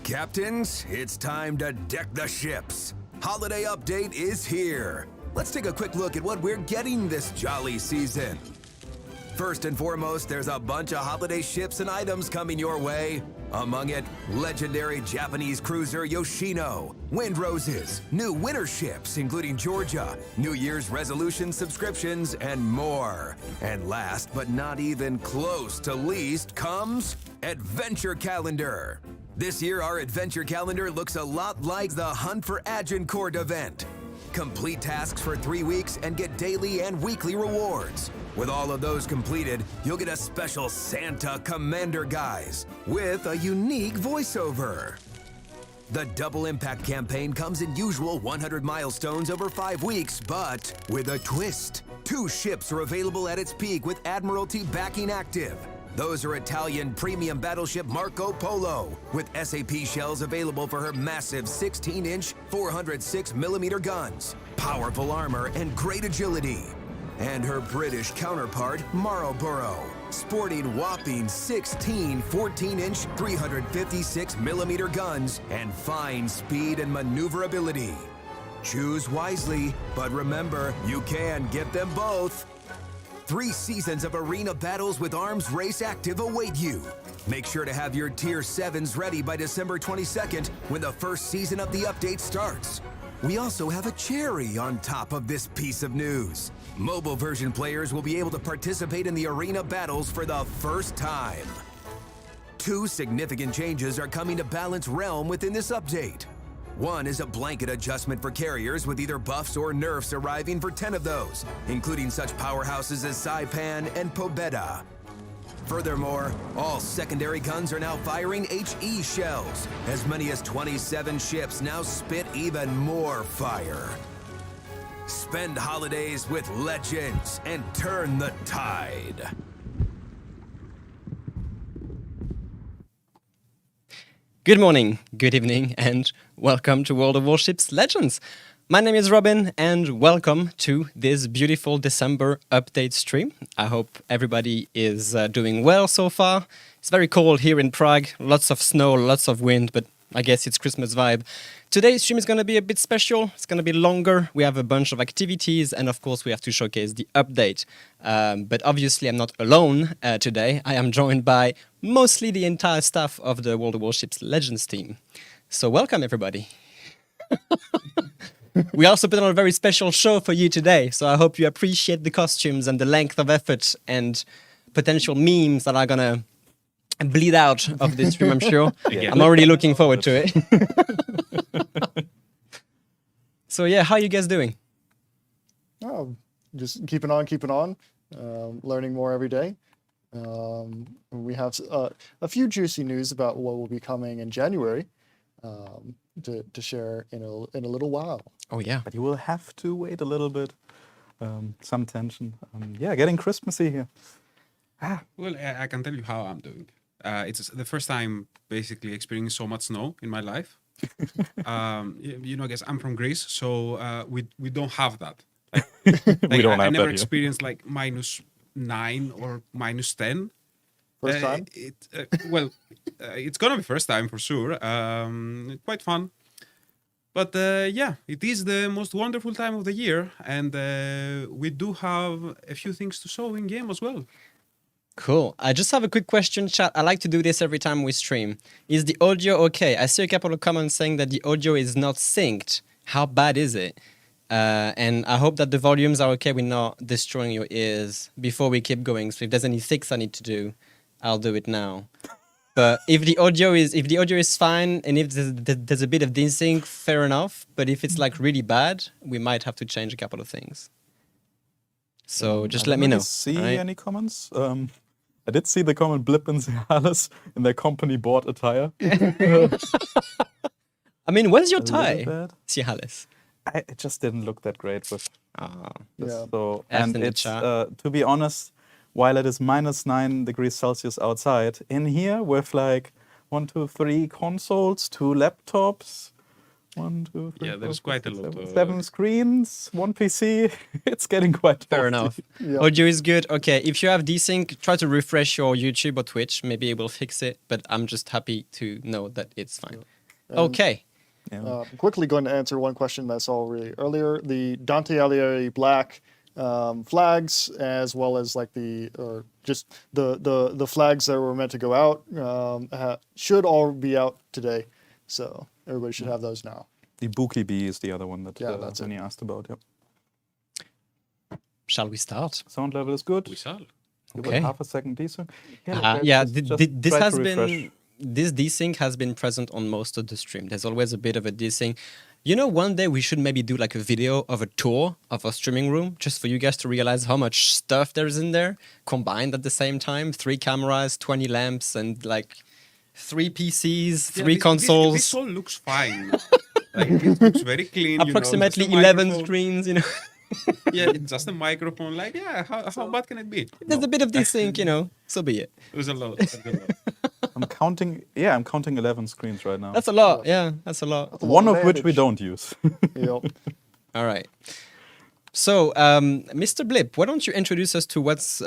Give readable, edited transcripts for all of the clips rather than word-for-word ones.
Captains, it's time to deck the ships. Holiday update is here. Let's take a quick look at what we're getting this jolly season. First and foremost, there's a bunch of holiday ships and items coming your way. Among it, legendary Japanese cruiser Yoshino, Wind Roses, new winter ships including Georgia, New Year's resolution subscriptions, and more. And last but not even close to least comes Adventure Calendar. This year, our Adventure Calendar looks a lot like the Hunt for Agincourt event. Complete tasks for 3 weeks and get daily and weekly rewards. With all of those completed, you'll get a special Santa Commander Guise with a unique voiceover. The Double Impact campaign comes in usual 100 milestones over 5 weeks, but with a twist. 2 ships are available at its peak with Admiralty backing active. Those are Italian premium battleship Marco Polo, with SAP shells available for her massive 16-inch, 406mm guns, powerful armor, and great agility. And her British counterpart, Marlborough, sporting whopping 16 14-inch, 356mm guns and fine speed and maneuverability. Choose wisely, but remember, you can get them both. 3 seasons of arena battles with arms race active await you. Make sure to have your Tier 7s ready by December 22nd when the first season of the update starts. We also have a cherry on top of this piece of news. Mobile version players will be able to participate in the arena battles for the first time. 2 significant changes are coming to balance Realm within this update. One is a blanket adjustment for carriers with either buffs or nerfs arriving for 10 of those, including such powerhouses as Saipan and Pobeda. Furthermore, all secondary guns are now firing HE shells. As many as 27 ships now spit even more fire. Spend holidays with legends and turn the tide. Good morning, good evening, and welcome to World of Warships Legends. My name is Robin, and welcome to this beautiful December update stream. I hope everybody is doing well so far. It's very cold here in Prague, lots of snow, lots of wind, but I guess it's Christmas vibe. Today's stream is going to be a bit special. It's going to be longer. We have a bunch of activities, and of course we have to showcase the update. But obviously I'm not alone today. I am joined by mostly the entire staff of the World of Warships Legends team. So welcome everybody. We also put on a very special show for you today, so I hope you appreciate the costumes and the length of effort and potential memes that are going to bleed out of this stream, I'm sure. Yeah. I'm already looking forward to it. So yeah, how are you guys doing? Oh, just keeping on, learning more every day. We have a few juicy news about what will be coming in January to share in a little while. Oh yeah. But you will have to wait a little bit. Some tension. Yeah, getting Christmassy here. Well, I can tell you how I'm doing. It's the first time basically experiencing so much snow in my life. I guess I'm from Greece, so we don't have that. We don't have I never that experienced like -9 or -10. First time? It's gonna be first time for sure. Quite fun. But yeah, it is the most wonderful time of the year, and we do have a few things to show in game as well. Cool. I just have a quick question, chat. I like to do this every time we stream. Is the audio okay? I see a couple of comments saying that the audio is not synced. How bad is it? And I hope that the volumes are okay with not destroying your ears before we keep going. So if there's any fix I need to do, I'll do it now. But if the audio is fine, and if there's a bit of desync, fair enough. But if it's like really bad, we might have to change a couple of things. So just let me know. See any comments? I did see the comment blip in Cialis in their company bought attire. I mean, where's your tie, Cialis? It just didn't look that great with. Yeah. So and it's to be honest, while it is -9 degrees Celsius outside, in here with like 1, 2, 3 consoles, 2 laptops, 1, 2, 3, Yeah, there's 4, quite a 5, lot 6, of- 7 screens, 1 PC. It's getting quite Fair faulty. enough. Yeah. Audio is good. Okay, if you have desync, try to refresh your YouTube or Twitch. Maybe it will fix it. But I'm just happy to know that it's fine. And, Okay. Yeah. Quickly going to answer one question that I saw really earlier. The Dante Alighieri black flags, as well as like just the flags that were meant to go out, should all be out today. So everybody should have those now. The Buki Bee is the other one that Yeah, that's it. Vinny asked about. Yep. Shall we start? Sound level is good. We saw. Give it Okay. half a second desync. Yeah, just this try to has refresh. been this desync has been present on most of the stream. There's always a bit of a desync. You know, one day we should maybe do like a video of a tour of a streaming room, just for you guys to realize how much stuff there's in there combined at the same time. 3 cameras, 20 lamps, and like 3 PCs, 3 consoles. This all looks fine. Like, it looks very clean. Approximately you know, 11 microphone. screens, you know. Yeah, it's just a microphone. Like, yeah, how bad can it be? There's a bit of desync, you know, so be it. There's a lot. There's a lot. I'm counting 11 screens right now. That's a lot, yeah, that's a lot. One of which we don't use. Yep. All right. So, Mr. Blip, why don't you introduce us to what's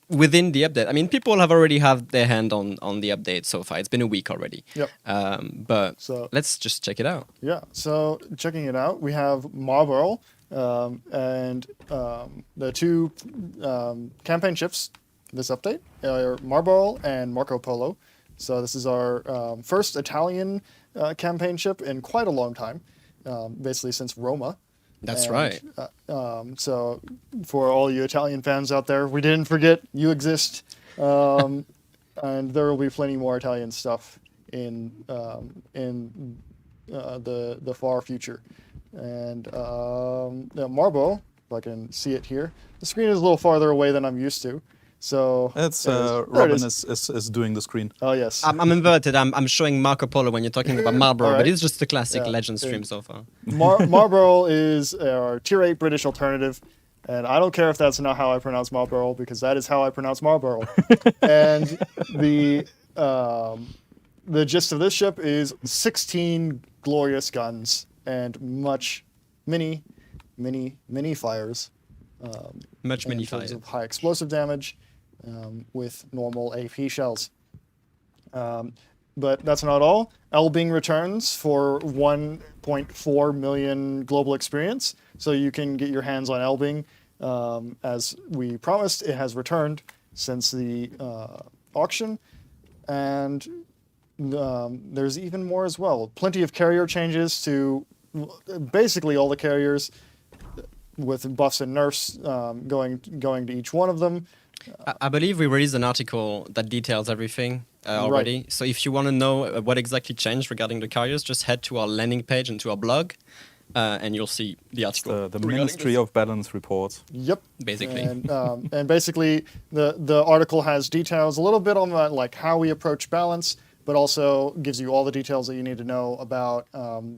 within the update? I mean, people have already had their hand on the update so far. It's been a week already. Yep. But So- let's just check it out. Yeah, so checking it out, we have Marlboro and the 2 campaign ships this update are Marlboro and Marco Polo. So this is our first Italian campaign ship in quite a long time, basically since Roma. That's And, right. So for all you Italian fans out there, we didn't forget you exist. And there will be plenty more Italian stuff in the far future. And Marbo, if I can see it here, the screen is a little farther away than I'm used to. So It's there it Robin is. is doing the screen. Oh yes. I'm inverted. I'm showing Marco Polo when you're talking about Marlboro, All but right. it's just a classic Yeah, legend yeah. stream so far. Marlboro is our tier 8 British alternative, and I don't care if that's not how I pronounce Marlboro, because that is how I pronounce Marlboro. And the gist of this ship is 16 glorious guns and many fires. Much In many terms fire. of high explosive damage with normal AP shells. But that's not all. Elbing returns for 1.4 million global experience, so you can get your hands on Elbing. As we promised, it has returned since the auction, and there's even more as well. Plenty of carrier changes to basically all the carriers, with buffs and nerfs going to each one of them. I believe we released an article that details everything already. So if you want to know what exactly changed regarding the carriers, just head to our landing page and to our blog, and you'll see the article. The regarding Ministry this. of Balance reports. Yep. Basically. And basically the article has details a little bit on like how we approach balance, but also gives you all the details that you need to know about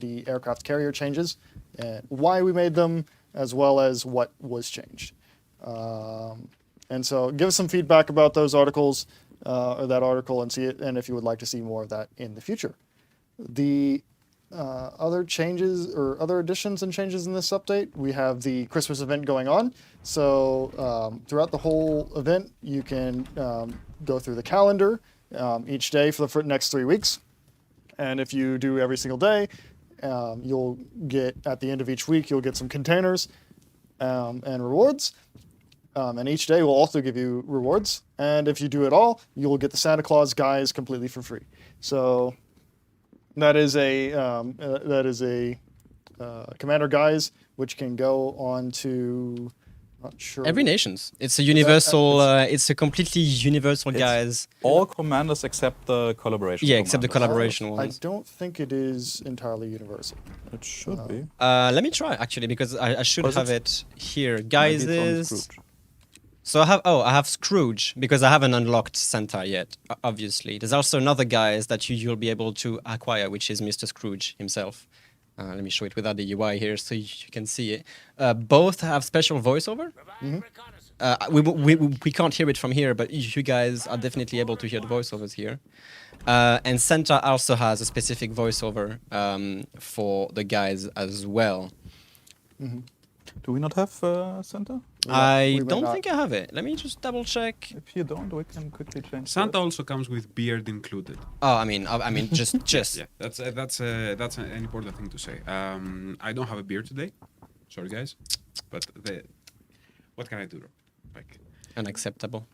the aircraft carrier changes and why we made them, as well as what was changed. And so give us some feedback about those articles, or that article, and see it, and if you would like to see more of that in the future. The other changes or other additions and changes in this update, we have the Christmas event going on. So throughout the whole event, you can go through the calendar each day for the next 3 weeks. And if you do every single day, you'll get, at the end of each week, you'll get some containers and rewards. And each day will also give you rewards. And if you do it all, you'll get the Santa Claus guys completely for free. So that is a commander guys, which can go on to, not sure. Every nations. It's a universal. It's a completely universal, guys. All commanders except the collaboration. Yeah, except the commanders. collaboration I ones. don't think it is entirely universal. It should be. Let me try actually, because I should Oh, is have it here. Guys Maybe it's on is. Scrooge. So I have Scrooge because I haven't unlocked Santa yet. Obviously, there's also another guys that you'll be able to acquire, which is Mr. Scrooge himself. Let me show it without the UI here so you can see it. Both have special voiceover. we can't hear it from here, but you guys are definitely able to hear the voiceovers here. And Santa also has a specific voiceover for the guys as well. Do we not have Santa? I may don't not. think I have it. Let me just double check. If you don't, we can quickly change. Santa also comes with beard included. Oh, I mean, just Yeah, that's an important thing to say. I don't have a beard today. Sorry, guys, but what can I do? Like, unacceptable.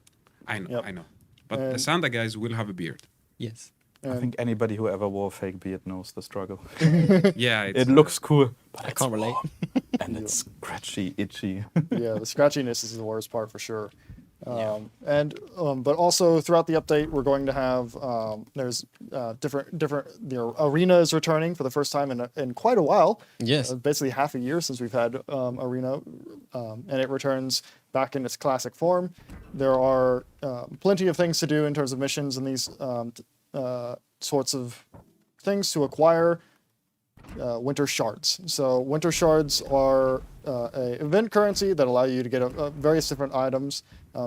I know, Yep. I know. But the And- Santa guys will have a beard. Yes. I think anybody who ever wore a fake beard knows the struggle. Yeah, It looks cool, but I can't relate. and it's scratchy, itchy. Yeah, the scratchiness is the worst part for sure. Yeah. But also throughout the update, we're going to have there's different. The arena is returning for the first time in quite a while. Yes. Basically half a year since we've had arena, and it returns back in its classic form. There are plenty of things to do in terms of missions and these sorts of things to acquire. Winter shards. So winter shards are a event currency that allow you to get various different items.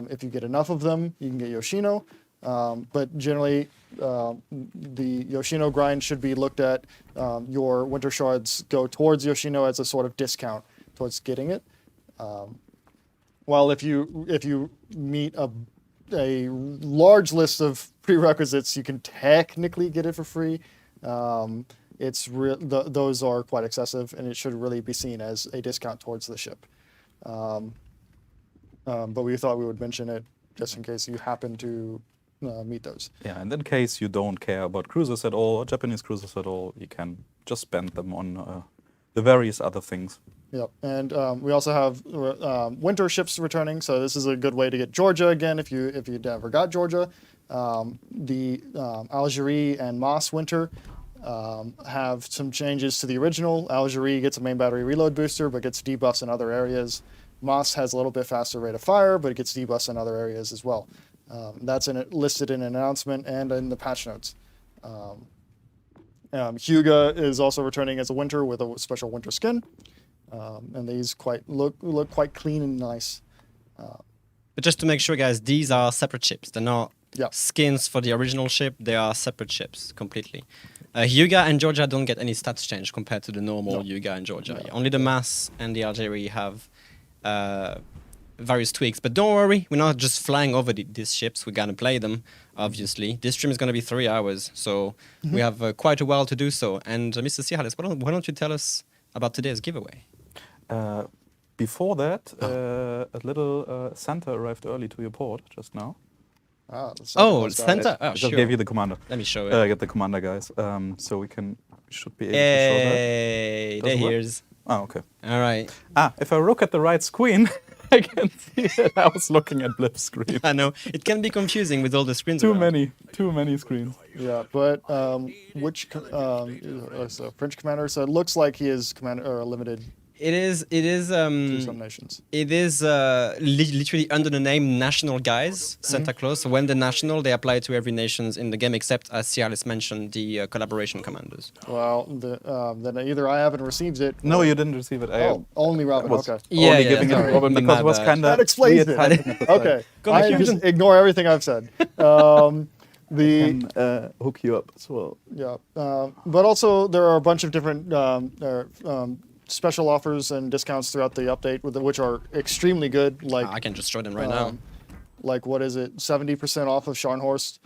If you get enough of them, you can get Yoshino. But generally, the Yoshino grind should be looked at. Your winter shards go towards Yoshino as a sort of discount towards getting it. While if you meet a large list of prerequisites, you can technically get it for free. Those are quite excessive, and it should really be seen as a discount towards the ship. But we thought we would mention it just in case you happen to meet those. Yeah, and in case you don't care about cruisers at all, or Japanese cruisers at all, you can just spend them on the various other things. Yep, and we also have winter ships returning, so this is a good way to get Georgia again if you never got Georgia. The Algerie and Moss winter have some changes to the original. Algerie gets a main battery reload booster, but gets debuffs in other areas. Moss has a little bit faster rate of fire, but it gets debuffs in other areas as well. That's listed in an announcement and in the patch notes. Hyuga is also returning as a winter with a special winter skin, and these look quite clean and nice. But just to make sure, guys, these are separate ships. They're not Yeah. skins for the original ship. They are separate ships completely. Hyuga and Georgia don't get any stats change compared to the normal Hyuga and Georgia. No. Only the Mass and the Algeria have various tweaks. But don't worry, we're not just flying over these ships. We're going to play them, obviously. This stream is going to be 3 hours, so we have quite a while to do so. And Mr. Ciales, why don't you tell us about today's giveaway? Before that, a little Santa arrived early to your port just now. Santa? Oh, I just sure. gave you the commander. Let me show it. Get the commander, guys. So we should be able to show that. Hey, Does there it he work? is. Oh, okay. All right. If I look at the right screen, I can see it. I was looking at Blip's screen. I know. It can be confusing with all the screens Too around. many screens. Yeah, but so French commander? So it looks like he is limited It is to some nations. it is literally under the name National Guys, Santa Claus. So when they're national, they apply to every nation in the game, except, as Cialis mentioned, the collaboration commanders. Well, then either I haven't received it. No, or- you didn't receive it. only Robin. was Okay, only giving it to sorry. Robin because it was My bad. kind of that explains it. Okay, I just ignore everything I've said. can hook you up as well. Yeah, but also there are a bunch of different special offers and discounts throughout the update, which are extremely good. Like I can just show them right now. like what is it, 70% off of Scharnhorst.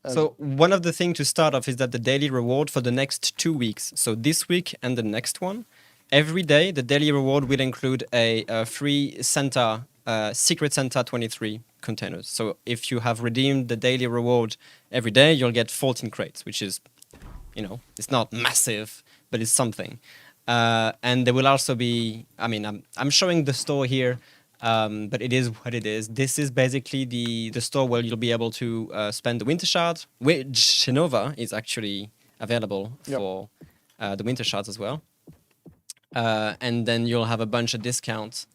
So one of the things to start off is that the daily reward for the next 2 weeks, so this week and the next one, every day the daily reward will include a free Santa, Secret Santa 23 containers. So if you have redeemed the daily reward every day, you'll get 14 crates, which is, it's not massive, but it's something. And there will also be, I'm showing the store here, but it is what it is. This is basically the store where you'll be able to spend the Winter Shard, which Genova is actually available for the Winter Shards as well. And then you'll have a bunch of discounts,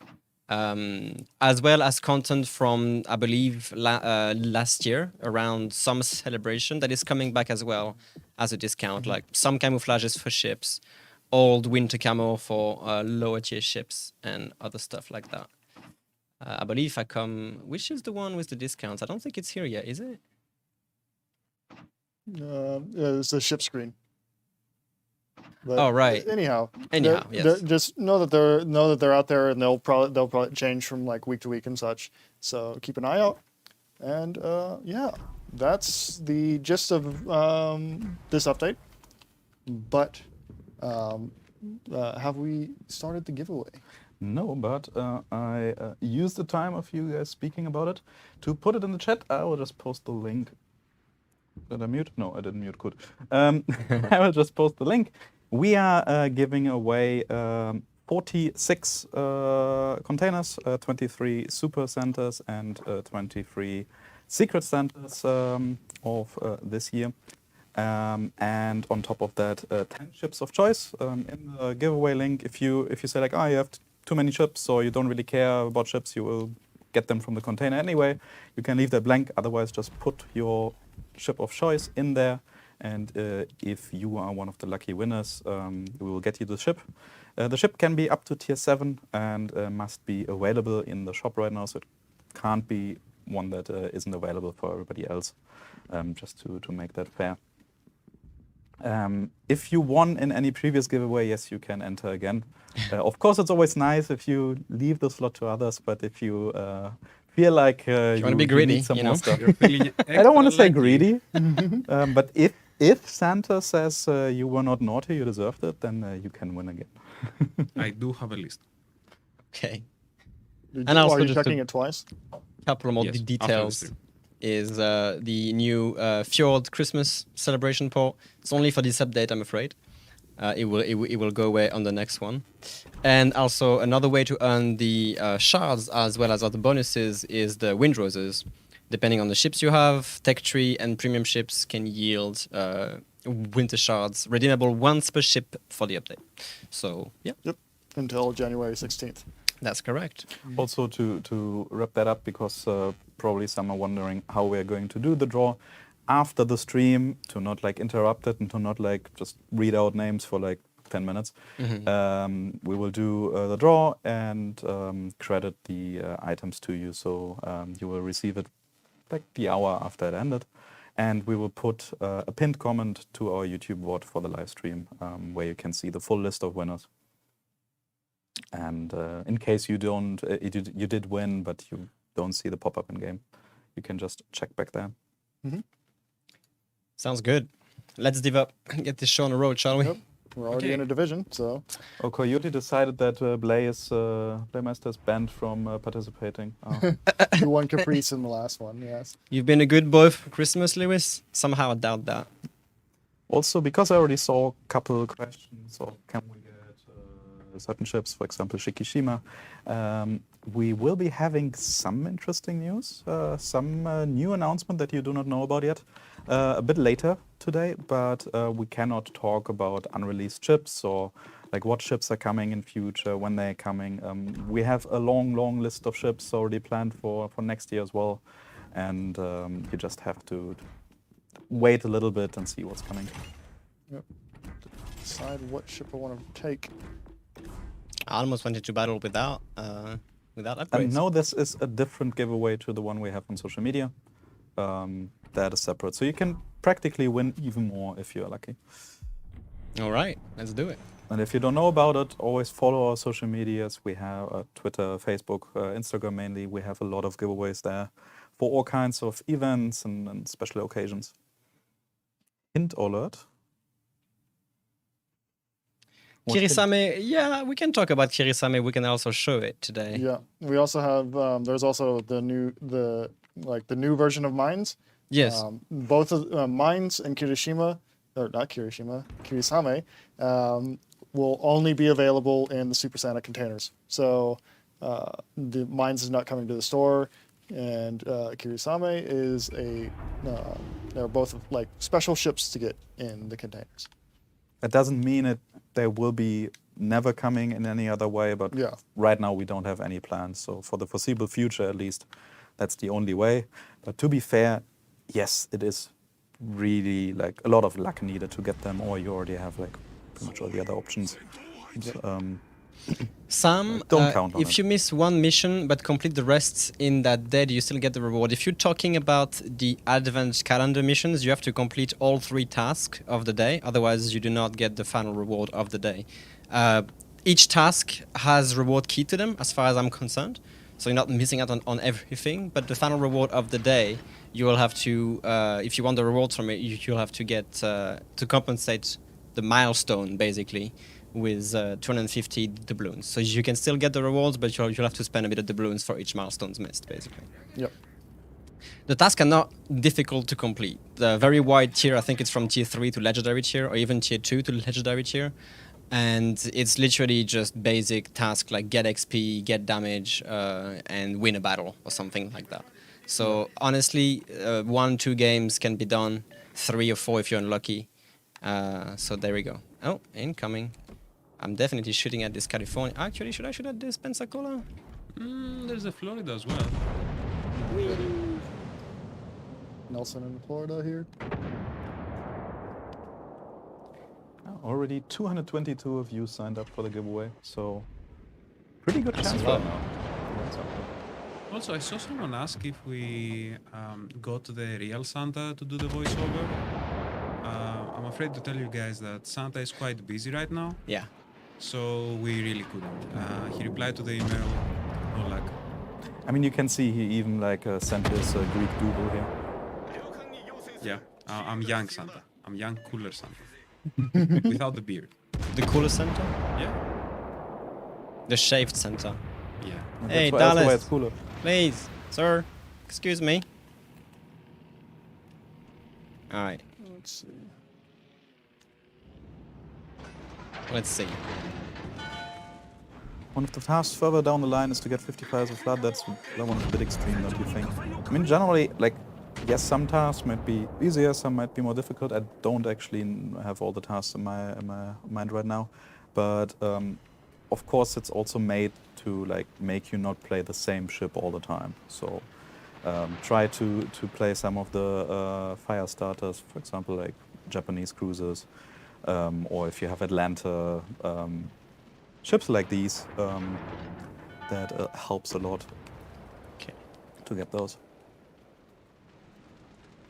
as well as content from, I believe, last year around Summer Celebration that is coming back as well as a discount, like some camouflages for ships, old winter camo for lower tier ships, and other stuff like that. I believe I come. Which is the one with the discounts? I don't think it's here yet, is it? It's the ship screen. But Oh, right. Anyhow, Anyhow, yes. just know that they're out there, and they'll probably change from like week to week and such. So keep an eye out. And yeah, that's the gist of this update. But have we started the giveaway? No, but I used the time of you guys speaking about it to put it in the chat. I will just post the link. Did I mute? No, I didn't mute. Good. I will just post the link. We are giving away 46 containers, 23 super centers, and 23 secret centers of this year. And on top of that, 10 ships of choice. In the giveaway link, if you say like, oh, you have too many ships, or you don't really care about ships, you will get them from the container anyway. You can leave that blank. Otherwise, just put your ship of choice in there. And if you are one of the lucky winners, we will get you the ship. The ship can be up to tier 7 and must be available in the shop right now. So it can't be one that isn't available for everybody else, just to make that fair. If you won in any previous giveaway, yes, you can enter again. Of course, it's always nice if you leave the slot to others, but if you feel like you want to be greedy, need some you more know? stuff. You're feeling I don't want to extra say lucky. greedy, but if Santa says you were not naughty, you deserved it, then you can win again. I do have a list. Okay. Did And you, also are you just to- checking it twice? Couple more Yes, after the details stream. is the new Fjord Christmas celebration port. It's only for this update, I'm afraid. It will go away on the next one. And also another way to earn the shards as well as other bonuses is the wind roses. Depending on the ships you have, tech tree and premium ships can yield winter shards redeemable once per ship for the update. So yeah, Yep. Until January 16th. that's correct. Also, to wrap that up, because probably some are wondering how we are going to do the draw after the stream, to not like interrupt it and to not like just read out names for like 10 minutes. We will do the draw and credit the items to you, so you will receive it like the hour after it ended. And we will put a pinned comment to our YouTube board for the live stream, where you can see the full list of winners. And in case you don't, you did win, but you don't see the pop-up in game, you can just check back there. Sounds good. Let's div up and get this show on the road, shall we? Yep. We're already Okay. in a division, so Oh, Coyote decided that Blaze is banned from participating. Oh. you won Caprice in the last one. Yes. You've been a good boy for Christmas, Lewis. Somehow I doubt that. Also, because I already saw a couple questions, or can we get certain ships, for example, Shikishima, we will be having some interesting news, some new announcement that you do not know about yet, a bit later today, but we cannot talk about unreleased ships or like what ships are coming in future, when they're coming. We have a long list of ships already planned for next year as well, and you just have to wait a little bit and see what's coming. Yep. Decide what ship I want to take. I almost went into battle without upgrades. And no, this is a different giveaway to the one we have on social media. That is separate. So you can practically win even more if you're lucky. All right, let's do it. And if you don't know about it, always follow our social medias. We have Twitter, Facebook, Instagram mainly. We have a lot of giveaways there for all kinds of events and special occasions. Hint alert. What hint? Kirisame, yeah, we can talk about Kirisame. We can also show it today. Yeah. We also have. There's also the new version of Mines. Yes. Both of Mines and Kirishima, or not Kirishima, Kirisame, will only be available in the Super Santa containers. So the Mines is not coming to the store, and Kirisame is they're both like special ships to get in the containers. That doesn't mean they will be never coming in any other way, but Yeah. right now we don't have any plans. So for the foreseeable future, at least, that's the only way. But to be fair, yes, it is really like a lot of luck needed to get them, or you already have like pretty much all the other options. Some, Don't count on if it. you miss one mission but complete the rest in that day, you still get the reward. If you're talking about the advanced calendar missions, you have to complete all 3 tasks of the day. Otherwise, you do not get the final reward of the day. Each task has reward key to them, as far as I'm concerned. So you're not missing out on everything. But the final reward of the day, you will have to, if you want the rewards from it, you'll have to get to compensate the milestone, basically, with 250 doubloons. So you can still get the rewards, but you'll have to spend a bit of doubloons for each milestones missed, basically. Yep. The tasks are not difficult to complete. The very wide tier, I think it's from tier 3 to legendary tier, or even tier 2 to legendary tier. And it's literally just basic tasks like get XP, get damage, and win a battle, or something like that. So honestly, 1-2 games can be done, 3 or 4 if you're unlucky. So there we go. Oh, incoming. I'm definitely shooting at this California. Actually, should I shoot at this Pensacola? There's the Florida as well. Nelson in Florida here. Already 222 of you signed up for the giveaway, so pretty good chance a right lot. now. That's something. Also, I saw someone ask if we got the real Santa to do the voiceover. I'm afraid to tell you guys that Santa is quite busy right now, Yeah. so we really couldn't. He replied to the email, no luck. I mean, you can see he even like sent his Greek doodle here. Yeah, I'm young Santa. I'm young, cooler Santa. Without the beard. The cooler center? Yeah? The shaved center. Yeah. And Hey, that's why Dallas. it's cooler. Please, sir. Excuse me. Alright, Let's see. let's see. One of the tasks further down the line is to get 50 fires of flood. That's that one is a bit extreme, don't you think? I mean, generally, like, yes, some tasks might be easier, some might be more difficult. I don't actually have all the tasks in my mind right now, but of course, it's also made to like make you not play the same ship all the time. So try to play some of the fire starters, for example, like Japanese cruisers, or if you have Atlanta. Ships like these, that helps a lot Okay. to get those.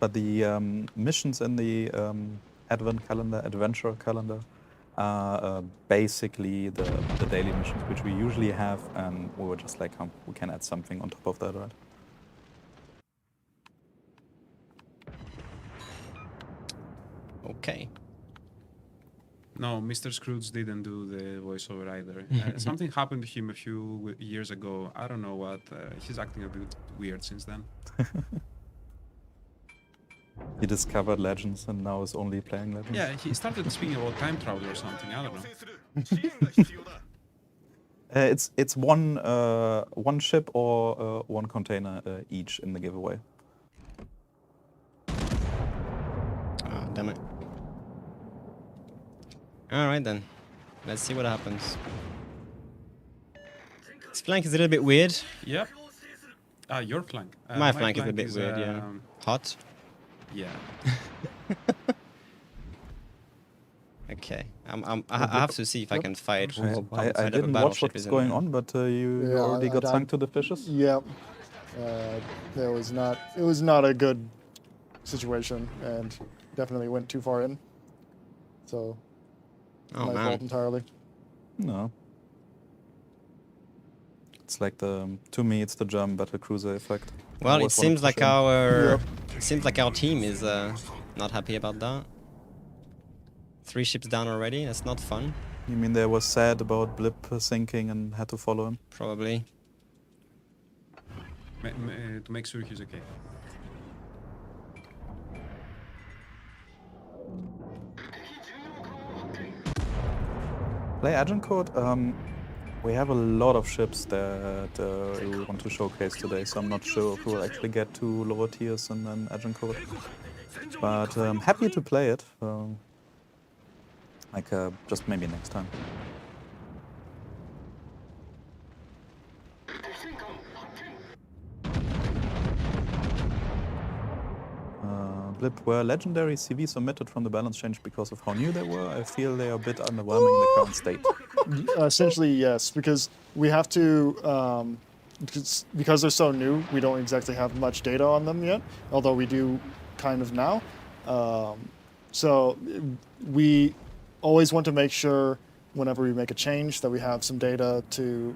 But the missions in the adventure calendar are basically the daily missions which we usually have, and we were just like, we can add something on top of that, right? Okay. No, Mr. Scrooge didn't do the voiceover either. Something happened to him a few years ago. I don't know what. He's acting a bit weird since then. He discovered Legends and now is only playing Legends. Yeah, he started speaking about time travel or something. I don't know. It's one ship or one container each in the giveaway. Ah, damn it. Alright then. Let's see what happens. This flank is a little bit weird. Yep. Your flank. My flank is a bit weird, yeah. Hot. Yeah. Okay. I have to see if I can fight. I didn't watch what's going on, but you Yeah, already got I- sunk to the fishes. Yep. It was not a good situation, and definitely went too far in. So, Oh my man. fault entirely. No. It's like to me, it's the German battle cruiser effect. I Well, it always wanna seems push like in. our Yep. it seems like our team is not happy about that. 3 ships down already. That's not fun. You mean they were sad about Blip sinking and had to follow him? Probably. To make sure he's okay. Play Agent Code. We have a lot of ships that we want to showcase today, so I'm not sure if we'll actually get to lower tiers and then Agent Code. But happy to play it. Just maybe next time. blip. Were legendary CVs omitted from the balance change because of how new they were? I feel they are a bit underwhelming in the current state. Essentially, yes, because we have to, because they're so new, we don't exactly have much data on them yet, although we do kind of now. So we always want to make sure whenever we make a change that we have some data to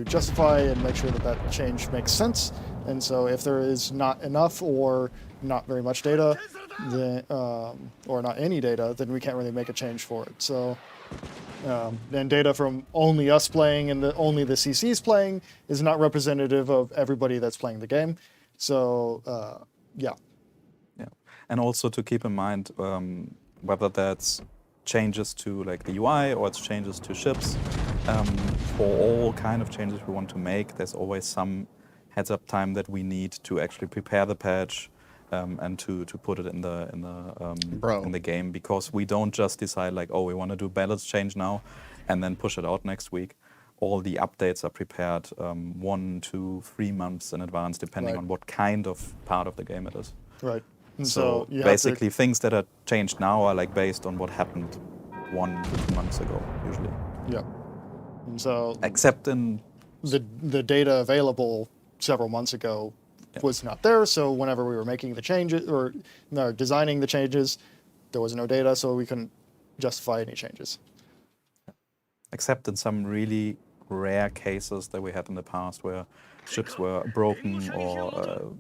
justify and make sure that that change makes sense. And so if there is not enough or not very much data, then, or not any data, then we can't really make a change for it. So and data from only us playing and only the CCs playing is not representative of everybody that's playing the game. So yeah. Yeah, and also to keep in mind whether that's changes to like the UI or it's changes to ships. For all kind of changes we want to make, there's always some heads up time that we need to actually prepare the patch and to put it in the game, because we don't just decide like, oh, we want to do balance change now and then push it out next week. All the updates are prepared 1, 2, 3 months in advance, depending on what kind of part of the game it is. Right. And so you basically things that are changed now are like based on what happened 1 to 2 months ago, usually. Yeah. And so except in the data available several months ago was not there. So whenever we were making the changes or designing the changes, there was no data, so we couldn't justify any changes. Except in some really rare cases that we had in the past where ships were broken or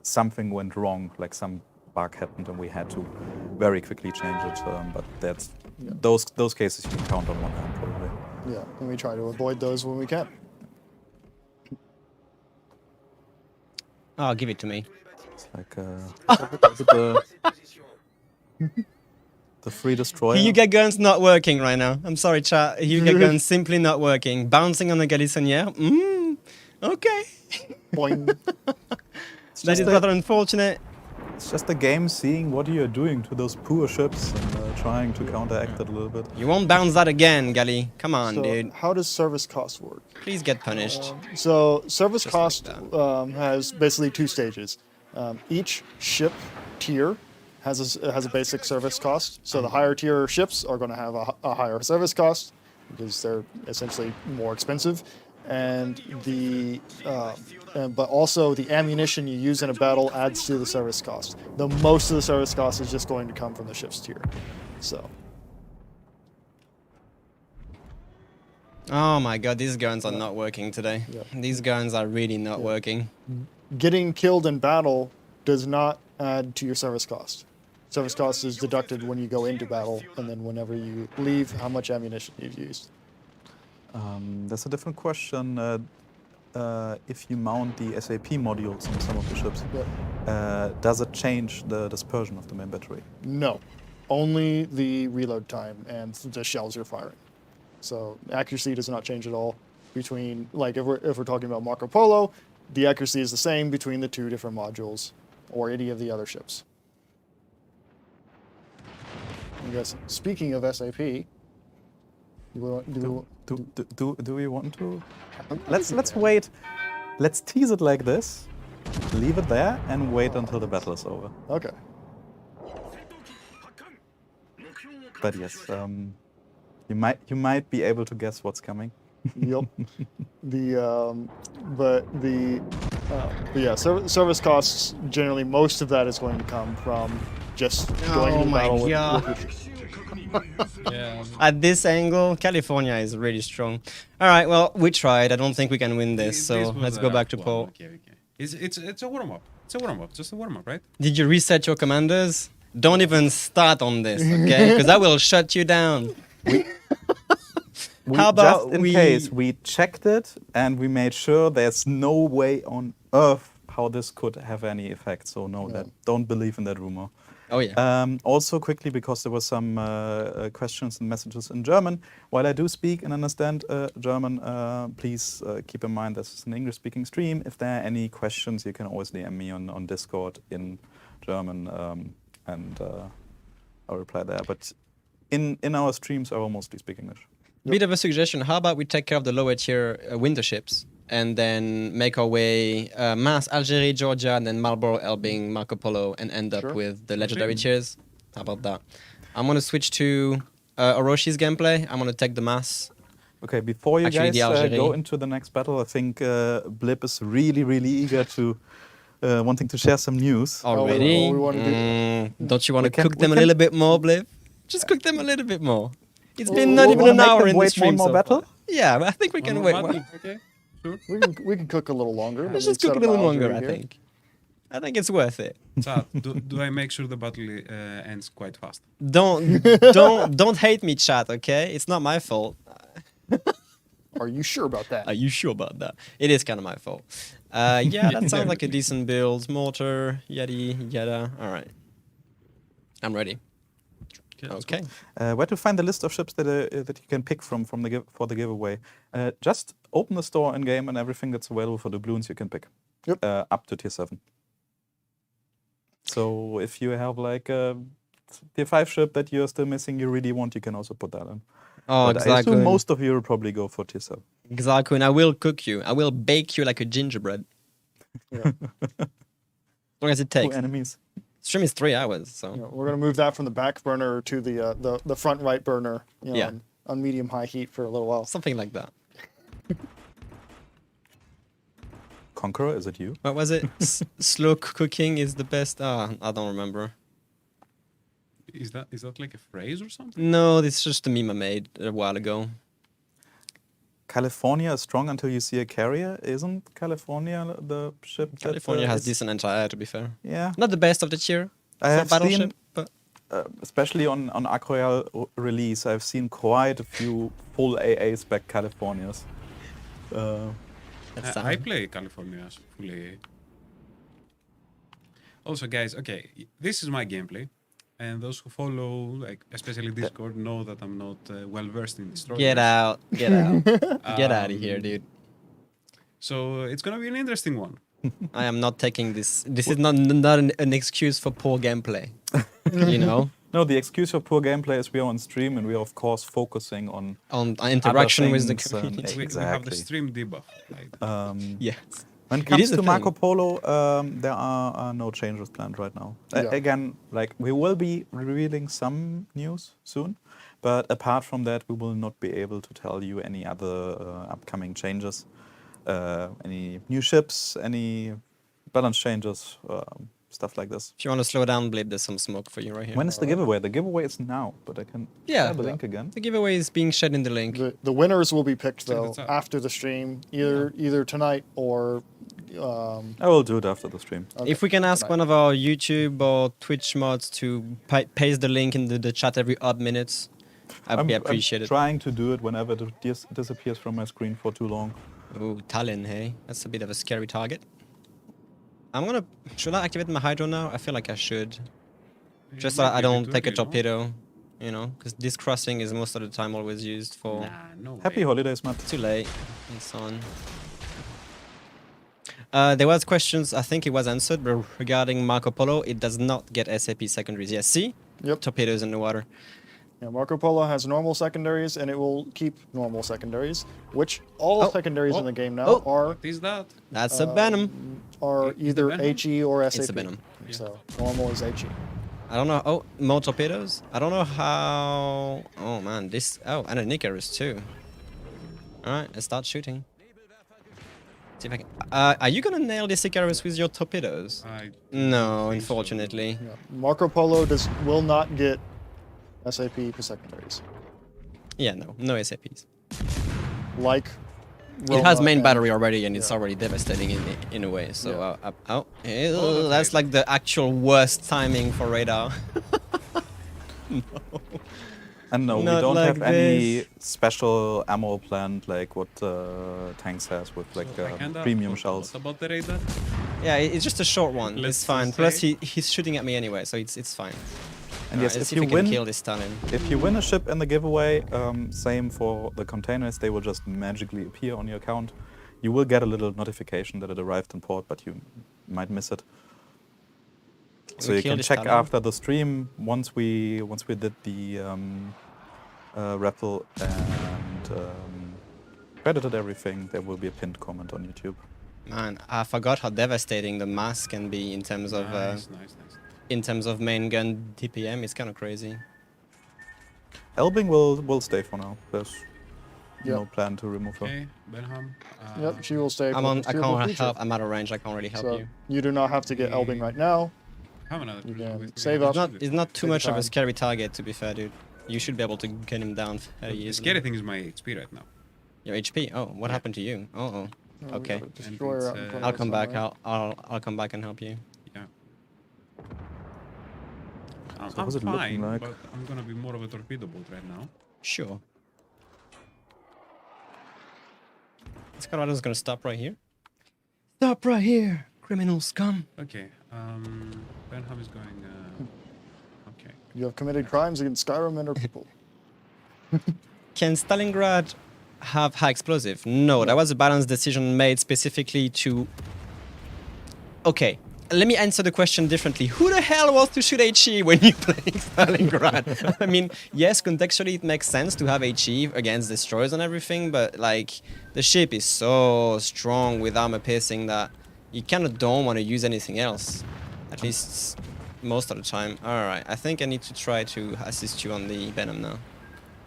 something went wrong, like some bug happened and we had to very quickly change it. But that's those cases you can count on one hand probably. Yeah, and we try to avoid those when we can. Oh, give it to me. It's like the free destroyer. Hyuga gun's not working right now. I'm sorry, chat. Hyuga gun's simply not working. Bouncing on the Galissonière. Okay. Boing. That is rather unfortunate. It's just the game seeing what you're doing to those poor ships and trying to counteract it a little bit. You won't bounce that again, Gali. Come on, So dude. how does service cost work? Please get punished. So service Just cost like has basically 2 stages. Each ship tier has a basic service cost. So the higher tier ships are going to have a higher service cost because they're essentially more expensive, and but also the ammunition you use in a battle adds to the service cost. The most of the service cost is just going to come from the ship's tier. So. Oh my god, these guns are not working today. Yeah. These guns are really not working. Getting killed in battle does not add to your service cost. Service cost is deducted when you go into battle, and then whenever you leave, how much ammunition you've used. That's a different question. If you mount the SAP modules on some of the ships, does it change the dispersion of the main battery? No, only the reload time and the shells you're firing. So accuracy does not change at all between, like if we're talking about Marco Polo, the accuracy is the same between the 2 different modules or any of the other ships. I guess speaking of SAP, do we want to? Let's wait. Let's tease it like this. Leave it there and wait until the battle is over. Okay. But yes, you might be able to guess what's coming. Yep. But yeah, service costs generally, most of that is going to come from just going into battle with At this angle, California is really strong. All right, well, we tried. I don't think we can win this, so let's go back to Paul. Okay. It's a warm up. It's a warm up. Just a warm up, right? Did you reset your commanders? Don't even start on this, okay? Because I will shut you down. How about just in case we checked it and we made sure there's no way on earth how this could have any effect. So no, don't believe in that rumor. Oh yeah. Also quickly, because there were some questions and messages in German. While I do speak and understand German, please keep in mind this is an English-speaking stream. If there are any questions, you can always DM me on Discord in German, and I'll reply there. But in our streams, I will mostly speak English. Bit of a suggestion. How about we take care of the lower tier winter ships? and then make our way Mass, Algeria, Georgia, and then Marlborough, Elbing, Marco Polo, and end up Sure. with the legendary cheers. How about that? I'm gonna switch to Oroshi's gameplay. I'm gonna take the Mass. Okay, before you Actually, the guys Algerie. go into the next battle, I think Blip is really eager to wanting to share some news. Already? we wanna Don't you want to We can- cook them we a can- little bit more, Bliv? Just cook them a little bit more. It's been Well, not we even wanna an make hour them in the wait stream one more so battle? far. Yeah, but I think we One can more wait. battle? Okay, sure. We can cook a little longer. Let's Let me just cook set a up little my longer, Algeria I here. think. I think it's worth it. Chat, do I make sure the battle ends quite fast? Don't hate me, chat, okay? It's not my fault. Are you sure about that? Are you sure about that? It is kind of my fault. Yeah, that sounds like a decent build. Mortar, Yeti, Yetta. All right. I'm ready. Let's go. Okay. Where to find the list of ships that you can pick from for the giveaway? Just open the store in game and everything that's available for the balloons you can pick. Yep. Up to tier 7. So if you have like a tier 5 ship that you're still missing, you really want, you can also put that in. Oh, But I assume exactly. most of you will probably go for tier 7. Exactly. And I will cook you. I will bake you like a gingerbread. Yeah. As long as it Two takes. enemies. Stream is 3 hours, so. You know, we're gonna move that from the back burner to the front right burner. You know, Yeah. on medium high heat for a little while. Something like that. Conqueror, is it you? What was it? Slow cooking is the best. Ah, I don't remember. Is that like a phrase or something? No, this is just a meme I made a while ago. California is strong until you see a carrier. Isn't California the ship that, California has is- decent anti-air, to be fair. Yeah. Not the best of the tier I for have battleship, seen, but especially on Acroyal release, I've seen quite a few full AA spec Californias. that's I play California fully. Also, guys, okay, this is my gameplay, and those who follow, like especially Discord, know that I'm not well versed in destroyers. Get out. Get out. Get out of here, dude. So it's gonna be an interesting one. I am not taking this. This is not an excuse for poor gameplay. You know? No, the excuse for poor gameplay is we are on stream and we are of course focusing on On interaction with the things and- community. We have the Exactly. stream debuff. Like, Yes. when it It comes is a to thing. Marco Polo. There are no changes planned right now. Yeah. Again, like we will be revealing some news soon, but apart from that, we will not be able to tell you any other upcoming changes, any new ships, any balance changes, stuff like this. If you want to slow down, Blib, there's some smoke for you right here. When is the giveaway? The giveaway is now, but I can Yeah. share the Yeah. link again. The giveaway is being shared in the link. The winners will be picked Check though this out. after the stream, either tonight or I will do it after the stream. okay, If we can ask tonight. one of our YouTube or Twitch mods to paste the link in the chat every odd minutes, I'd be appreciated. I'm trying to do it whenever it disappears from my screen for too long. Ooh, Tallinn, hey? That's a bit of a scary target. Should I activate my hydro now? I feel like I should. Just so I don't take a torpedo, you know? Because this crossing is most of the time always used for... Nah, no Happy way. holidays, Matt. Too late and so on. There was questions, I think it was answered, but regarding Marco Polo, it does not get SAP secondaries. Yes, see? Yep. Torpedoes in the water. Yeah, Marco Polo has normal secondaries, and it will keep normal secondaries, which all Oh, secondaries oh, in the game now oh. What is that? That's a Venom. are Is the either Venom? HE or SAP. It's a Venom. So normal is HE. I don't know. Oh, more torpedoes? I don't know how... Oh, man. This... Oh, and a Nicarus, too. Alright, let's start shooting. See if I can... are you gonna nail this Icarus with your torpedoes? I No, think so. unfortunately. Yeah. Marco Polo will not get SAP for secondaries. Yeah, no SAPs. Like It has Roma main and- battery already, and it's yeah. already devastating in a way. So, Yeah. that's that's great. like the actual worst timing for radar. And no, we Not don't like have any this. special ammo planned like what tanks has with like Propaganda? premium What- shells. What about the radar? Yeah, it's just a short one. Let's It's fine. just Plus, say- he's shooting at me anyway, so it's fine. And yes, let's if see you if we win, can kill this Stalin. if you win a ship in the giveaway, same for the containers, they will just magically appear on your account. You will get a little notification that it arrived in port, but you might miss it. So We you kill can this check Stalin. after the stream once we did the raffle and credited everything, there will be a pinned comment on YouTube. Man, I forgot how devastating the mass can be in terms of Nice. in terms of main gun DPM. It's kind of crazy. Elbing will stay for now. There's Yep. no plan to remove her. Okay, Benham. Yep, she will stay. I'm for on. the I foreseeable can't future. help. I'm out of range. I can't really help So you. you do not have to get Elbing right now. Have another You cruiser can with me. save It's up. not. It's not too Take your much of a time. scary target, to be fair, dude. You should be able to get him down fairly The easily. scary thing is my XP right now. Your HP. Oh, what happened to you? Oh, Oh, we Okay. got a destroyer out in it's, front of I'll us come back. somewhere. I'll come back and help you. Yeah. So I'm what's it looking fine, like? but I'm gonna be more of a torpedo boat right now. Sure. This Colorado's gonna stop right here. Stop right here, criminal scum. Okay. Benham is going. Okay. You have committed crimes against Skyrim and her people. Can Stalingrad have high explosive? No, that was a balanced decision made specifically to... Okay, let me answer the question differently. Who the hell wants to shoot HE when you're playing Stalingrad? I mean, yes, contextually it makes sense to have HE against destroyers and everything, but like, the ship is so strong with armor piercing that you kind of don't want to use anything else. At least most of the time. Alright, I think I need to try to assist you on the Venom now.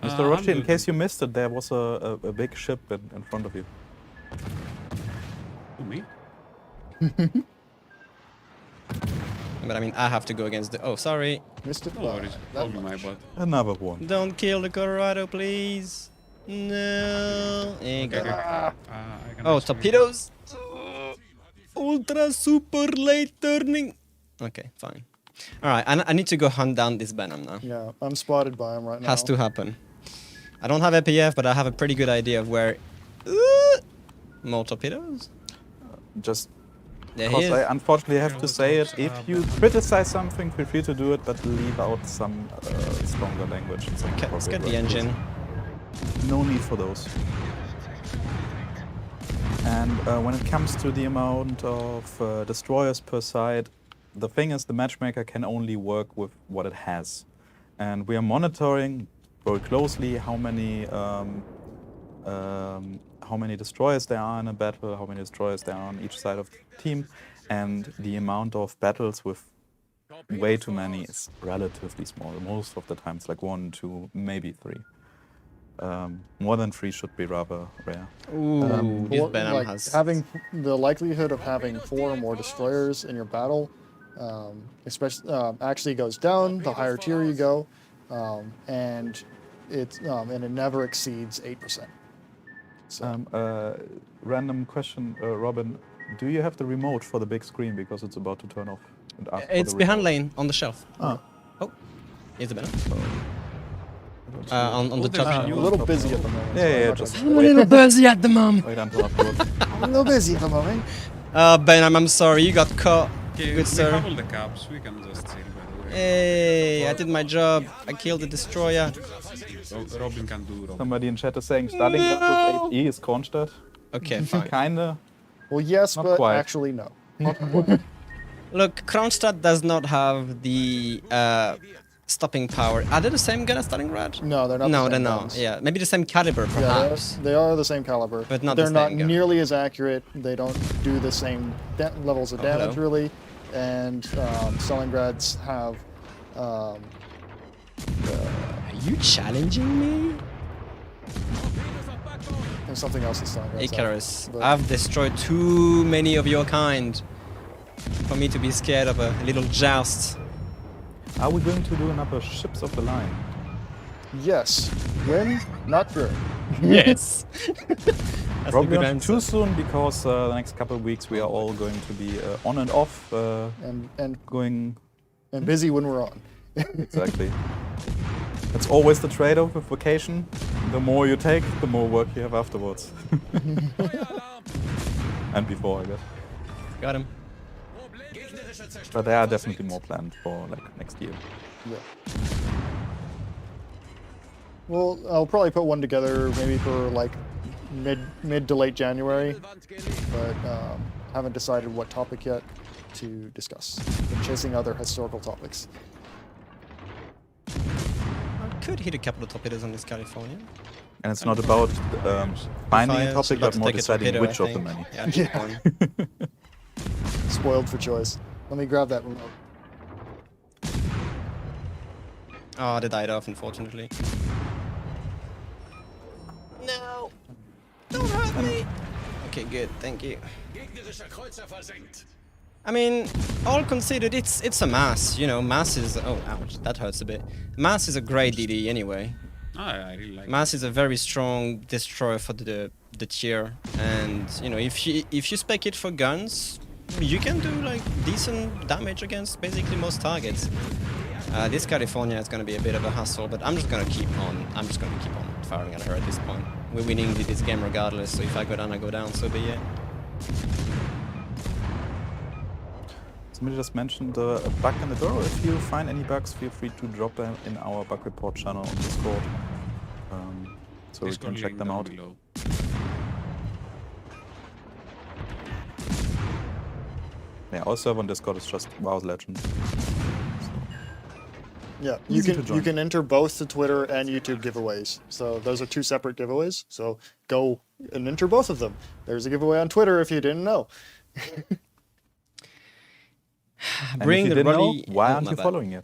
Mr. I'm Roshi, in good. case you missed it, there was a big ship in front of you. Who, me? But I mean, I have to go against the... Oh, sorry. Missed it No by worries. that Probably my much. butt. Another one. Don't kill the Colorado, please. No. There you go. Okay. I can Oh, actually- torpedoes. Ultra super late turning. Okay, fine. All right, I need to go hunt down this Venom now. Yeah, I'm spotted by him right now. Has to happen. I don't have APF, but I have a pretty good idea of where... More torpedoes? Just There he because is. I unfortunately have to say it, if you criticize something, feel free to do it, but leave out some stronger language. And some Okay, let's get appropriate the words. engine. No need for those. And when it comes to the amount of destroyers per side, the thing is the matchmaker can only work with what it has. And we are monitoring very closely how many destroyers there are in a battle, how many destroyers there are on each side of the team, and the amount of battles with way too many is relatively small. Most of the time it's like 1, 2, maybe 3. More than 3 should be rather rare. Ooh, this Or, Venom like, has... having the likelihood of having 4 or more destroyers in your battle, especially actually goes down the higher tier you go, and it never exceeds 8%. So Random question, Robin. Do you have the remote for the big screen because it's about to turn off? And ask for It's the behind remote? lane on the shelf. Ah. Oh, here's the Venom. On the Oh, top there's I'm shelf. a little busy at the moment. Yeah, so yeah, I'm yeah, not just- gonna- I'm a little busy at the moment. Wait until afterwards. I'm a little busy at the moment. Ben, I'm sorry, you got caught. Okay, Good we sir. have all the caps. We can just sail by the way. Hey, I did my job. I killed the destroyer. Robin can do Robin. Somebody in chat is saying Stalingrad with 8E is Kronstadt. Okay, fine. Kinda. Well, yes, Not but quite. actually no. Look, Kronstadt does not have the stopping power. Are they the same gun as Stalingrad? No, they're not. No, the they're same not. guns. Yeah, maybe the same caliber, Yeah, perhaps. they are the same caliber, But not they're the not same gun. nearly as accurate. They don't do the same levels of Oh, damage hello. really, and Stalingrads have. Are you challenging me? There's something else that Stalingrads have. Icarus, but- I've destroyed too many of your kind for me to be scared of a little joust. Are we going to do another Ships of the Line? Yes. When? Not during. Yes. That's a Probably good not answer. too soon because the next couple of weeks we are all going to be on and off And going busy when we're on. exactly. It's always the trade-off with vacation. The more you take, the more work you have afterwards. And before, I guess. Got him. But there are definitely more planned for like next year. Yeah. Well, I'll probably put one together maybe for like mid to late January, but haven't decided what topic yet to discuss. Been chasing other historical topics. could hit a couple of torpedoes on this California. And it's not about finding a Fire, topic, about but to more take a deciding torpedo, which I of the think. many. Yeah, good point. Spoiled for choice. Let me grab that remote. Oh, they died off, unfortunately. No! Don't hurt me! Okay, good, thank you. I mean, all considered, it's a mass, you know, mass is... Oh, ouch, that hurts a bit. Mass is a great DD anyway. I really like Mass is a very strong destroyer for the tier, and you know, if you spec it for guns, you can do like decent damage against basically most targets. This California is going to be a bit of a hassle, but I'm just going to keep on firing at her at this point. We're winning this game regardless, so if I go down, I go down, so be it. Somebody just mentioned a bug in the door. If you find any bugs, feel free to drop them in our bug report channel on Discord, so we can check them out. Below. Yeah, our server on Discord is just WoW Legends. Yeah, you Easy to can join. you can enter both the Twitter and YouTube giveaways. So those are two separate giveaways. So go and enter both of them. There's a giveaway on Twitter if you didn't know. And Bring if you the didn't know, Roddy... why oh, aren't my you bad. following it?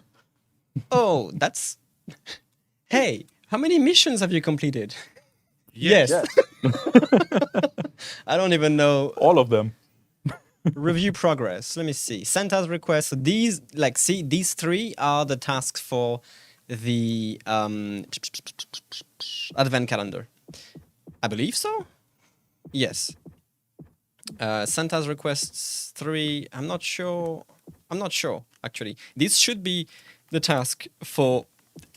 Oh, that's... Hey, how many missions have you completed? Yes. I don't even know. All of them. Review progress. Let me see. Santa's request. So these, like, see, these three are the tasks for the advent calendar. I believe so. Yes. Santa's requests 3. I'm not sure. Actually. This should be the task for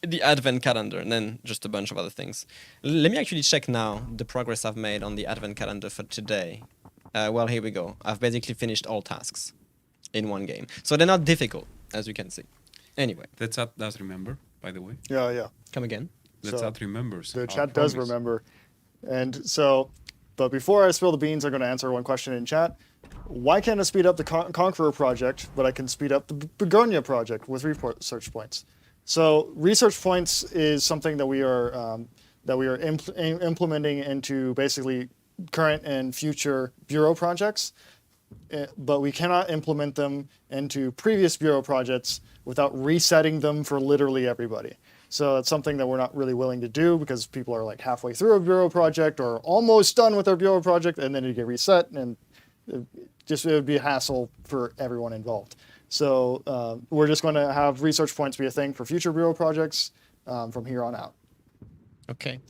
the advent calendar, and then just a bunch of other things. Let me actually check now the progress I've made on the advent calendar for today. Well, here we go. I've basically finished all tasks in one game. So they're not difficult, as you can see. Anyway, The chat does remember, by the way. Yeah. come again. The So, chat remembers. The our chat does promise. remember. And so, but before I spill the beans, I'm going to answer one question in chat. Why can't I speed up the Conqueror project, but I can speed up the Begonia project with research points? So research points is something that we are implementing into basically current and future bureau projects, but we cannot implement them into previous bureau projects without resetting them for literally everybody. So that's something that we're not really willing to do because people are like halfway through a bureau project or almost done with their bureau project, and then it get reset, and it would be a hassle for everyone involved. So we're just going to have research points be a thing for future bureau projects from here on out. Okay.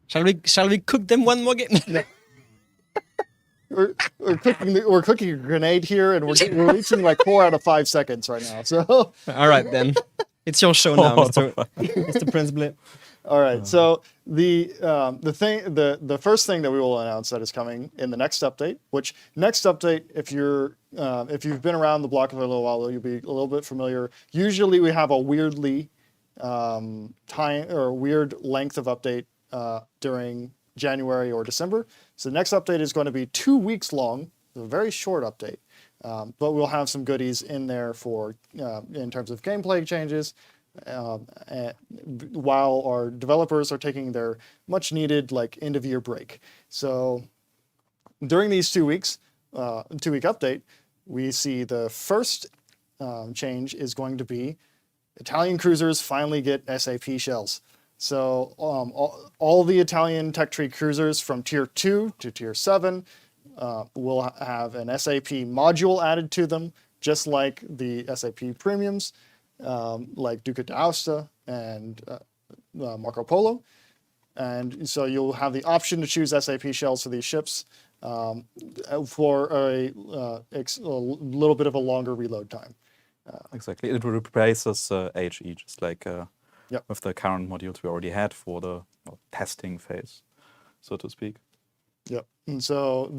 Shall we cook them one more game? We're cooking a grenade here, and we're reaching like 4 out of 5 seconds right now. So All right then. It's your show now, Mr. Prince Blip. all right. So the first thing that we will announce that is coming in the next update. Which next update, if you've been around the block for a little while, you'll be a little bit familiar. Usually we have a weirdly time or weird length of update during January or December. So the next update is going to be 2 weeks long. It's a very short update, but we'll have some goodies in there for in terms of gameplay changes, while our developers are taking their much needed like end of year break. So during these 2 weeks, 2 week update, we see the first change is going to be Italian cruisers finally get SAP shells. So all the Italian tech tree cruisers from tier 2 to tier 7 will have an SAP module added to them, just like the SAP premiums, like Duca d'Aosta and Marco Polo. And so you'll have the option to choose SAP shells for these ships for a little bit of a longer reload time. Exactly. It replaces HE, just like Yep. with the current modules we already had for the testing phase, so to speak. Yep. And so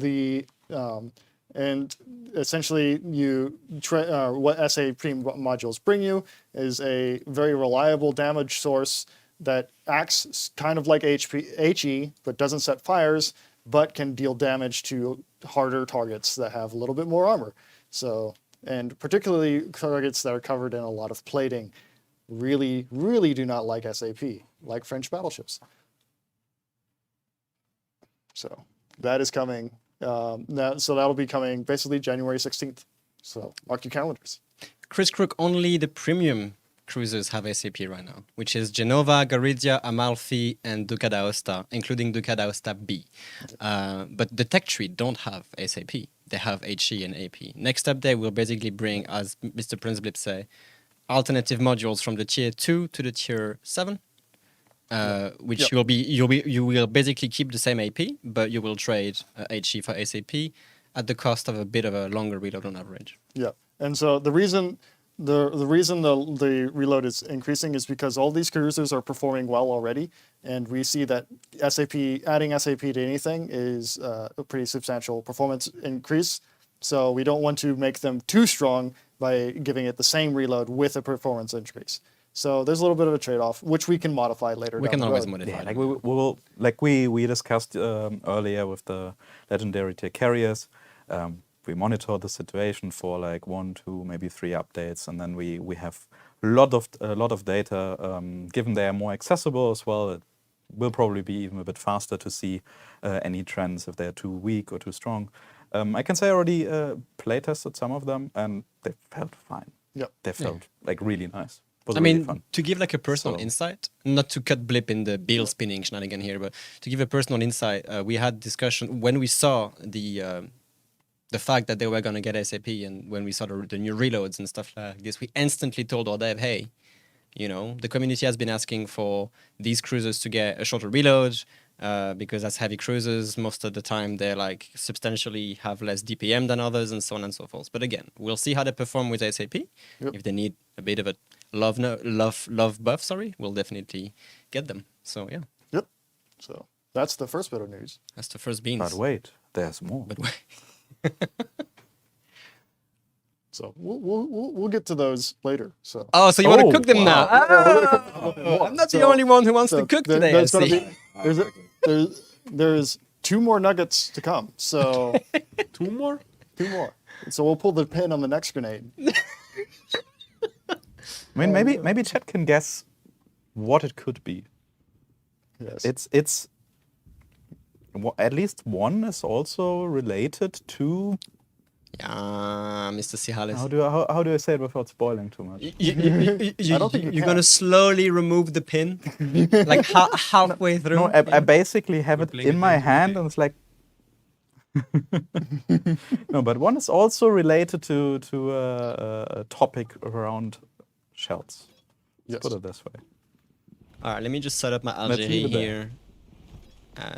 and essentially what SAP modules bring you is a very reliable damage source that acts kind of like HE, but doesn't set fires, but can deal damage to harder targets that have a little bit more armor. So, and particularly targets that are covered in a lot of plating. really, really do not like SAP, like French battleships. So that is coming. So that'll be coming basically January 16th. So mark your calendars. Chris Crook, only the premium cruisers have SAP right now, which is Genova, Garidia, Amalfi, and Duca d'Aosta, including Duca d'Aosta B. But the tech tree don't have SAP. They have HE and AP. Next update will basically bring, as Mr. Princeblip say, alternative modules from the tier 2 to the tier 7. Which you will basically keep the same AP, but you will trade HE for SAP at the cost of a bit of a longer reload on average. Yeah, and so the reason the reload is increasing is because all these cruisers are performing well already, and we see that adding SAP to anything is a pretty substantial performance increase. So we don't want to make them too strong by giving it the same reload with a performance increase. So there's a little bit of a trade-off, which we can modify later. We down can the always road. modify. Yeah, like we will, like we discussed earlier with the legendary tier carriers. We monitor the situation for like 1, 2, maybe 3 updates, and then we have a lot of data. Given they are more accessible as well, it will probably be even a bit faster to see any trends if they are too weak or too strong. I can say I already playtested some of them, and they felt fine. Yep. They felt like really nice. Was I really mean, fun. to give like a personal So- insight, not to cut Blip in the bill spinning shenanigan here, but to give a personal insight, we had discussion when we saw the fact that they were going to get SAP, and when we saw the new reloads and stuff like this, we instantly told our dev, hey, you know, the community has been asking for these cruisers to get a shorter reload, because as heavy cruisers, most of the time they're like substantially have less DPM than others, and so on and so forth. But again, we'll see how they perform with SAP. Yep. If they need a bit of a love buff, we'll definitely get them. So yeah, Yep. So that's the first bit of news. that's the first beans. But wait, there's more. But wait. So we'll get to those later. So Oh, so you want to Oh, cook them wow. now? Oh, I'm not the So- only one who wants to so cook there- today. I there's gonna see. be there's 2 more nuggets to come. So 2 more? 2 more. So we'll pull the pin on the next grenade. I mean, maybe chat can guess what it could be. Yes. It's at least one is also related to Yeah, Mr. Sihalis. how do I say it without spoiling too much? I don't think you you're can. gonna slowly remove the pin, like halfway through. No, I basically have it playing in it my into hand the and it's like no, but one is also related to a topic around shells. Yes. Put it this way. All right, let me just set up my Let's leave Algerie it there. here.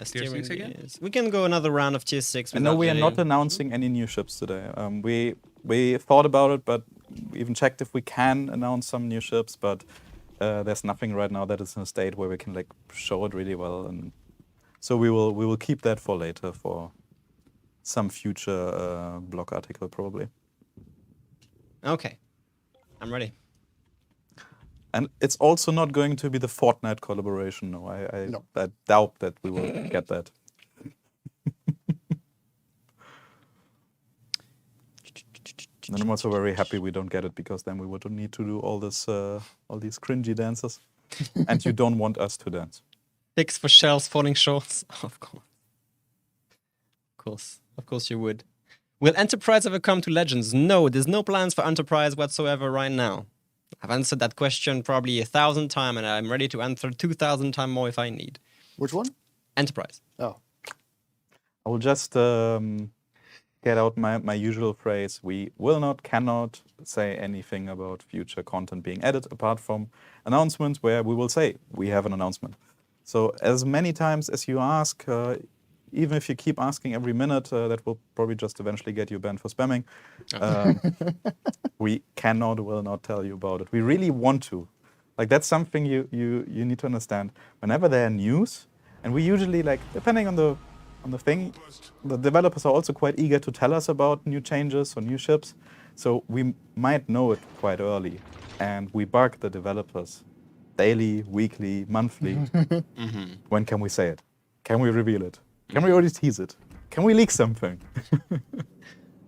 Tier 6 again? We can go another round of tier 6. I with know we are not Algerie. announcing any new ships today. We thought about it, but we even checked if we can announce some new ships, but there's nothing right now that is in a state where we can like show it really well, and so we will keep that for later for some future blog article probably. Okay, I'm ready. And it's also not going to be the Fortnite collaboration. No, I No. doubt that we will get that. And I'm also very happy we don't get it, because then we would need to do all these cringy dances, and you don't want us to dance. Picks for shells falling short. Of course you would. Will Enterprise ever come to Legends? No, there's no plans for Enterprise whatsoever right now. I've answered that question probably 1,000 times, and I'm ready to answer 2,000 times more if I need. Which one? Enterprise. Oh, I will just get out my usual phrase. We will not, cannot say anything about future content being added apart from announcements where we will say we have an announcement. So as many times as you ask, even if you keep asking every minute, that will probably just eventually get you banned for spamming. We cannot, will not tell you about it. We really want to. Like, that's something you need to understand. Whenever there are news, and we usually, like, depending on the thing, the developers are also quite eager to tell us about new changes or new ships. So we might know it quite early, and we bug the developers daily, weekly, monthly. When can we say it? Can we reveal it? Can we already tease it? Can we leak something?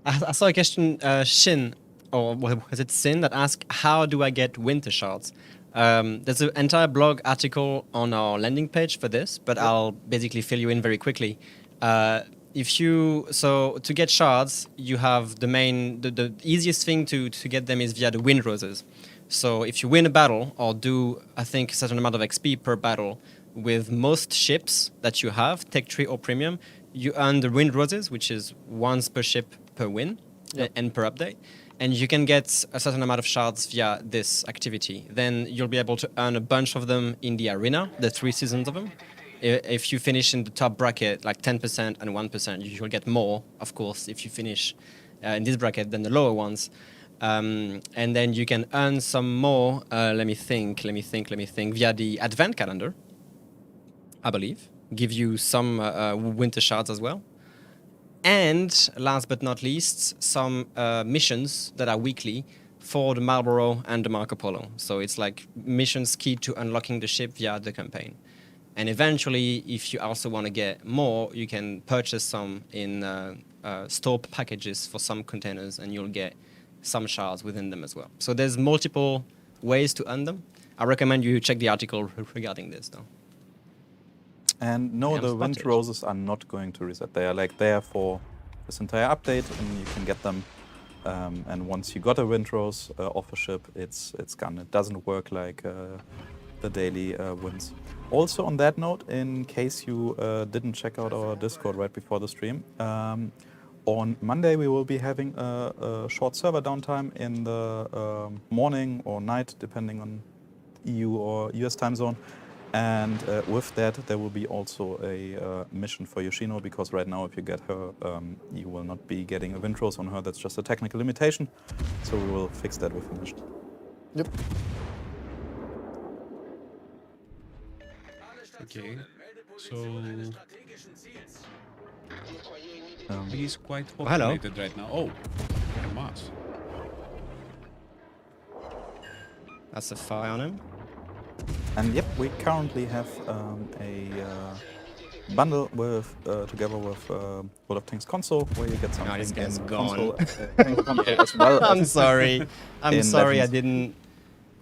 I saw a question, Shin, or was it Sin, that asked, how do I get winter shards? There's an entire blog article on our landing page for this, but I'll basically fill you in very quickly. To get shards, you have the easiest thing to get them is via the wind roses. So if you win a battle or do, I think, a certain amount of XP per battle with most ships that you have, Tech 3 or Premium, you earn the wind roses, which is once per ship per win and per update. And you can get a certain amount of shards via this activity. Then you'll be able to earn a bunch of them in the arena, the 3 seasons of them. If you finish in the top bracket, like 10% and 1%, you will get more, of course, if you finish in this bracket than the lower ones. And then you can earn some more, let me think, via the advent calendar, I believe. Give you some winter shards as well. And last but not least, some missions that are weekly for the Marlborough and the Marco Polo. So it's like missions key to unlocking the ship via the campaign. And eventually, if you also want to get more, you can purchase some in store packages for some containers, and you'll get some shards within them as well. So there's multiple ways to earn them. I recommend you check the article regarding this, though. And no, Yeah, the I'm wind spotted. roses are not going to reset. They are like there for this entire update, and you can get them. And once you got a wind rose off a ship, it's gone. It doesn't work like the daily wins. Also, on that note, in case you didn't check out our Discord right before the stream, on Monday we will be having a short server downtime in the morning or night, depending on EU or US time zone. And with that, there will be also a mission for Yoshino, because right now, if you get her, you will not be getting a wind rose on her. That's just a technical limitation. So we will fix that with a mission. Yep. Okay. So he's quite hello. populated right now. Oh, a mass. That's a fire on him. And yep, we currently have a bundle with together with World of Tanks console, where you get something this guy's in gone. console, as well. I'm as sorry. I'm in sorry I Legends.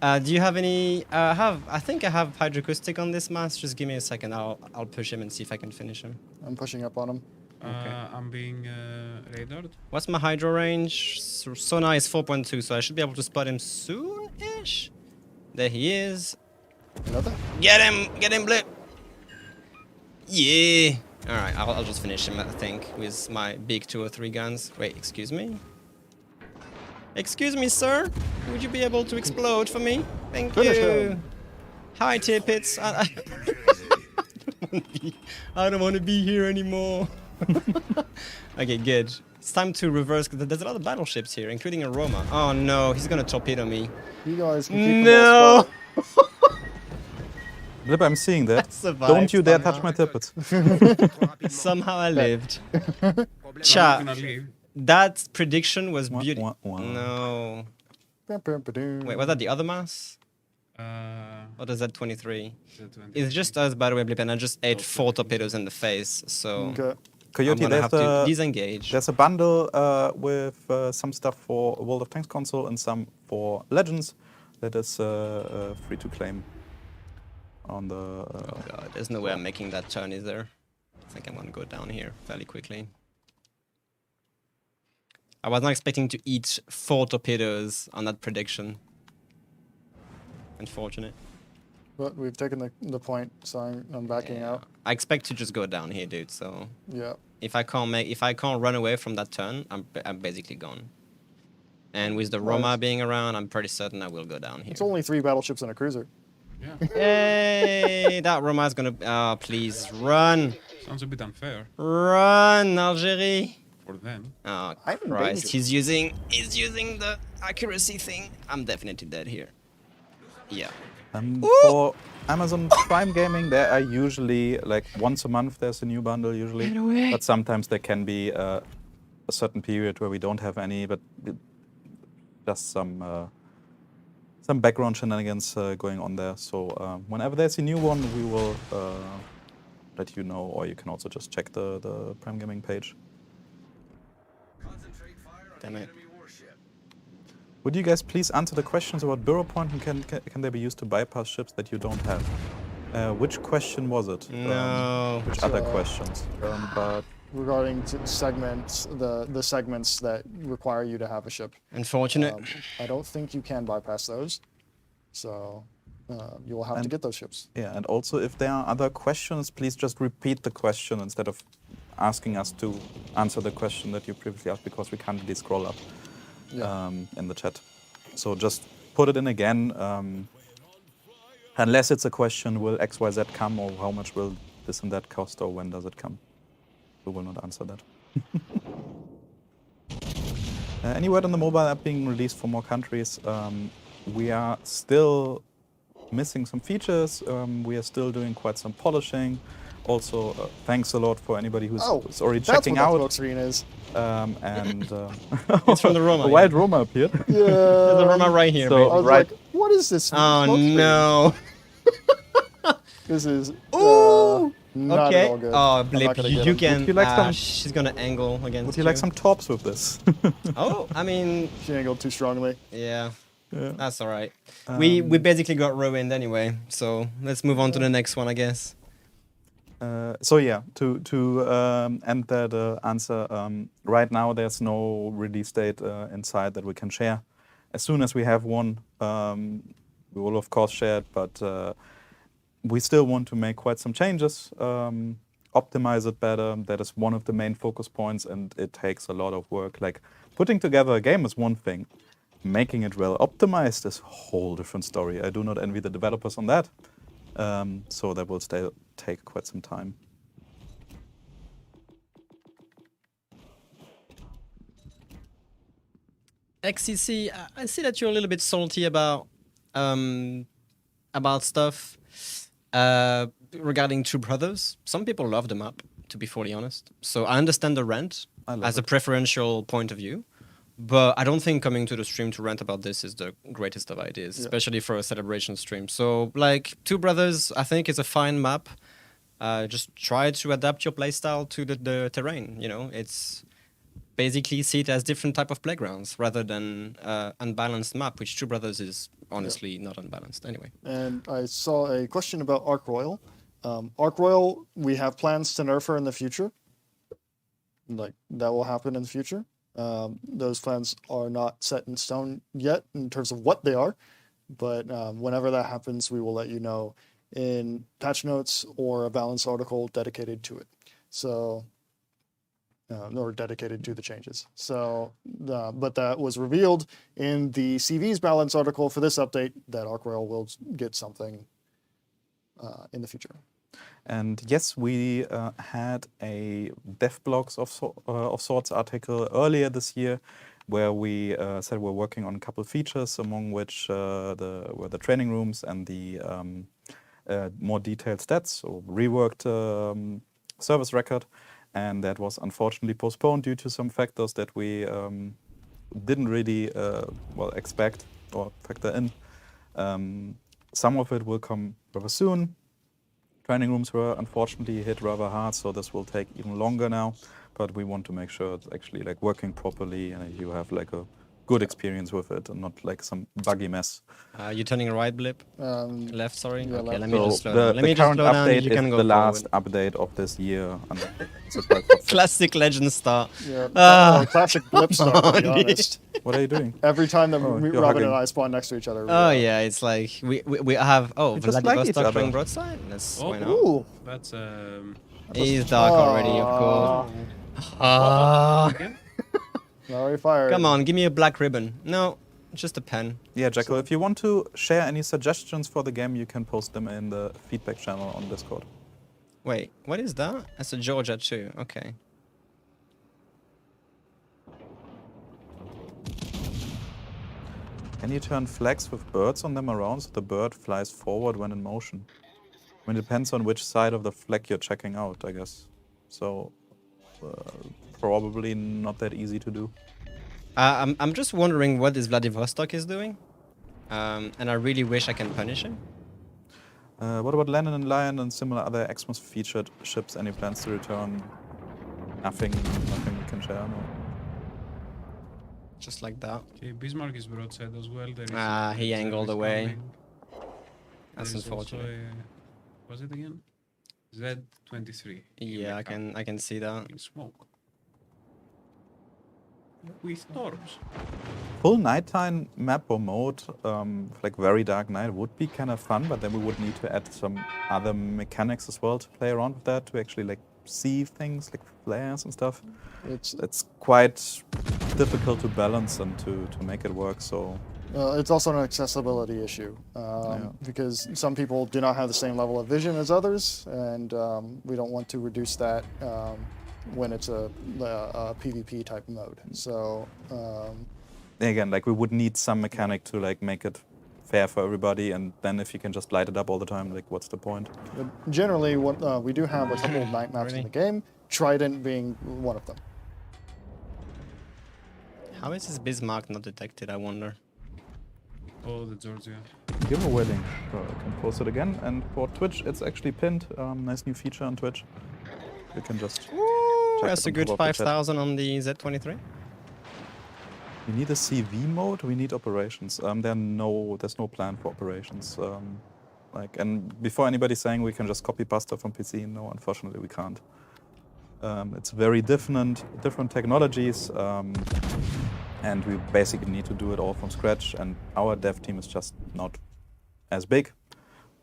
didn't. Do you have any? I think I have hydroacoustic on this mass. Just give me a second. I'll push him and see if I can finish him. I'm pushing up on him. I'm being radared. What's my hydro range? Sonar is 4.2, so I should be able to spot him soon-ish. There he is. Another? Get him, Blip. Yeah. All right, I'll just finish him, I think, with my big 2 or 3 guns. Wait, excuse me? Excuse me, sir? Would you be able to explode for me? Thank Finish you. him. Hi, Tippets. I don't want to be here anymore. Okay, good. It's time to reverse, because there's a lot of battleships here, including a Roma. Oh no, he's gonna torpedo me. You guys can keep them all No! spotted. Blip, I'm seeing that. survived Don't you dare somehow. touch my tippets. Somehow I lived. I'm Chat. gonna leave. That prediction was Wah, beautiful. wah, wah. No. Bam, bam, ba-doom. Wait, was that the other mass? Uh, Or is that 23? Z20. It's just us, by the way, Blip, and I just ate 4 torpedoes in the face, so Okay. I'm Coyote, gonna have to there's disengage. a bundle with some stuff for World of Tanks console and some for Legends that is free to claim on the. Oh god, there's no way I'm making that turn, is there? I think I'm gonna go down here fairly quickly. I was not expecting to eat 4 torpedoes on that prediction. Unfortunate. But we've taken the point, so I'm backing Yeah. out. I expect to just go down here, dude. So Yeah. if I can't run away from that turn, I'm basically gone. And with the Roma Nice. being around, I'm pretty certain I will go down here. It's only 3 battleships and a cruiser. Yeah, Hey, that Roma is gonna. Oh, please run, sounds a bit unfair run, Algerie. for them. Oh I'm in Christ, danger. he's using the accuracy thing. I'm definitely dead here. Yeah. For Amazon Prime Gaming, there are usually like once a month there's a new bundle usually, Get away. but sometimes there can be a certain period where we don't have any, but just some background shenanigans going on there. So whenever there's a new one, we will let you know, or you can also just check the Prime Gaming page. Damn it. Would you guys please answer the questions about bureau point and can they be used to bypass ships that you don't have? Which question was it? No. Which other questions? But Regarding to segments, the segments that require you to have a ship. Unfortunate. I don't think you can bypass those. So you will have to get those ships. yeah, and also if there are other questions, please just repeat the question instead of asking us to answer the question that you previously asked because we can't really scroll up in the chat. So just put it in again. Unless it's a question, will XYZ come or how much will this and that cost or when does it come? We will not answer that. Any word on the mobile app being released for more countries? We are still missing some features. We are still doing quite some polishing. Also, thanks a lot for anybody who's already checking out. That's what the screen is. It's from the Roma. A wild Roma appeared. Yeah. There's a Roma right here. So- baby. I was Right. like, what is this? Oh smoke screen? no. This is Ooh. not Okay. at all good. Oh, I'm Blip, not gonna you get him. can. Would you like some- She's gonna angle against Would you like some tops with this? Oh, I mean, She angled too strongly. yeah, Yeah. that's all right. We basically got ruined anyway, so let's move on to the next one, I guess. So yeah, to end that answer, right now there's no release date inside that we can share. As soon as we have one, we will of course share it, but we still want to make quite some changes, optimize it better. That is one of the main focus points, and it takes a lot of work. Like putting together a game is one thing, making it well optimized is a whole different story. I do not envy the developers on that. So that will take quite some time. XCC, I see that you're a little bit salty about stuff regarding Two Brothers. Some people love the map, to be fully honest. So I understand the rant as a preferential point of view. But I don't think coming to the stream to rant about this is the greatest of ideas, especially for a celebration stream. So, like, Two Brothers, I think, is a fine map. Just try to adapt your playstyle to the terrain, you know? It's basically see it as different type of playgrounds rather than unbalanced map, which Two Brothers is honestly not unbalanced anyway. And I saw a question about Ark Royal. Ark Royal, we have plans to nerf her in the future. Like, that will happen in the future. Those plans are not set in stone yet in terms of what they are, but whenever that happens, we will let you know in patch notes or a balance article dedicated to it. So, or dedicated to the changes. So, but that was revealed in the CV's balance article for this update that Ark Royal will get something in the future. And yes, we had a dev blogs of sorts article earlier this year, where we said we're working on a couple of features, among which were the training rooms and the more detailed stats, or reworked service record, and that was unfortunately postponed due to some factors that we didn't really expect or factor in. Some of it will come rather soon. Training rooms were unfortunately hit rather hard, so this will take even longer now. But we want to make sure it's actually like working properly and you have like a good experience with it and not like some buggy mess. You turning right, Blip? Left, sorry. yeah, Okay, left. let me just slow the down. Let me just current slow down. update You is can go the last forward. update of this year. Classic legend start. Yeah, classic blip start, to be honest. What are you doing? Every time that Oh, you're Robin hugging. and I spawn next to each other. Oh yeah, it's like we have We just like each Vladivostok other. going broadside. That's Oh, why not. Ooh. That's He's dark already, of course. again. Already fired. Come on, give me a black ribbon. No, just a pen. Yeah, Jekyll, if you want to share any suggestions for the game, you can post them in the feedback channel on Discord. Wait, what is that? That's a Georgia too. Okay. Can you turn flags with birds on them around so the bird flies forward when in motion? I mean, it depends on which side of the flag you're checking out, I guess. So, probably not that easy to do. I'm just wondering what this Vladivostok is doing, and I really wish I can punish him. What about Lennon and Lion and similar other Xmas featured ships? Any plans to return? Nothing we can share, no. Just like that. Okay, Bismarck is broadside as well. There is He angled away. coming. That's There is also unfortunate. was it again? Z23. Yeah, I can see that. In smoke. With storms. Full nighttime map or mode, like very dark night, would be kind of fun, but then we would need to add some other mechanics as well to play around with that, to actually like see things like flares and stuff. It's quite difficult to balance and to make it work. So It's also an accessibility issue because some people do not have the same level of vision as others, and we don't want to reduce that when it's a PvP type mode. So again, like we would need some mechanic to like make it fair for everybody, and then if you can just light it up all the time, like what's the point? but generally, we do have a couple of night maps in Really? the game, Trident being one of them. How is this Bismarck not detected, I wonder? Oh, the Georgia. Giveaway link. I can post it again, and for Twitch, it's actually pinned. Nice new feature on Twitch. You can just. check That's it a on good top of the chat. 5,000 on the Z23. We need a CV mode. We need operations. There's no plan for operations. And before anybody's saying we can just copy pasta from PC, no, unfortunately we can't. It's very different technologies, and we basically need to do it all from scratch. And our dev team is just not as big.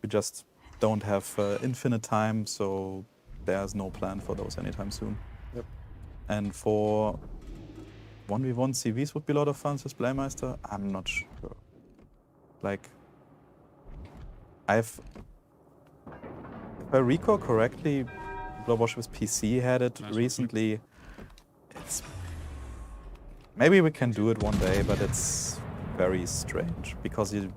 We just don't have infinite time, so there's no plan for those anytime soon. Yep. And for 1v1 CVs would be a lot of fun, says Blaymeister. I'm not sure. Like, if I recall correctly, Warships PC had it Nice. recently. Maybe we can do it one day, but it's very strange because you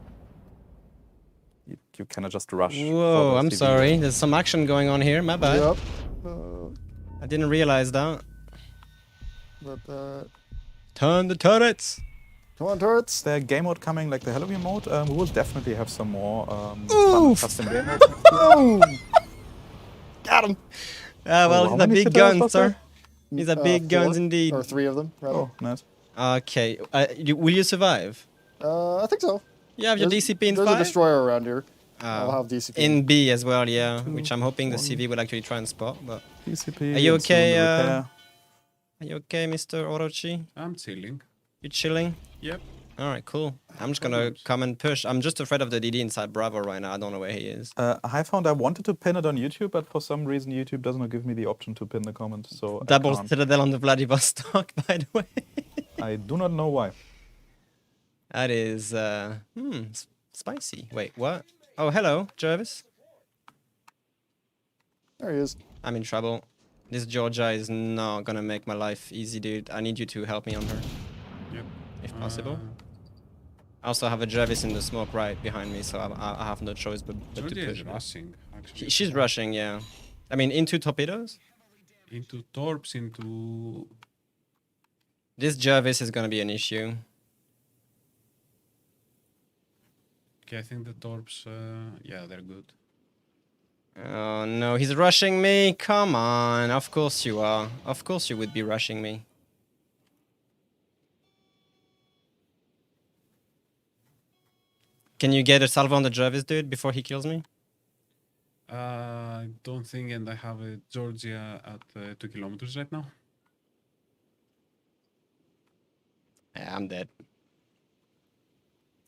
cannot just rush. for Whoa, the I'm CV. sorry. There's some action going on here. My bad. Yep. I didn't realize that. But Turn the turrets. come on, turrets. Is there a game mode coming, like the Halloween mode? We will definitely have some more fun Oof. custom game modes. Boom! Got him. Well, how he's a many big citadels gun, was sir. there? These are big guns 4, indeed. or 3 of them, rather. Oh, nice. Okay. Will you survive? I think so. You have your There's- DCP in There's a 5? destroyer around here. I'll have DCP. In B as well, yeah. 2, Which I'm hoping the 1. CV will actually try and spot. But PCP. Are you and soon okay, the repair. are you okay, Mr. Orochi? I'm chilling. You chilling? Yep. All right, cool. I'm just gonna come and push. I'm just afraid of the DD inside Bravo right now. I don't know where he is. I found I wanted to pin it on YouTube, but for some reason YouTube does not give me the option to pin the comment, so Double I can't. Citadel on the Vladivostok, by the way. I do not know why. That is, spicy. Wait, what? Oh, hello, Jervis. There he is. I'm in trouble. This Georgia is not gonna make my life easy, dude. I need you to help me on her, Yep. if possible. I also have a Jervis in the smoke right behind me, so I have no choice but to Georgia push. is rushing, actually. She's rushing, yeah. I mean, into torpedoes? Into torps, into... This Jervis is gonna be an issue. Okay, I think the torps, yeah, they're good. Oh no, he's rushing me. Come on. Of course you are. Of course you would be rushing me. Can you get a salvo on the Jervis, dude, before he kills me? I don't think, and I have a Georgia at 2 kilometers right now. Yeah, I'm dead.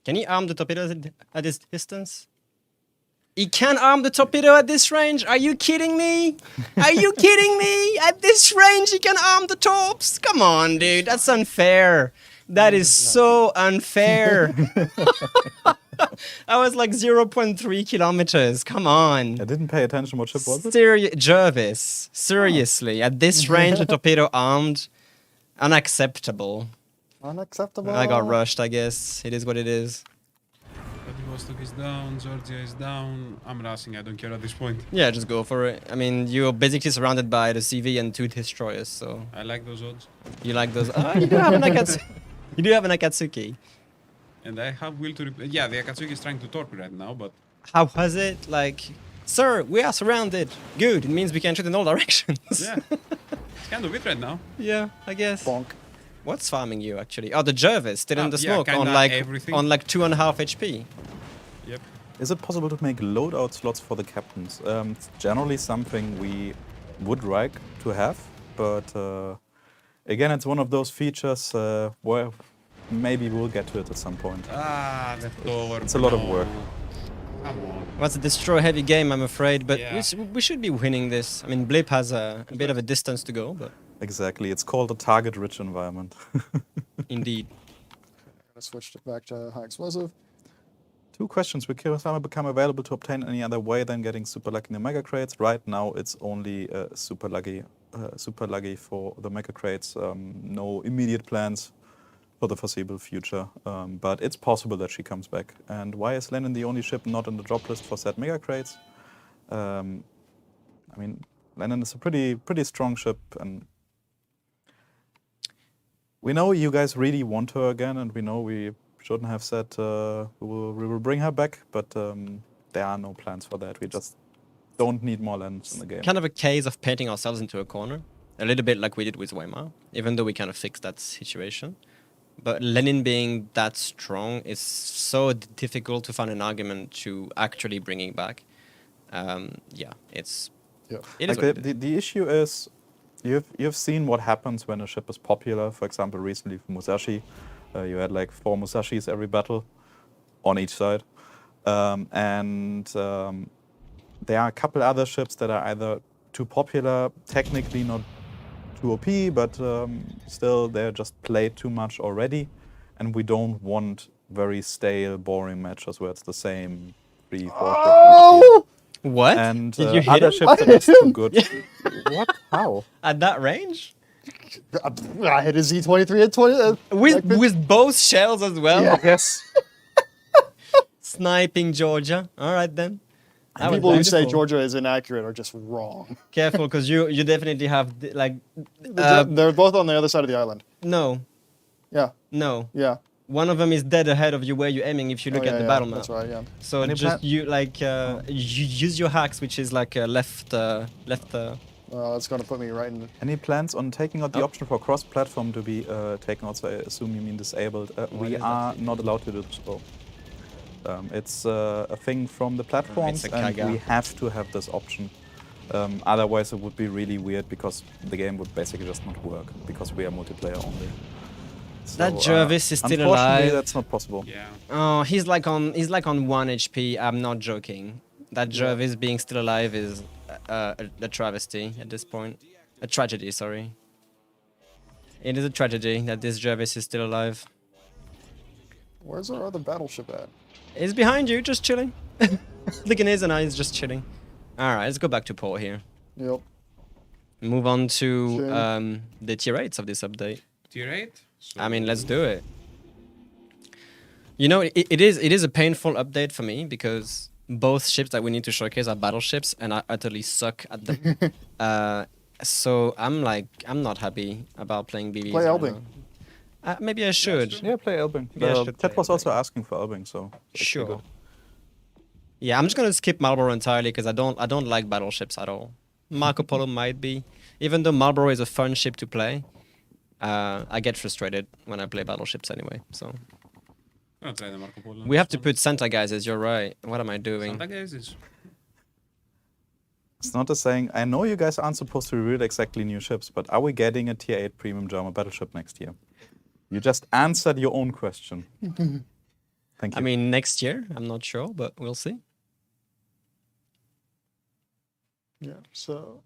Can he arm the torpedoes at this distance? He can arm the torpedo at this range? Are you kidding me? Are you kidding me? At this range he can arm the torps? Come on, dude. That's unfair. That is so unfair. I was like 0.3 kilometers. Come on. I didn't pay attention what ship was it? Jervis. Seriously. At this range, a torpedo armed. Unacceptable. Unacceptable. I got rushed, I guess. It is what it is. Vladivostok is down, Georgia is down. I'm rushing, I don't care at this point. Yeah, just go for it. I mean, you're basically surrounded by the CV and 2 destroyers, so I like those odds. you like those. Oh, you do have an Akatsuki. You do have an Akatsuki. And I have will to... Yeah, the Akatsuki is trying to torpedo right now, but... How was it? Like, sir, we are surrounded. Good. It means we can shoot in all directions. Yeah, it's kind of it right now. Yeah, I guess. Bonk. What's farming you actually? Oh, the Jervis still in the Yeah, smoke on kinda like everything. 2.5 HP. Yep. Is it possible to make loadout slots for the captains? It's generally something we would like to have, but again, it's one of those features where maybe we'll get to it at some point. Ah, the tower. It's a lot of work. Come on. Well, it's a destroy heavy game, I'm afraid, but Yeah. we should be winning this. I mean, Blip has a bit of a distance to go, but Exactly, it's called a target-rich environment. indeed. Gonna switch it back to high explosive. 2 questions. Will Kirisame become available to obtain any other way than getting super lucky in the mega crates? Right now, it's only super lucky for the mega crates. No immediate plans for the foreseeable future, but it's possible that she comes back. And why is Lennon the only ship not in the drop list for said mega crates? I mean, Lennon is a pretty strong ship, and we know you guys really want her again, and we know we shouldn't have said we will bring her back, but there are no plans for that. We just don't need more lands in the game. Kind of a case of painting ourselves into a corner, a little bit like we did with Weimar, even though we kind of fixed that situation. But Lenin being that strong is so difficult to find an argument to actually bringing back. Yeah, it's Yeah. it is Like what it is. the issue is, you've seen what happens when a ship is popular. For example, recently for Musashi, you had like 4 Musashis every battle on each side, and there are a couple other ships that are either too popular, technically not too OP, but still they're just played too much already, and we don't want very stale, boring matches where it's the same 3, 4 Oh! What? and Did you hit other him? ships that are too good. What? How? At that range? I hit a Z23 at 20. With both shells as well? Yeah. Yes. Sniping Georgia. All right then. That was People who say beautiful. Georgia is inaccurate are just wrong. Careful, because you definitely have They're both on the other side of the island. no. Yeah, yeah. One of them is dead ahead of you where you're aiming if you look Oh, at yeah, the yeah, battle map. That's right, yeah. So Any just plan- you like you use your hacks, which is like left. That's going to put me right in. Any plans on taking out the Oh. option for cross-platform to be taken out? So I assume you mean disabled. We is that are thing? not allowed to do so. It's a thing from the platforms, a and kaga. we have to have this option. Otherwise, it would be really weird because the game would basically just not work because we are multiplayer only. That Jervis is still unfortunately, alive. that's not possible. Yeah. Oh, he's like on 1 HP. I'm not joking. That Jervis being still alive is a travesty at this point. A tragedy, sorry. It is a tragedy that this Jervis is still alive. Where's our other battleship at? He's behind you, just chilling. Look in his eyes, just chilling. All right, let's go back to port here. Yep. Move on to Sure. the tier 8s of this update. Tier 8. So I mean, let's do it. You know, it is a painful update for me because both ships that we need to showcase are battleships, and I utterly suck at them. So I'm not happy about playing BBs. Play right Elbing. now. Maybe I should. Yeah, play Elbing. Yeah, I should Ted play was also Elbing. asking for Elbing, so it's Sure. good. Yeah, I'm just gonna skip Marlboro entirely because I don't like battleships at all. Marco Polo might be, even though Marlboro is a fun ship to play. I get frustrated when I play battleships anyway. So I'll try the Marco Polo. we have to put Santa guises. You're right. What am I doing? Santa guys is It's not a saying. I know you guys aren't supposed to reveal exactly new ships, but are we getting a tier 8 premium German battleship next year? You just answered your own question. Thank you. I mean, next year. I'm not sure, but we'll see. Yeah, so.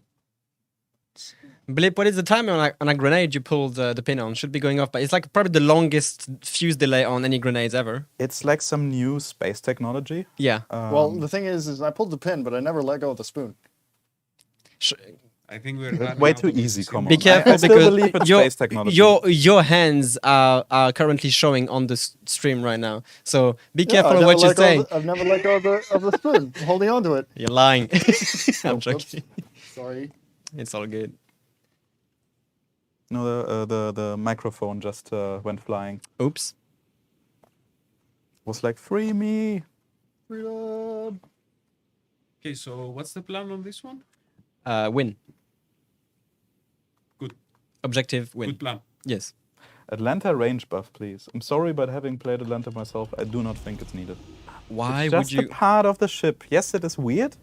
Blip, what is the timer on a grenade you pulled the pin on? Should be going off, but it's like probably the longest fuse delay on any grenades ever. It's like some new space technology. Yeah. Well, the thing is I pulled the pin, but I never let go of the spoon. I think we're running way out too of easy, this come in- Be on. careful I still believe because it's your, space technology. your hands are currently showing on the stream right now. So be Yeah, careful I've of never what you're let go of saying. I've never let go of the spoon. I'm holding on to it. You're lying. I'm Oops. joking. Sorry. It's all good. No, the microphone just went flying. Oops. Was like, free me. Freedom. Okay, so what's the plan on this one? Win. Good. Objective win. Good plan. Yes. Atlanta range buff, please. I'm sorry, but having played Atlanta myself, I do not think it's needed. Why It's would just you? a part of the ship. Yes, it is weird,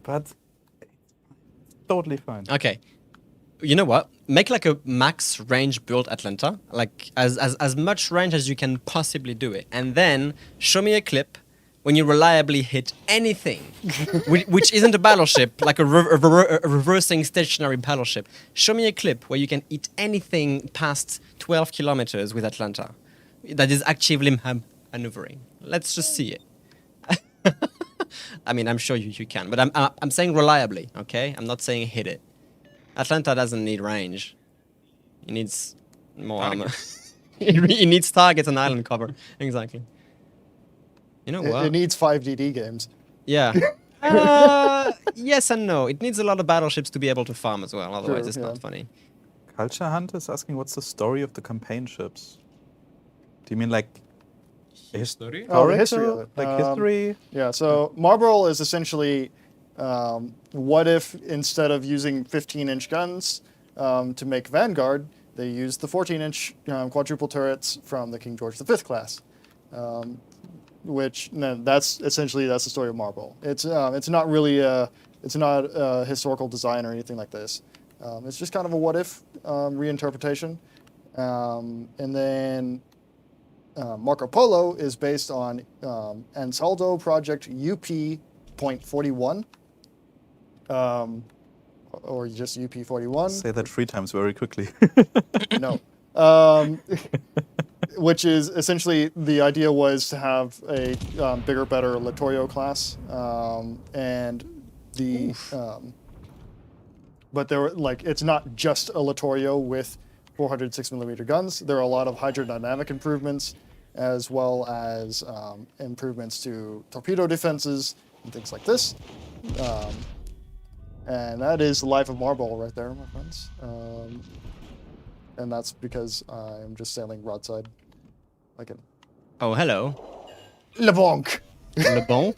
but it's totally fine. Okay. You know what? Make like a max range build Atlanta, like as much range as you can possibly do it, and then show me a clip when you reliably hit anything, which isn't a battleship, like a reversing stationary battleship. Show me a clip where you can hit anything past 12 kilometers with Atlanta, that is actively maneuvering. Let's just see it. I mean, I'm sure you can, but I'm saying reliably, okay? I'm not saying hit it. Atlanta doesn't need range. It needs more armor. it needs targets and island cover. Exactly. You know what? It needs 5 DD games. Yeah. Yes and no. It needs a lot of battleships to be able to farm as well. Otherwise, True, it's yeah. not funny. Culture Hunt is asking what's the story of the campaign ships? Do you mean like History? Oh, the history of it. Like history? Yeah, so Marlborough is essentially what if instead of using 15-inch guns to make Vanguard, they used the 14-inch quadruple turrets from the King George V class. That's the story of Marlborough. It's not really it's not a historical design or anything like this. It's just kind of a what if reinterpretation. And then Marco Polo is based on Ansaldo Project UP.41, or just UP41. Say that 3 times very quickly. No. Which is essentially the idea was to have a bigger, better Littorio class, and the but there were it's not just a Littorio with 406mm guns. There are a lot of hydrodynamic improvements, as well as improvements to torpedo defenses and things like this. And that is the life of Marlborough right there, my friends. And that's because I'm just sailing broadside. Like an Oh, hello. Le Bonk! Le Bonk?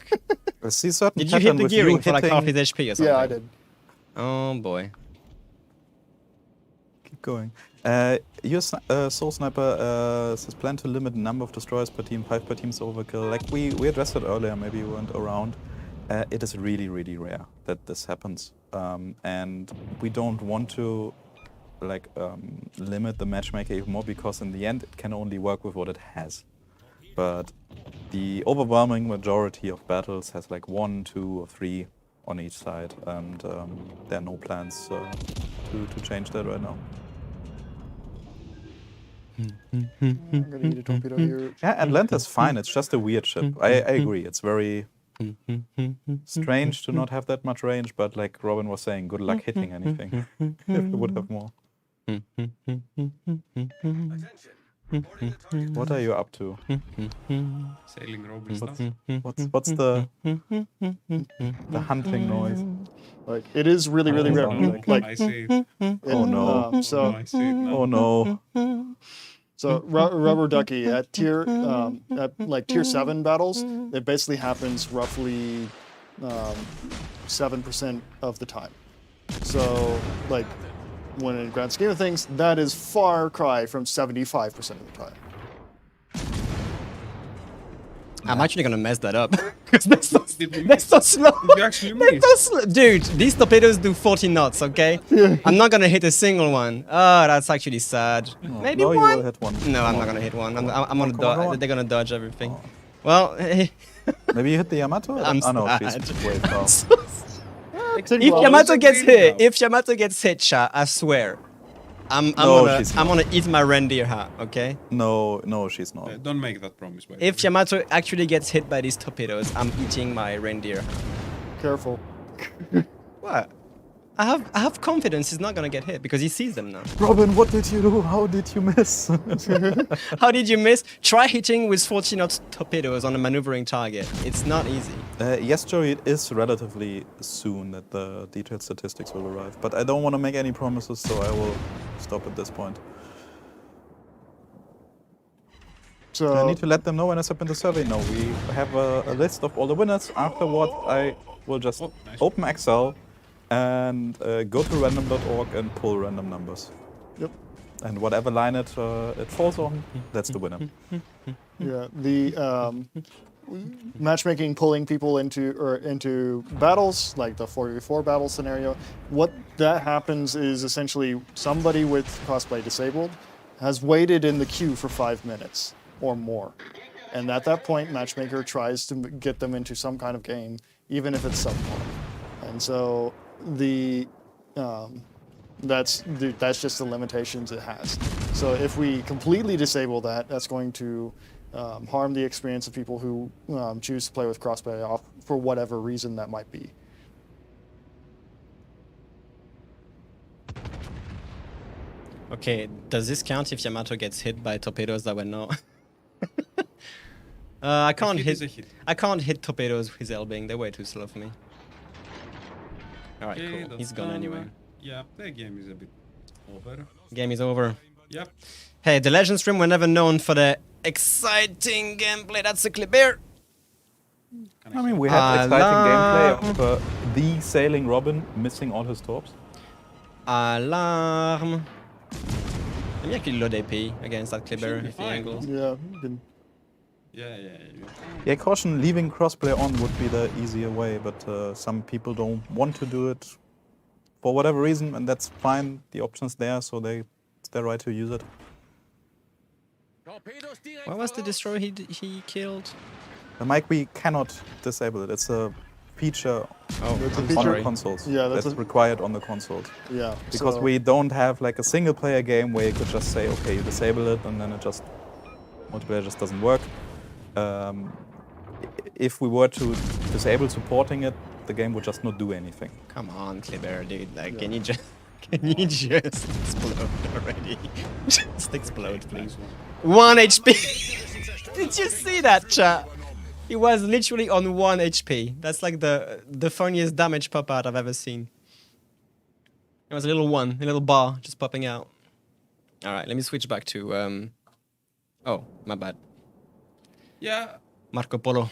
I see certain Did you hit pattern the with gearing you for like half hitting- his HP or something? Yeah, I did. Oh, boy. Keep going. Your Soul Sniper says plan to limit number of destroyers per team, 5 per team is overkill. Like we addressed it earlier, maybe you weren't around. It is really, really rare that this happens. And we don't want to limit the matchmaker even more, because in the end it can only work with what it has. But the overwhelming majority of battles has like 1, 2, or 3 on each side, and there are no plans to change that right now. I'm gonna need a torpedo here. Yeah, Atlanta's fine. It's just a weird ship. I agree. It's very strange to not have that much range, but like Robin was saying, good luck hitting anything if it would have more. What are you up to? Sailing Robin What's, stuff. what's the hunting noise? Like it is really, really rare. I see it. Oh no. So I see it now. Oh no. Rubber Ducky at tier tier 7 battles, it basically happens roughly 7% of the time. So like when in grand scheme of things, that is far cry from 75% of the time. I'm actually gonna mess that up. Because they're so slow. Did you actually They're miss? so slow. Dude, these torpedoes do 40 knots, okay? I'm not gonna hit a single one. Oh, that's actually sad. Maybe no, one? you will hit one. No, I'm Come not on. gonna hit one. I'm Come gonna on, dodge. They're gonna dodge everything. Well, Maybe you hit the Yamato? I'm oh no, sad. she's way down. if Yamato gets hit, chat, I swear, I'm No, she's gonna eat my reindeer hat, okay? No, she's not. Don't make that promise, by the If way. Yamato actually gets hit by these torpedoes, I'm eating my reindeer hat. Careful. What? I have confidence he's not gonna get hit because he sees them now. Robin, what did you do? How did you miss? How did you miss? Try hitting with 40 knot torpedoes on a maneuvering target. It's not easy. Yes, Joey, it is relatively soon that the detailed statistics will arrive, but I don't want to make any promises, so I will stop at this point. So I need to let them know when I submit the survey. No, we have a list of all the winners. Afterwards, I will just nice. open Excel and go to random.org and pull random numbers. Yep. And whatever line it falls on, that's the winner. Yeah, the matchmaking pulling people into battles, like the 4v4 battle scenario. What that happens is essentially somebody with crossplay disabled has waited in the queue for 5 minutes or more. And at that point, matchmaker tries to get them into some kind of game, even if it's subpar. And so that's just the limitations it has. So if we completely disable that, that's going to harm the experience of people who choose to play with crossplay off for whatever reason that might be. Okay, does this count if Yamato gets hit by torpedoes that were not? I can't hit is a hit. I can't hit torpedoes with Elbing. They're way too slow for me. All right, Okay, cool. that's He's gone done. anyway. Yeah, the game is a bit over. Game is over. Yep. Hey, the Legend stream were never known for the exciting gameplay. That's a clip here. I mean, we had exciting gameplay of the sailing Robin missing all his torps. Alarm. Let me actually load AP against that clipper Should be if he fine, angles. Yeah, you can Yeah. Yeah, caution, leaving crossplay on would be the easier way, but some people don't want to do it for whatever reason, and that's fine. The option's there, so it's their right to use it. What was the destroyer he killed? The mic, we cannot disable it. It's a feature Oh, That's a I'm feature. on the sorry. consoles. Yeah, that's that's required on the consoles. yeah. Because so- we don't have like a single player game where you could just say, okay, you disable it, and then multiplayer just doesn't work. If we were to disable supporting it, the game would just not do anything. Come on, Clipper, dude. Like, Yeah. can you just explode already? Just explode, please. 1 HP. Did you see that, chat? He was literally on 1 HP. That's like the funniest damage pop out I've ever seen. It was a little bar just popping out. All right, let me switch back to. Oh, my bad. Yeah, Marco Polo.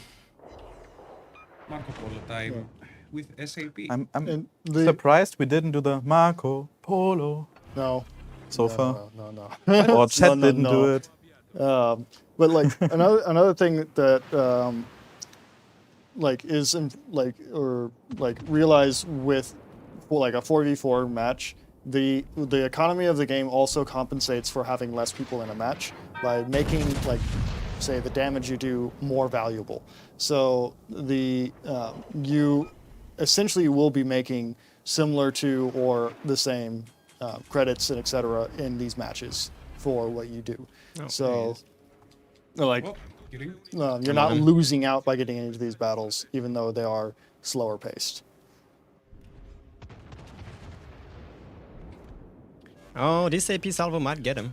Marco Polo time with SAP. I'm and the, surprised we didn't do the Marco Polo no. so far. No. Or chat No, didn't do it. But like another thing that like is realize with like a 4v4 match, the economy of the game also compensates for having less people in a match by making like say the damage you do more valuable. So you essentially will be making similar to or the same credits and etc. in these matches for what you do. So like Oh, kidding. you're not losing out by getting into these battles, even though they are slower paced. Oh, this AP salvo might get him.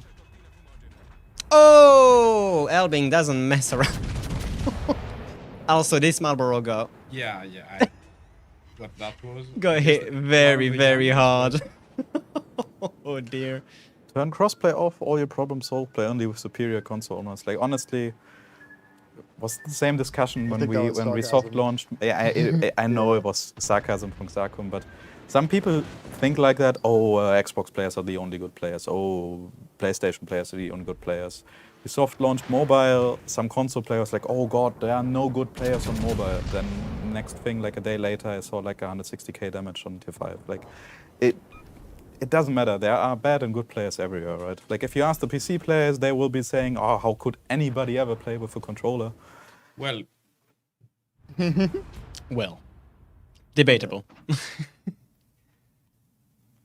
Oh, Elbing doesn't mess around. Also, this Marlboro Yeah. What that was. got hit very hard. Oh dear. Turn crossplay off, all your problems solved. Play only with superior console owners. Like honestly, was the same discussion when think that was we sarcasm. soft launched. I know it was sarcasm from Sarkum, but some people think like that. Oh, Xbox players are the only good players. Oh, PlayStation players are the only good players. We soft launched mobile. Some console players like, oh god, there are no good players on mobile. Then next thing, like a day later, I saw like 160k damage on tier 5. Like, it doesn't matter. There are bad and good players everywhere, right? Like if you ask the PC players, they will be saying, oh, how could anybody ever play with a controller? Well, Well, debatable.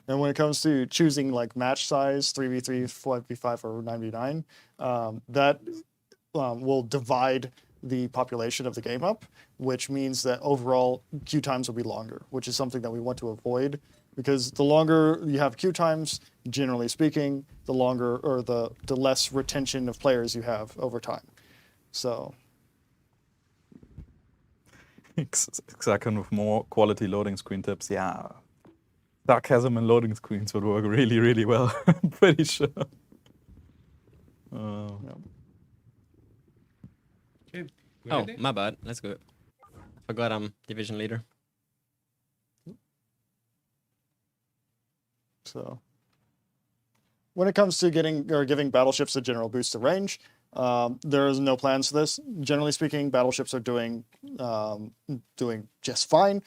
And when it comes to choosing like match size, 3v3, 5v5, or 9v9, that will divide the population of the game up, which means that overall queue times will be longer, which is something that we want to avoid, because the longer you have queue times, generally speaking, the longer or the less retention of players you have over time. So Exactly, with more quality loading screen tips, yeah. Sarcasm and loading screens would work really, really well. I'm pretty sure. yeah. okay. We Oh, ready? my bad. Let's go. Forgot I'm division leader. So when it comes to giving battleships a general boost of range, there is no plans for this. Generally speaking, battleships are doing just fine,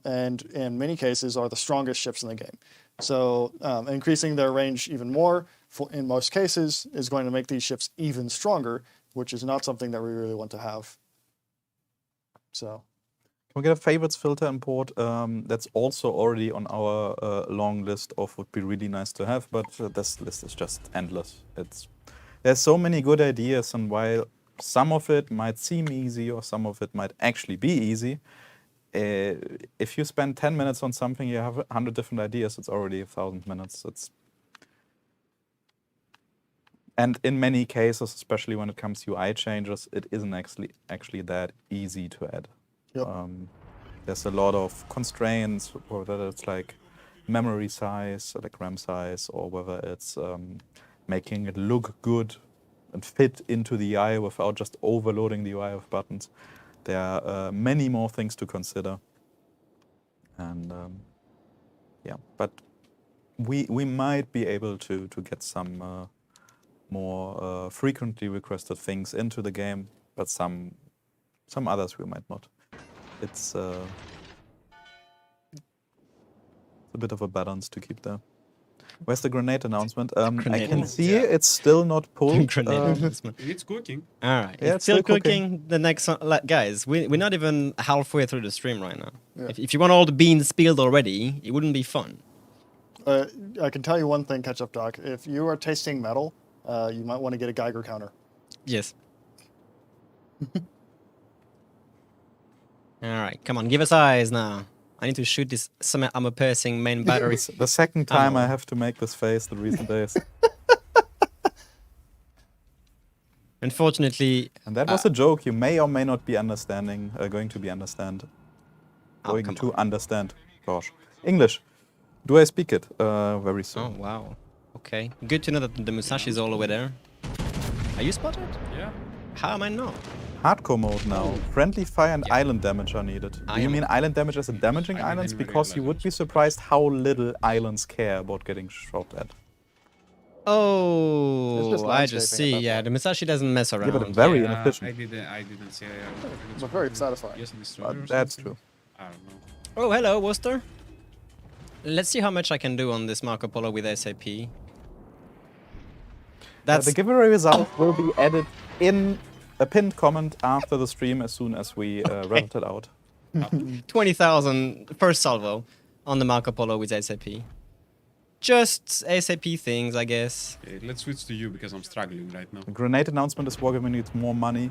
and in many cases are the strongest ships in the game. So increasing their range even more, in most cases, is going to make these ships even stronger, which is not something that we really want to have. So. Can we get a favorites filter import? That's also already on our long list of would be really nice to have, but this list is just endless. There's so many good ideas, and while some of it might seem easy or some of it might actually be easy, if you spend 10 minutes on something, you have 100 different ideas, it's already 1,000 minutes. And in many cases, especially when it comes to UI changes, it isn't actually that easy to add. Yep. There's a lot of constraints, whether it's like memory size, like RAM size, or whether it's making it look good and fit into the UI without just overloading the UI with buttons. There are many more things to consider. And yeah, but we might be able to get some more frequently requested things into the game, but some others we might not. It's a bit of a balance to keep there. Where's the grenade announcement? I can see it's still not pulled. Grenade announcement. It's cooking. All right, Yeah, it's still cooking. The next guys, we're not even halfway through the stream right now. Yeah. If you want all the beans spilled already, it wouldn't be fun. I can tell you one thing, Ketchup Doc. If you are tasting metal, you might want to get a Geiger counter. Yes. All right, come on, give us eyes now. I need to shoot this semi-armor-piercing main battery. The second time Ammo. I have to make this face the recent days. Unfortunately, And that was a joke you may or may not be understanding, going to understand. come Understand. Gosh. English. Do I speak it? Very soon. oh wow, okay. Good to know that the Musashi is all the way there. Are you spotted? Yeah. How am I not? Hardcore mode now. Friendly fire and island damage are needed. Do you mean island damage as a damaging I islands? didn't Because you would be surprised how little islands care about getting shot at. It's just Oh, I just landscaping see. at that Yeah, point. the Musashi doesn't mess around. but very Yeah, inefficient. I didn't see. But very satisfying. Yes, destroyer or That's something. true. I don't know. Oh, hello, Worcester. Let's see how much I can do on this Marco Polo with SAP. That's The giveaway result will be added in a pinned comment after the stream as soon as we round it out. 20,000 first salvo on the Marco Polo with SAP. Just SAP things, I guess. Okay, let's switch to you because I'm struggling right now. The grenade announcement is Wargaming needs more money.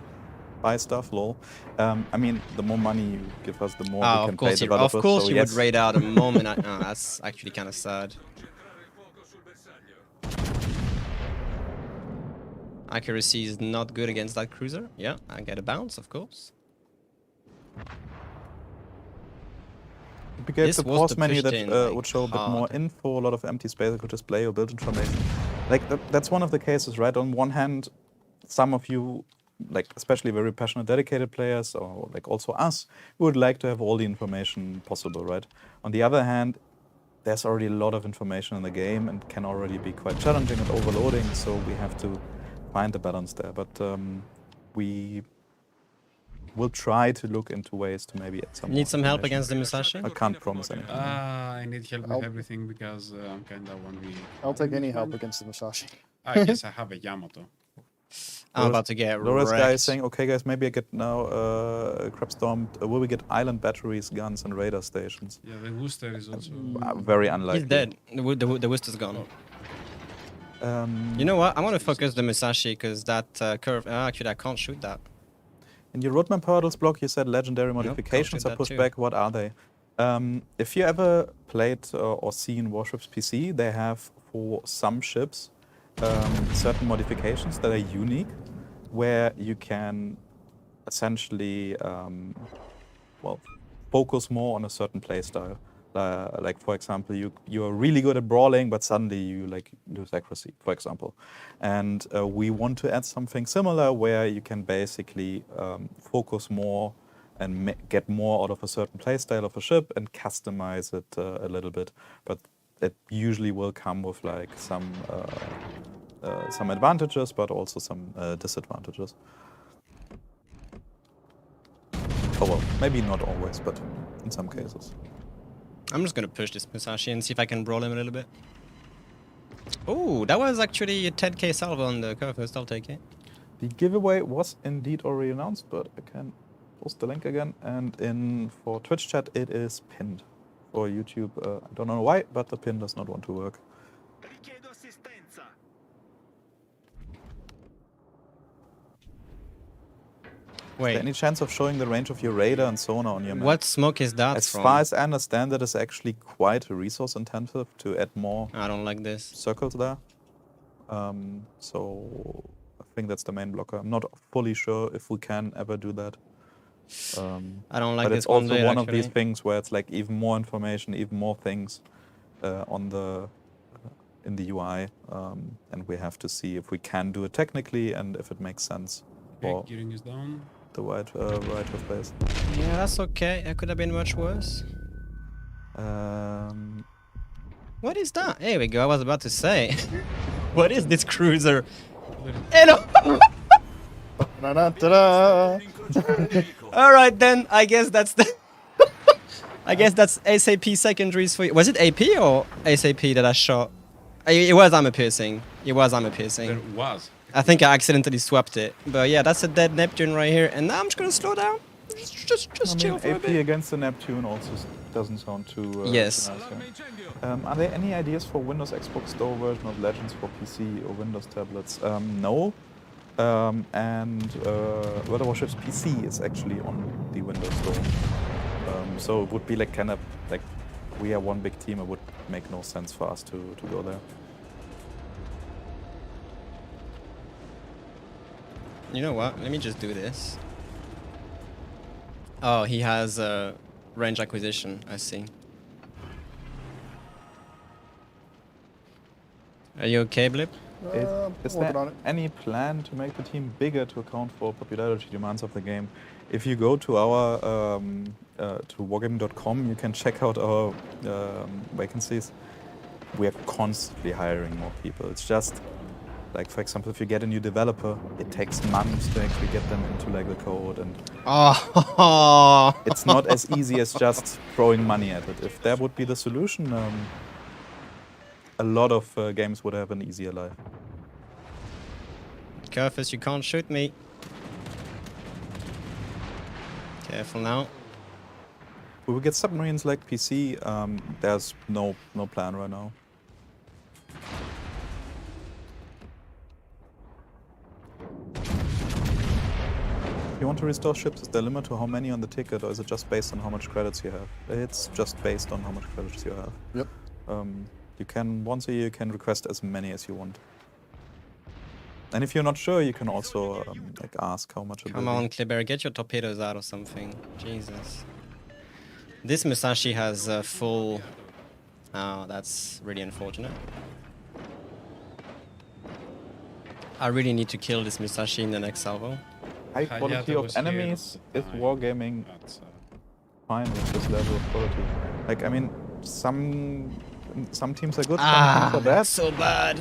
Buy stuff, lol. I mean, the more money you give us, the more we Oh, can of course, pay of developers. course so you yes. would rate out a moment. Oh, that's actually kind of sad. Accuracy is not good against that cruiser. Yeah, I get a bounce, of course. If we gave This the was pause the menu pushed that in, like, would show a bit more hard. info, a lot of empty space, I could display or build information. Like, that's one of the cases, right? On one hand, some of you, like especially very passionate, dedicated players, or like also us, we would like to have all the information possible, right? On the other hand, there's already a lot of information in the game and can already be quite challenging and overloading, so we have to find the balance there. But we will try to look into ways to maybe add some Need more some help information. against the Musashi? I can't promise anything. I need help with I'll- everything because I'm kind of 1v. I'll take any help against the Musashi. I guess I have a Yamato. I'm about to get Loris guy is wrecked. saying, okay guys, maybe I get now Crabstorm. Will we get island batteries, guns, and radar stations? Yeah, the Wooster is also. Very unlikely. He's dead. The Worcester's gone. You know what? I want to focus the Musashi because that curve. Actually, I can't shoot that. In your roadmap hurdles block, you said legendary can't modifications shoot are that pushed too. back. What are they? If you ever played or seen Warships PC, they have for some ships certain modifications that are unique, where you can essentially focus more on a certain playstyle. Like for example, you are really good at brawling, but suddenly you like lose accuracy, for example. And we want to add something similar where you can basically focus more and get more out of a certain playstyle of a ship and customize it a little bit. But it usually will come with like some advantages, but also some disadvantages. Oh well, maybe not always, but in some cases. I'm just gonna push this Musashi and see if I can brawl him a little bit. Oh, that was actually a 10k salvo on the curve first, I'll take it. The giveaway was indeed already announced, but I can post the link again. And for Twitch chat, it is pinned. For YouTube, I don't know why, but the pin does not want to work. Is Wait, there any chance of showing the range of your radar and sonar on your map? what smoke is that As from? far as I understand, that is actually quite resource intensive to add more I don't like this. circles there. So I think that's the main blocker. I'm not fully sure if we can ever do that. I don't like But this it's also bit, one of these actually. things where it's like even more information, even more things in the UI, and we have to see if we can do it technically and if it makes sense for Okay, gearing is down. the right of place. Yeah, that's okay. It could have been much worse. What is that? There we go, I was about to say. What is this cruiser? Hello! Ta-da-da-da. Alright then, I guess that's the... I guess that's SAP secondaries for you. Was it AP or SAP that I shot? It was armor piercing. It was armor piercing. There was. I think I accidentally swapped it. But yeah, that's a dead Neptune right here. And now I'm just gonna slow down. Just chill for a AP bit. against the Neptune also doesn't sound too Yes. too nice, yeah. Are there any ideas for Windows Xbox Store version of Legends for PC or Windows tablets? No. And World of Warships PC is actually on the Windows Store. So it would be like kind of like we are one big team. It would make no sense for us to go there. You know what? Let me just do this. Oh, he has range acquisition. I see. Are you okay, Blip? Is Working there on it. any plan to make the team bigger to account for popularity demands of the game? If you go to our to wargaming.com, you can check out our vacancies. We are constantly hiring more people. It's just like, for example, if you get a new developer, it takes months to actually get them into like the code, and Oh, it's not as easy as just throwing money at it. If that would be the solution, a lot of games would have an easier life. Curfus, you can't shoot me. Careful now. Will we get submarines like PC? There's no plan right now. If you want to restore ships, is there a limit to how many on the ticket, or is it just based on how much credits you have? It's just based on how much credits you have. Yep. You can, once a year, you can request as many as you want. And if you're not sure, you can also like ask how much it Come will on, be. Kleber, get your torpedoes out or something. Jesus. This Musashi has full... Oh, that's really unfortunate. I really need to kill this Musashi in the next salvo. High Yeah, quality that of was here. enemies is Aye. wargaming That's, fine with this level of quality. Like, I mean, some teams are good, some teams Ah, are bad. that's so bad.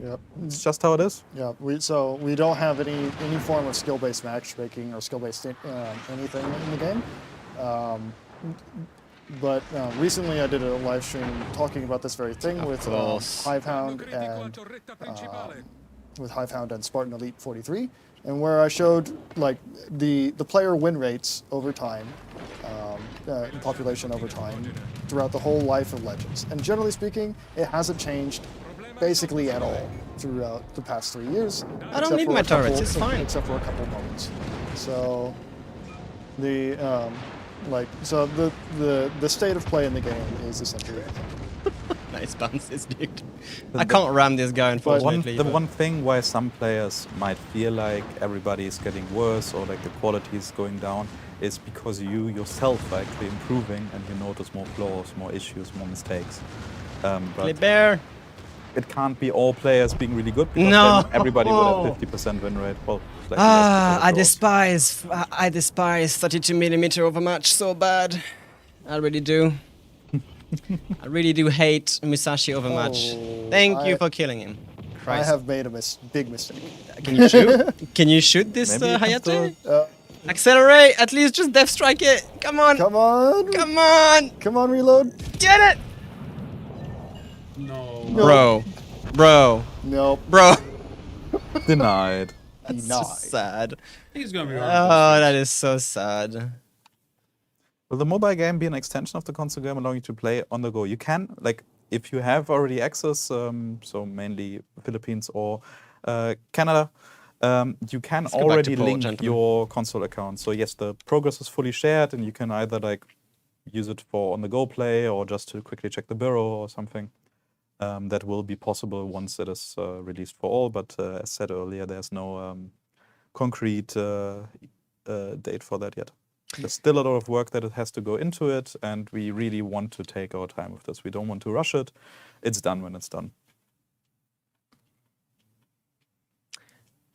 Yep. It's just how it is. Yeah. We don't have any form of skill-based matchmaking or skill-based anything in the game. But recently I did a live stream talking about this very thing Of with course. Hivehound and Spartan Elite 43, and where I showed like the player win rates over time, in population over time, throughout the whole life of Legends. And generally speaking, it hasn't changed basically at all throughout the past 3 years. I don't except need for my a couple- turrets, it's fine. Except for a couple of moments. So the the state of play in the game is essentially Nice bounces, dude. I can't ram this guy, unfortunately. The but- one thing why some players might feel like everybody is getting worse or like the quality is going down is because you yourself are actually improving and you notice more flaws, more issues, more mistakes. But Kleber. it can't be all players being really good because No. then everybody would have 50% win rate. Well, slightly less Ah, because of I despise 32mm overmatch so bad. I really do. I really do hate Musashi overmuch. Oh, Thank you for killing him. I Christ. have made a big mistake. Can you shoot? Can you shoot this Maybe you can Hayate? still- Accelerate! At least just death strike it! Come on! Come on! Come on! Come on, reload! Get it! No. Bro. Bro. Nope. Bro. Denied. That's so Denied. sad. He's gonna be Oh, that is so sad. Will the mobile game be an extension of the console game allowing you to play on the go? You can, like, if you have already access, so mainly Philippines or Canada, you can Let's go back to already Paul, link gentlemen. your console account. So yes, the progress is fully shared, and you can either like use it for on-the-go play or just to quickly check the bureau or something. That will be possible once it is released for all. But as said earlier, there's no concrete date for that yet. There's still a lot of work that it has to go into it, and we really want to take our time with this. We don't want to rush it. It's done when it's done.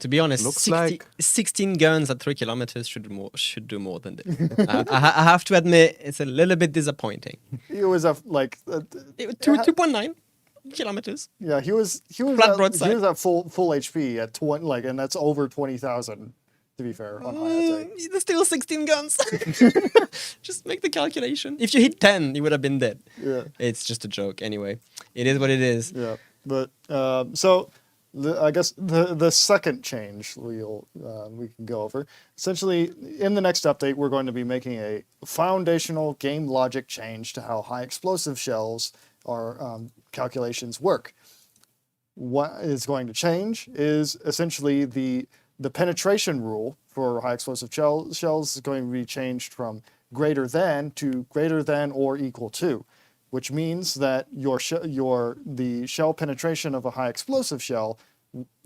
To be honest, Looks like- 16 guns at 3 kilometers should do more than this. I have to admit, it's a little bit disappointing. He was like, 2.9 kilometers. yeah, he was Flat at, broadside. he was at full HP at 20, like, and that's over 20,000. To be fair, on Hayate. There's still 16 guns. Just make the calculation. If you hit 10, you would have been dead. Yeah, It's just a joke. Anyway, it is what it is. yeah. But so I guess the second change we can go over. Essentially, in the next update, we're going to be making a foundational game logic change to how high explosive shells or calculations work. What is going to change is essentially the penetration rule for high explosive shells is going to be changed from greater than to greater than or equal to, which means that the shell penetration of a high explosive shell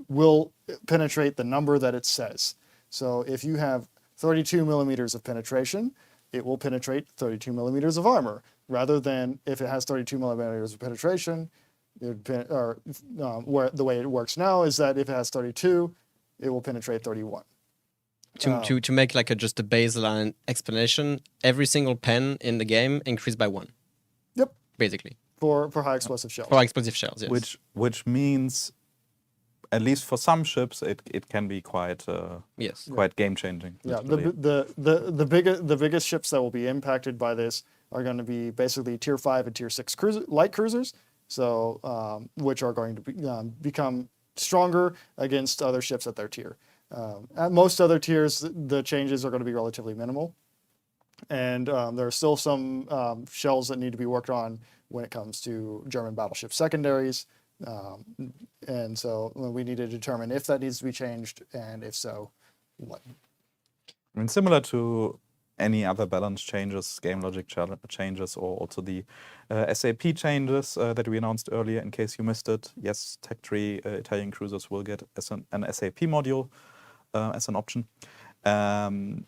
will penetrate the number that it says. So if you have 32 millimeters of penetration, it will penetrate 32 millimeters of armor, rather than if it has 32 millimeters of penetration, where the way it works now is that if it has 32, it will penetrate 31. To make like just a baseline explanation, every single pen in the game increased by 1. Yep. Basically. For high explosive shells. For explosive shells, yes. Which means, at least for some ships, it can be quite Yes. quite game changing. Yeah, the biggest ships that will be impacted by this are going to be basically tier 5 and tier 6 light cruisers, so which are going to become stronger against other ships at their tier. At most other tiers, the changes are going to be relatively minimal, and there are still some shells that need to be worked on when it comes to German battleship secondaries, and so we need to determine if that needs to be changed, and if so, what. I mean, similar to any other balance changes, game logic changes, or also the SAP changes that we announced earlier, in case you missed it. Yes, Tech Tree Italian cruisers will get an SAP module as an option.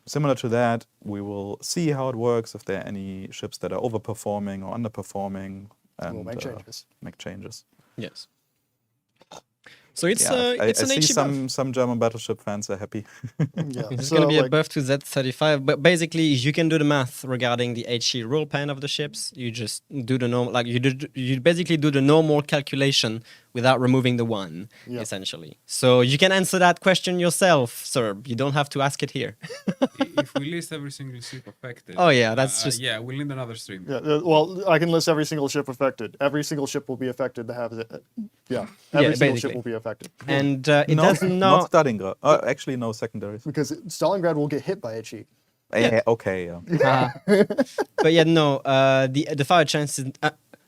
Similar to that, we will see how it works, if there are any ships that are overperforming or underperforming, and We'll make changes. Yes. So it's I an see HE buff. some German battleship fans are happy. Yeah, It's so, going to be a like, buff to Z35, but basically you can do the math regarding the HE rule pen of the ships. You just do the normal, like you basically do the normal calculation without removing the 1, Yeah. essentially. So you can answer that question yourself, sir. You don't have to ask it here. If we list every single ship affected. Oh, yeah, that's just- Yeah, we'll need another stream. Yeah, well, I can list every single ship affected. Every single ship will be affected to have it. Yeah, every single basically. ship will be affected. And it no, does not not. Stalingrad. Actually, no secondaries. Because Stalingrad will get hit by HE. Yeah, okay, yeah. But yeah, no, the fire chance is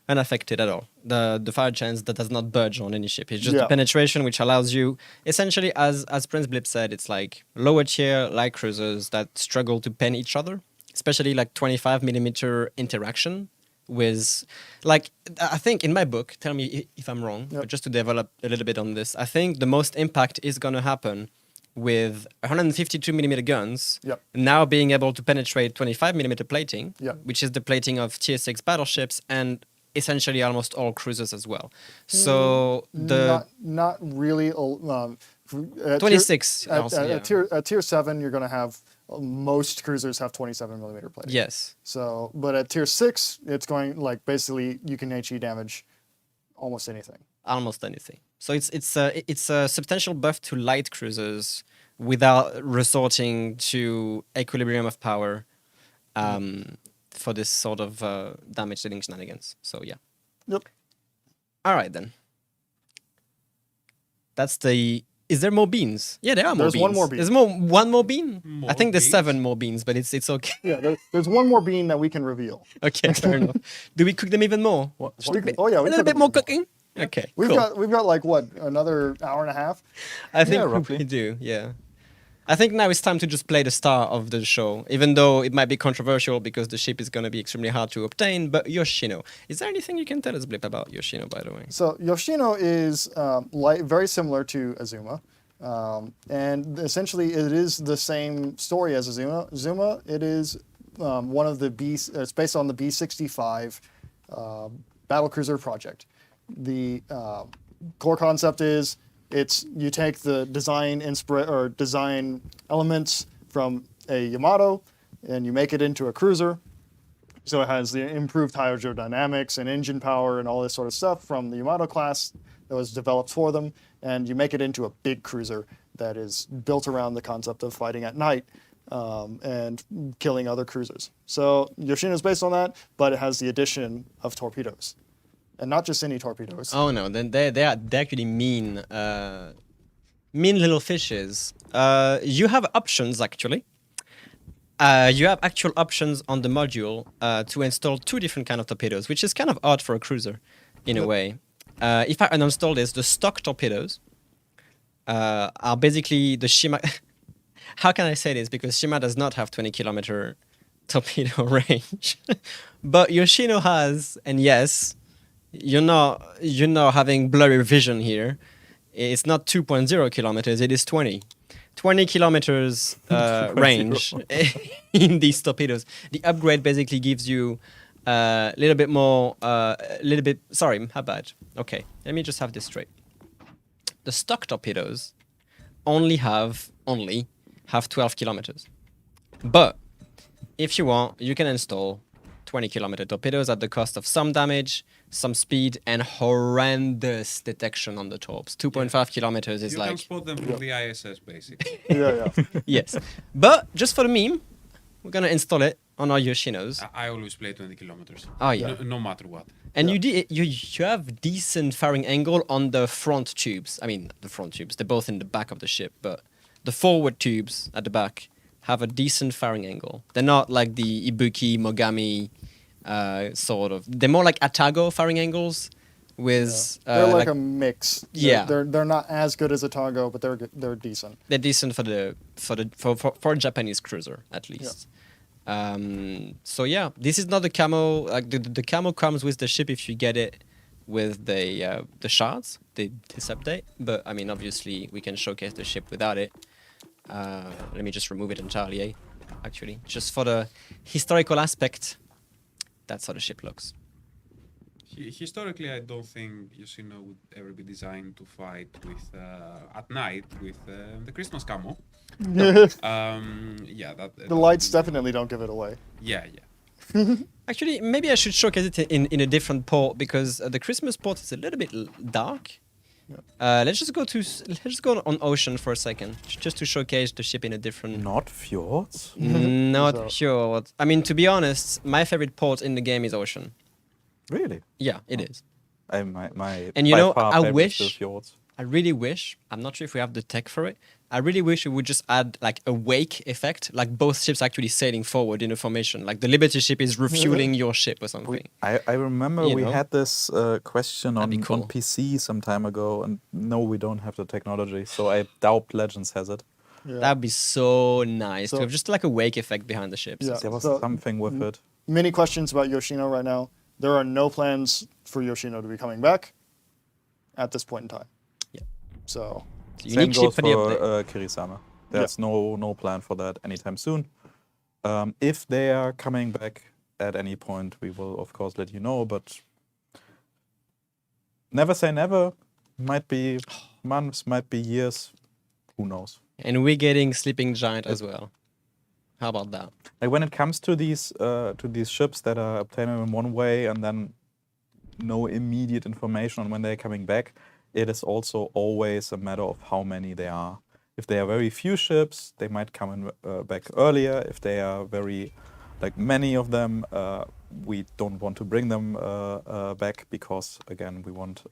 unaffected at all. The fire chance that does not budge on any ship. It's just the Yeah. penetration, which allows you, essentially, as Prince Blip said, it's like lower tier light cruisers that struggle to pen each other, especially like 25 millimeter interaction with, like, I think in my book, tell me if I'm wrong, Yep. but just to develop a little bit on this, I think the most impact is going to happen with 152 millimeter guns Yep. now being able to penetrate 25 millimeter plating, Yep. which is the plating of tier 6 battleships and essentially almost all cruisers as well. So Not really. At 26 Tier, also, yeah. at tier 7, you're going to have most cruisers have 27 millimeter plating. Yes. So, but at tier 6, it's going like basically you can HE damage almost anything. Almost anything. So it's a substantial buff to light cruisers without resorting to equilibrium of power for this sort of damage dealing shenanigans. So yeah. Yep. All right then. That's the. Is there more beans? Yeah, there are more There's beans. one more bean. There's one more bean. More I think there's beans? 7 more beans, but it's okay. Yeah, there's one more bean that we can reveal. Okay, fair enough. Do we cook them even more? We Just a can- oh, yeah, we little cook bit them more more. cooking. Okay, We've cool. got like what, another hour and a half? I think Yeah, roughly. we do. Yeah. I think now it's time to just play the star of the show, even though it might be controversial because the ship is going to be extremely hard to obtain. But Yoshino, is there anything you can tell us, Blip, about Yoshino, by the way? So Yoshino is very similar to Azuma. And essentially it is the same story as Azuma. Azuma, it is one of the it's based on the B-65 battlecruiser project. The core concept is you take the design elements from a Yamato and you make it into a cruiser. So it has the improved hydrodynamics and engine power and all this sort of stuff from the Yamato class that was developed for them, and you make it into a big cruiser that is built around the concept of fighting at night and killing other cruisers. So Yoshino is based on that, but it has the addition of torpedoes. And not just any torpedoes. Oh no, then they're actually mean little fishes. You have options actually. You have actual options on the module to install 2 different kind of torpedoes, which is kind of odd for a cruiser, in a way. If I uninstall this, the stock torpedoes are basically the Shima. How can I say this? Because Shima does not have 20-kilometer torpedo range, but Yoshino has, and yes. You're not having blurry vision here. It's not 2.0 kilometers, it is 20. 20 kilometers range in these torpedoes. The upgrade basically gives you a little bit more, sorry, how bad? Okay, let me just have this straight. The stock torpedoes only have 12 kilometers. But if you want, you can install 20-kilometer torpedoes at the cost of some damage, some speed, and horrendous detection on the torps. 2.5 kilometers is You like... can spot them from the ISS, basically. Yeah. Yes. But just for the meme, we're going to install it on our Yoshinos. I always play 20 kilometers. Oh, yeah. No matter what. And you have decent firing angle on the front tubes. I mean, the front tubes. They're both in the back of the ship, but the forward tubes at the back have a decent firing angle. They're not like the Ibuki, Mogami sort of. They're more like Atago firing angles with... They're like a mix. Yeah. They're not as good as a Tango, but they're decent. They're decent for a Japanese cruiser, at least. So yeah, this is not the camo. Like the camo comes with the ship if you get it with the shards, this update. But I mean, obviously, we can showcase the ship without it. Let me just remove it entirely. Actually, just for the historical aspect, that's how the ship looks. Historically, I don't think Yoshino would ever be designed to fight with at night with the Christmas camo. Yeah, The lights definitely don't give it away. Yeah. Actually, maybe I should showcase it in a different port because the Christmas port is a little bit dark. Let's just go on ocean for a second, just to showcase the ship in a different. Not fjords? Not So- sure. I mean, to be honest, my favorite port in the game is ocean. Really? Yeah, it is. My And you by know, far I favorite is the wish- fjords. I really wish. I'm not sure if we have the tech for it. I really wish we would just add like a wake effect, like both ships actually sailing forward in a formation. Like the Liberty ship is refueling your ship or something. I remember You we know? had this question That'd be on cool. PC some time ago, and no, we don't have the technology, so I doubt Legends has it. Yeah. That'd be so nice So- to have just like a wake effect behind the ships. Yeah. There was So- something with it. Many questions about Yoshino right now. There are no plans for Yoshino to be coming back at this point in time. Yeah. So Unique Same ship goes for the for update. Kirisame. There's no plan for that anytime soon. If they are coming back at any point, we will of course let you know. But never say never. Might be months, might be years. Who knows? And we're getting Sleeping Giant as well. How about that? Like when it comes to these ships that are obtainable in one way and then no immediate information on when they're coming back, it is also always a matter of how many there are. If there are very few ships, they might come in, back earlier. If they are very, like many of them, we don't want to bring them back because, again, we want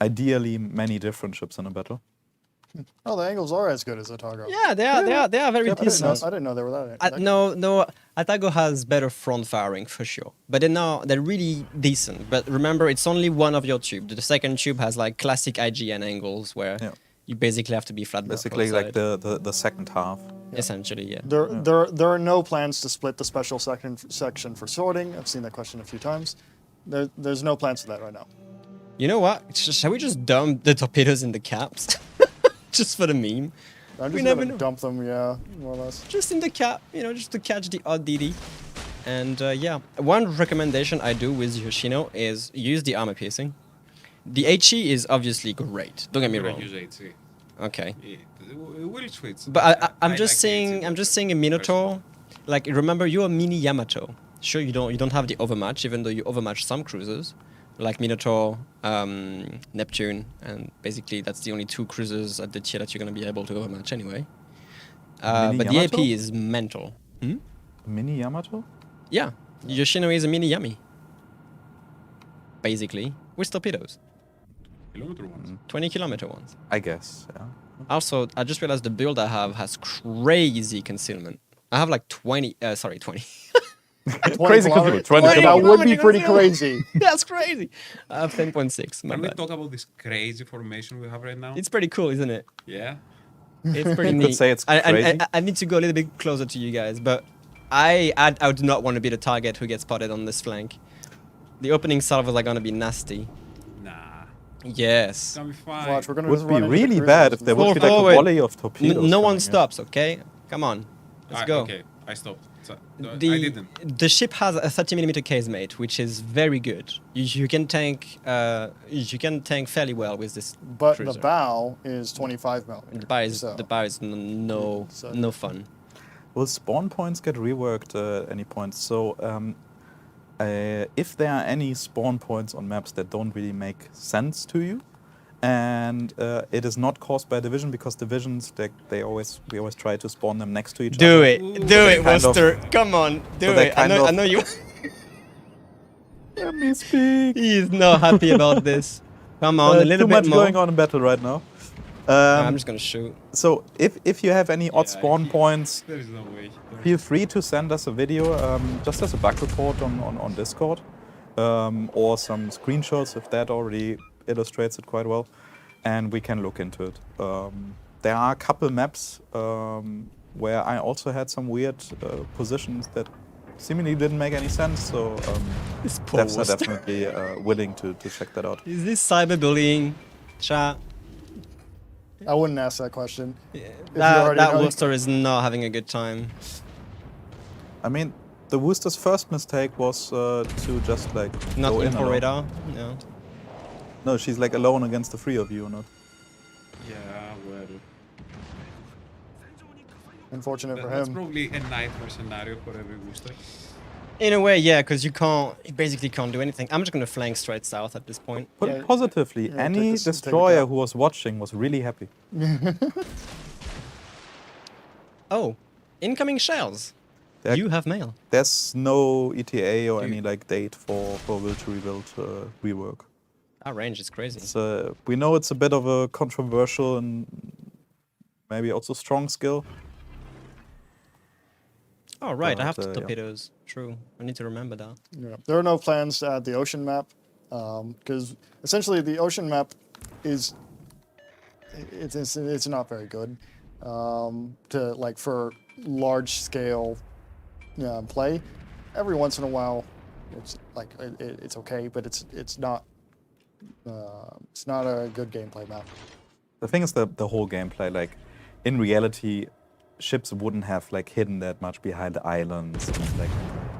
ideally many different ships in a battle. Oh, the angles are as good as Otago. Yeah, they are very I decent. didn't know they were that. No, Atago has better front firing for sure, but they're really decent. But remember, it's only one of your tube. The second tube has like classic IGN angles where you basically have to be flat. Basically, like the second half. Essentially, yeah. There are no plans to split the special section for sorting. I've seen that question a few times. There's no plans for that right now. You know what? Shall we just dump the torpedoes in the caps? Just for the meme. I'm We just never gonna know. dump them, yeah, more or less. Just in the cap, just to catch the odd DD. And yeah, one recommendation I do with Yoshino is use the armor piercing. The HE is obviously great. Don't get me I wrong. use HC. Okay. Will switch. But I'm I just like saying HC I'm just saying a Minotaur. Like remember you're a mini Yamato. Sure you don't have the overmatch, even though you overmatch some cruisers. Like Minotaur, Neptune, and basically that's the only two cruisers at the tier that you're gonna be able to overmatch anyway. Mini But the Yamato? AP is mental. Mini Yamato? Yeah, Yoshino is a mini Yami. Basically, with torpedoes. Kilometer ones. 20-kilometer ones. I guess, yeah. Also, I just realized the build I have has crazy concealment. I have like 20. 20 kilometers. 20 20 that would be kilometers. pretty crazy. That's crazy. I have 10.6. My Can we bad. talk about this crazy formation we have right now? It's pretty cool, isn't it? Yeah. It's pretty You neat. could say it's I crazy. need to go a little bit closer to you guys, but I do not want to be the target who gets spotted on this flank. The opening salvos are gonna be nasty. Nah. Yes. It's gonna be fine. Watch, we're gonna Would just be run into really cruisers bad if and there stuff. would be like a Forward. volley of torpedoes. No one coming in. stops, okay? Come on. Let's go. Okay, I stopped. So, I The, didn't. the ship has a 30mm casemate, which is very good. You can tank fairly well with this But cruiser. the bow is 25 millimeters. The bar is no fun. Will spawn points get reworked at any point? So, if there are any spawn points on maps that don't really make sense to you, and it is not caused by division, because divisions we always try to spawn them next to each Do other. it, kind of- Buster. Come on, do so they it. I kind of- know you. Let me speak. He is not happy about this. Come on, a little too bit much more. going on in battle right now. I'm just gonna shoot. So if you have any odd Yeah, spawn points, There is no way. feel free to send us a video, just as a bug report on Discord, or some screenshots if that already illustrates it quite well, and we can look into it. There are a couple maps where I also had some weird positions that seemingly didn't make any sense, so This poor devs are Worcester. definitely willing to check that out. Is this cyberbullying? Chat. I wouldn't ask that question. That already know- Worcester is not having a good time. I mean, the Wooster's first mistake was to just like Not go in info alone. radar. No. No, she's like alone against the three of you, not. Yeah, well. Unfortunate for That's him. probably a nightmare scenario for every booster. In a way, yeah, because you basically can't do anything. I'm just gonna flank straight south at this point. Put Yeah, it positively, yeah, any take a destroyer drop. who was watching was really happy. Oh, incoming shells. There- You have mail. There's no ETA or Dude. any like date for will to rebuild rework. Our range is crazy. So we know it's a bit of a controversial and maybe also strong skill. Oh right, I have But, the yeah. torpedoes. True. I need to remember that. Yeah. There are no plans to add the ocean map, because essentially the ocean map is it's not very good to like for large scale play. Every once in a while, it's like it's okay, but it's not a good gameplay map. The thing is the whole gameplay, like in reality, ships wouldn't have like hidden that much behind the islands. And, like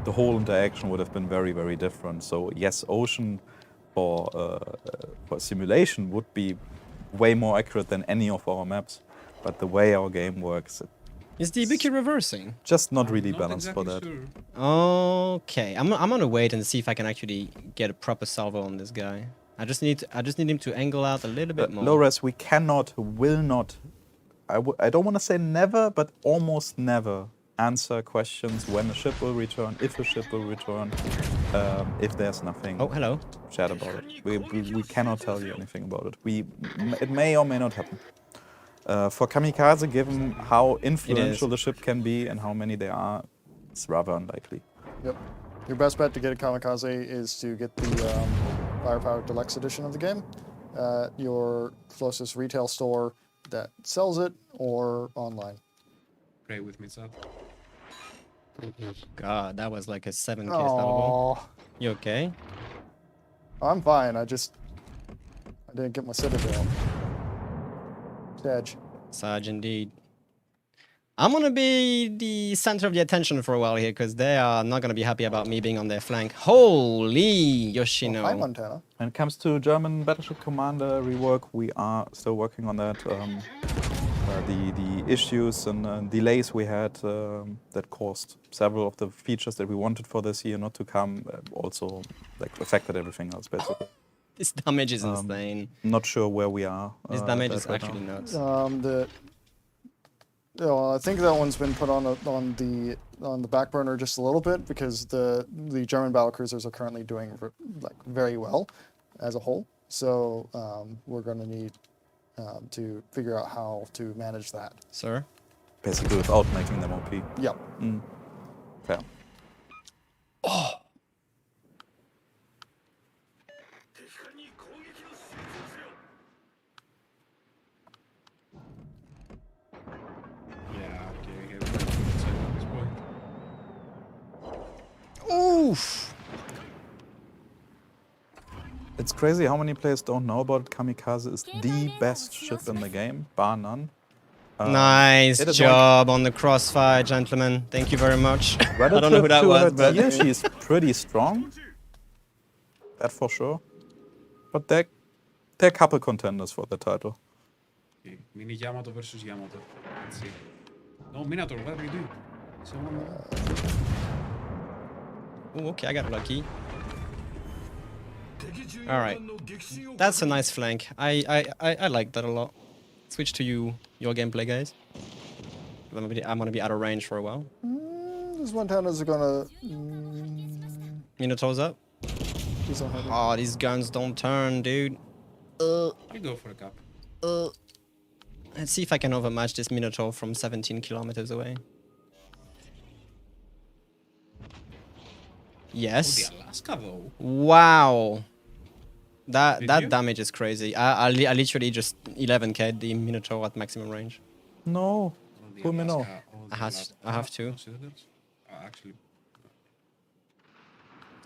the whole interaction would have been very, very different. So yes, ocean for simulation would be way more accurate than any of our maps. But the way our game works, Is the Ibiki reversing? Just not really Not balanced exactly for that. sure. Okay, I'm gonna wait and see if I can actually get a proper salvo on this guy. I just need him to angle out a little bit more. Low res, we cannot, will not. I don't want to say never, but almost never answer questions when a ship will return, if a ship will return, if there's nothing Oh, hello. chat about it. We cannot tell you anything about it. It may or may not happen. For Kamikaze, given how influential the ship can be and how many there are, it's rather unlikely. Yep. Your best bet to get a Kamikaze is to get the Firepower Deluxe edition of the game at your closest retail store that sells it or online. Pray with me, Seth. God, that was like a 7k salvo. Oh, You okay? I'm fine. I didn't get my Citadel. Edge. Sarge indeed. I'm gonna be the center of the attention for a while here because they are not gonna be happy about me being on their flank. Holy Yoshino. Hi, Montana. When it comes to German Battleship Commander rework, we are still working on that. The issues and delays we had that caused several of the features that we wanted for this year not to come also like affected everything else basically. This damage is insane. Not sure where we are. This at damage that is right actually now. nuts. I think that one's been put on the back burner just a little bit because the German battlecruisers are currently doing like very well as a whole. So we're going to need to figure out how to manage that. Sir? Basically without making them OP. Yep. Fair. Yeah, okay, have inside at this point. Oof! It's crazy how many players don't know about it. Kamikaze is the best ship in the game, bar none. Nice it is job on the crossfire, gentlemen. Thank you very much. I Relative don't know who that to was, her but tier, she's pretty strong. That for sure. But they're a couple contenders for the title. Okay, Mini Yamato versus Yamato. Let's see. No, Minator, what are you doing? Someone... Ooh, okay, I got lucky. All right, that's a nice flank. I like that a lot. Switch to your gameplay, guys. I'm gonna be out of range for a while. These Montanas are gonna. Minotaur's up. Do some heavy. Oh, these guns don't turn, dude. You go for a cup. Let's see if I can overmatch this Minotaur from 17 kilometers away. Yes. Oh, the Alaska, though. Wow. That Did that you? damage is crazy. I literally just 11k the Minotaur at maximum range. No. Oh, the Pull me no. Alaska, oh, the Alaska. I have to. Citadels? Actually,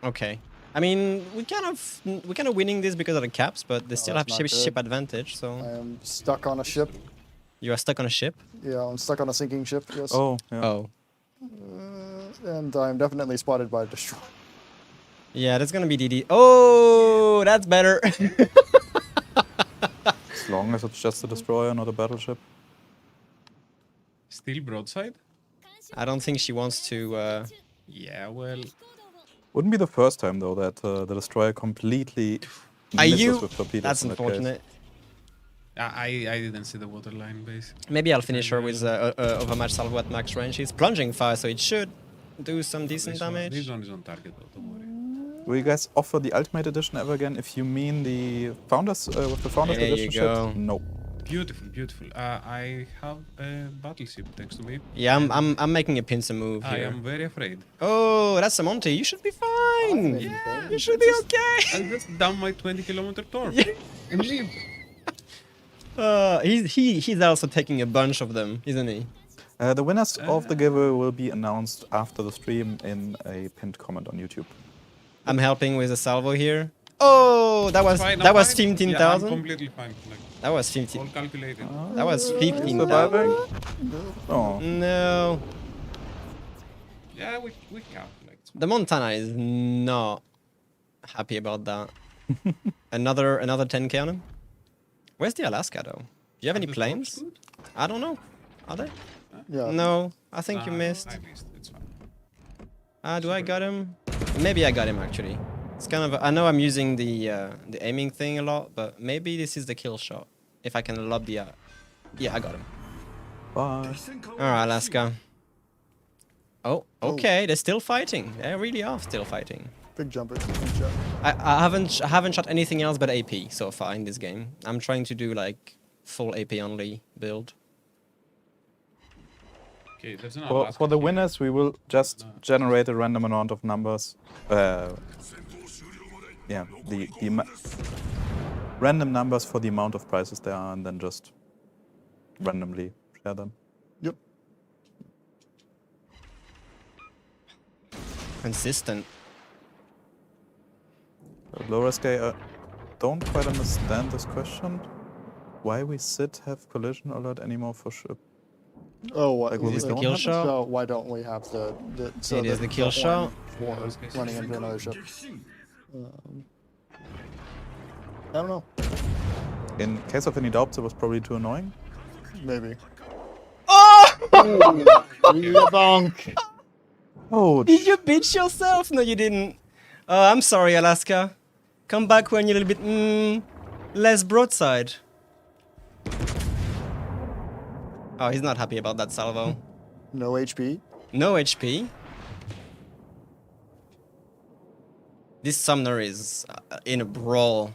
Okay. I mean, we kind of winning this because of the caps, but they still have that's not ship good. advantage. So I am stuck on a ship. you are stuck on a ship. Yeah, I'm stuck on a sinking ship. Yes. Oh, yeah. Oh. And I'm definitely spotted by a destroyer. Yeah, that's gonna be DD. Oh, that's better. As long as it's just a destroyer, not a battleship. still broadside? I don't think she wants to. Yeah, well, Wouldn't be the first time though that the destroyer completely Are misses you? with torpedoes. That's in that case. unfortunate. I didn't see the waterline base. Maybe I'll finish her with overmatch salvo at max range. She's plunging fire, so it should do some decent damage. This one is on target, though, don't worry. Will you guys offer the Ultimate Edition ever again? If you mean the Founders with the Founders There you Edition go. ship? No. Beautiful, beautiful. I have a battleship thanks to me. Yeah, I'm making a pincer move I here. am very afraid. Oh, that's a Monty. You should be fine. Yeah, You should be okay. I'll just down my 20-kilometer torp Yeah. and leave. He's also taking a bunch of them, isn't he? The winners of the giveaway will be announced after the stream in a pinned comment on YouTube. I'm helping with a salvo here. Oh, that was Fine, that I'm was fine. 15,000. Yeah, I'm completely fine. Like, That was all 15. calculated. That was Surviving? 15,000. Oh. No, Yeah, we calculate. the Montana is not happy about that. another 10k on him. Where's the Alaska though? Do you have any Are the planes? torps good? I don't know. Are they? Huh? Yeah. No, I think you Nah, missed. I missed. It's fine. Do I got him? Maybe I got him actually. It's kind of. I know I'm using the aiming thing a lot, but maybe this is the kill shot. If I can lob the. Yeah, I got him. Bye. All right, let's go. Oh, Oh. okay. They're still fighting. They really are still fighting. Big jumper. Good job. I haven't shot anything else but AP so far in this game. I'm trying to do like full AP only build. Okay, there's another For, last for the here. winners, we will just generate a random amount of numbers. Yeah, random numbers for the amount of prizes there are, and then just randomly share them. Yep. Consistent. Loreske, don't quite understand this question. Why we have collision alert anymore for ship? Oh, what? Like, will we Is this the don't kill have it? shot? So why don't we have the so It is that the kill shot. horn for running into another ship? I don't know. In case of any doubts, it was probably too annoying. Maybe. Oh! Bonk. Oh, Did you bitch yourself? No, you didn't. Oh, I'm sorry, Alaska. Come back when you're a little bit less broadside. Oh, he's not happy about that salvo. No HP. No HP. This summoner is in a brawl.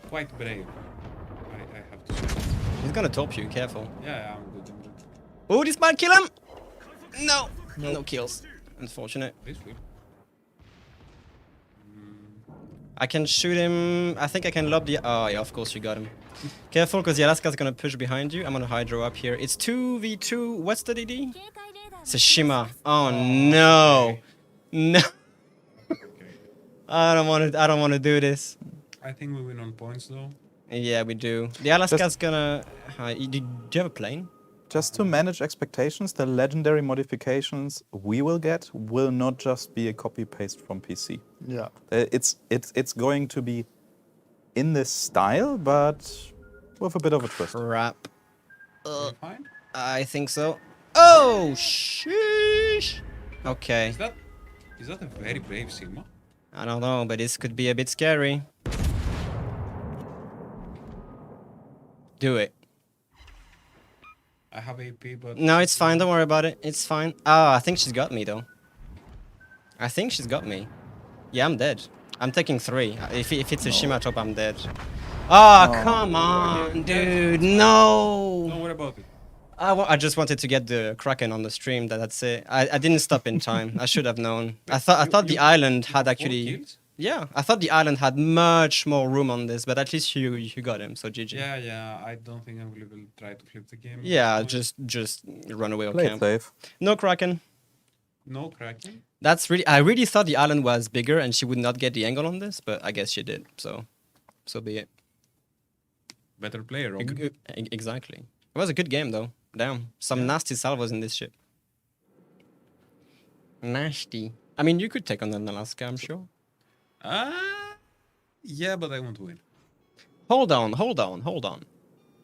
Quite brave. I have to say. He's gonna top you, careful. Yeah, I'm good. I'm good. Oh, this might kill him! No! No kills. Unfortunate. This will. I can shoot him. I think I can lob the. Oh, yeah, of course you got him. Careful, because the Alaska's gonna push behind you. I'm gonna hydro up here. It's 2v2. What's the DD? It's a Shima. Oh no! No! I don't want to do this. I think we win on points though. Yeah, we do. The Alaska's gonna. Do you have a plane? just to manage expectations, the legendary modifications we will get will not just be a copy paste from PC. Yeah. It's going to be in this style, but with a bit of a twist. Crap. Are we fine? I think so. Oh, sheesh. Okay. Is that a very brave Sigma? I don't know, but this could be a bit scary. Do it. I have AP, but No, it's fine. Don't worry about it. It's fine. Oh, I think she's got me, though. I think she's got me. Yeah, I'm dead. I'm taking 3. If it's a Shima top, I'm dead. Oh, come on, dude. No. don't worry about it. I just wanted to get the Kraken on the stream. That's it. I didn't stop in time. I should have known. I thought the island had 4 actually. kills? Yeah, I thought the island had much more room on this, but at least you got him. So GG. Yeah. I don't think I will even try to flip the game. at Yeah, this point. just run away or Play it camp. safe. No Kraken. No Kraken. That's really. I really thought the island was bigger and she would not get the angle on this, but I guess she did. So be it. Better player. Robin. Exactly. It was a good game though. Damn, some nasty salvos in this ship. Nasty. I mean, you could take on an Alaska, I'm sure. Yeah, but I won't win. Hold on.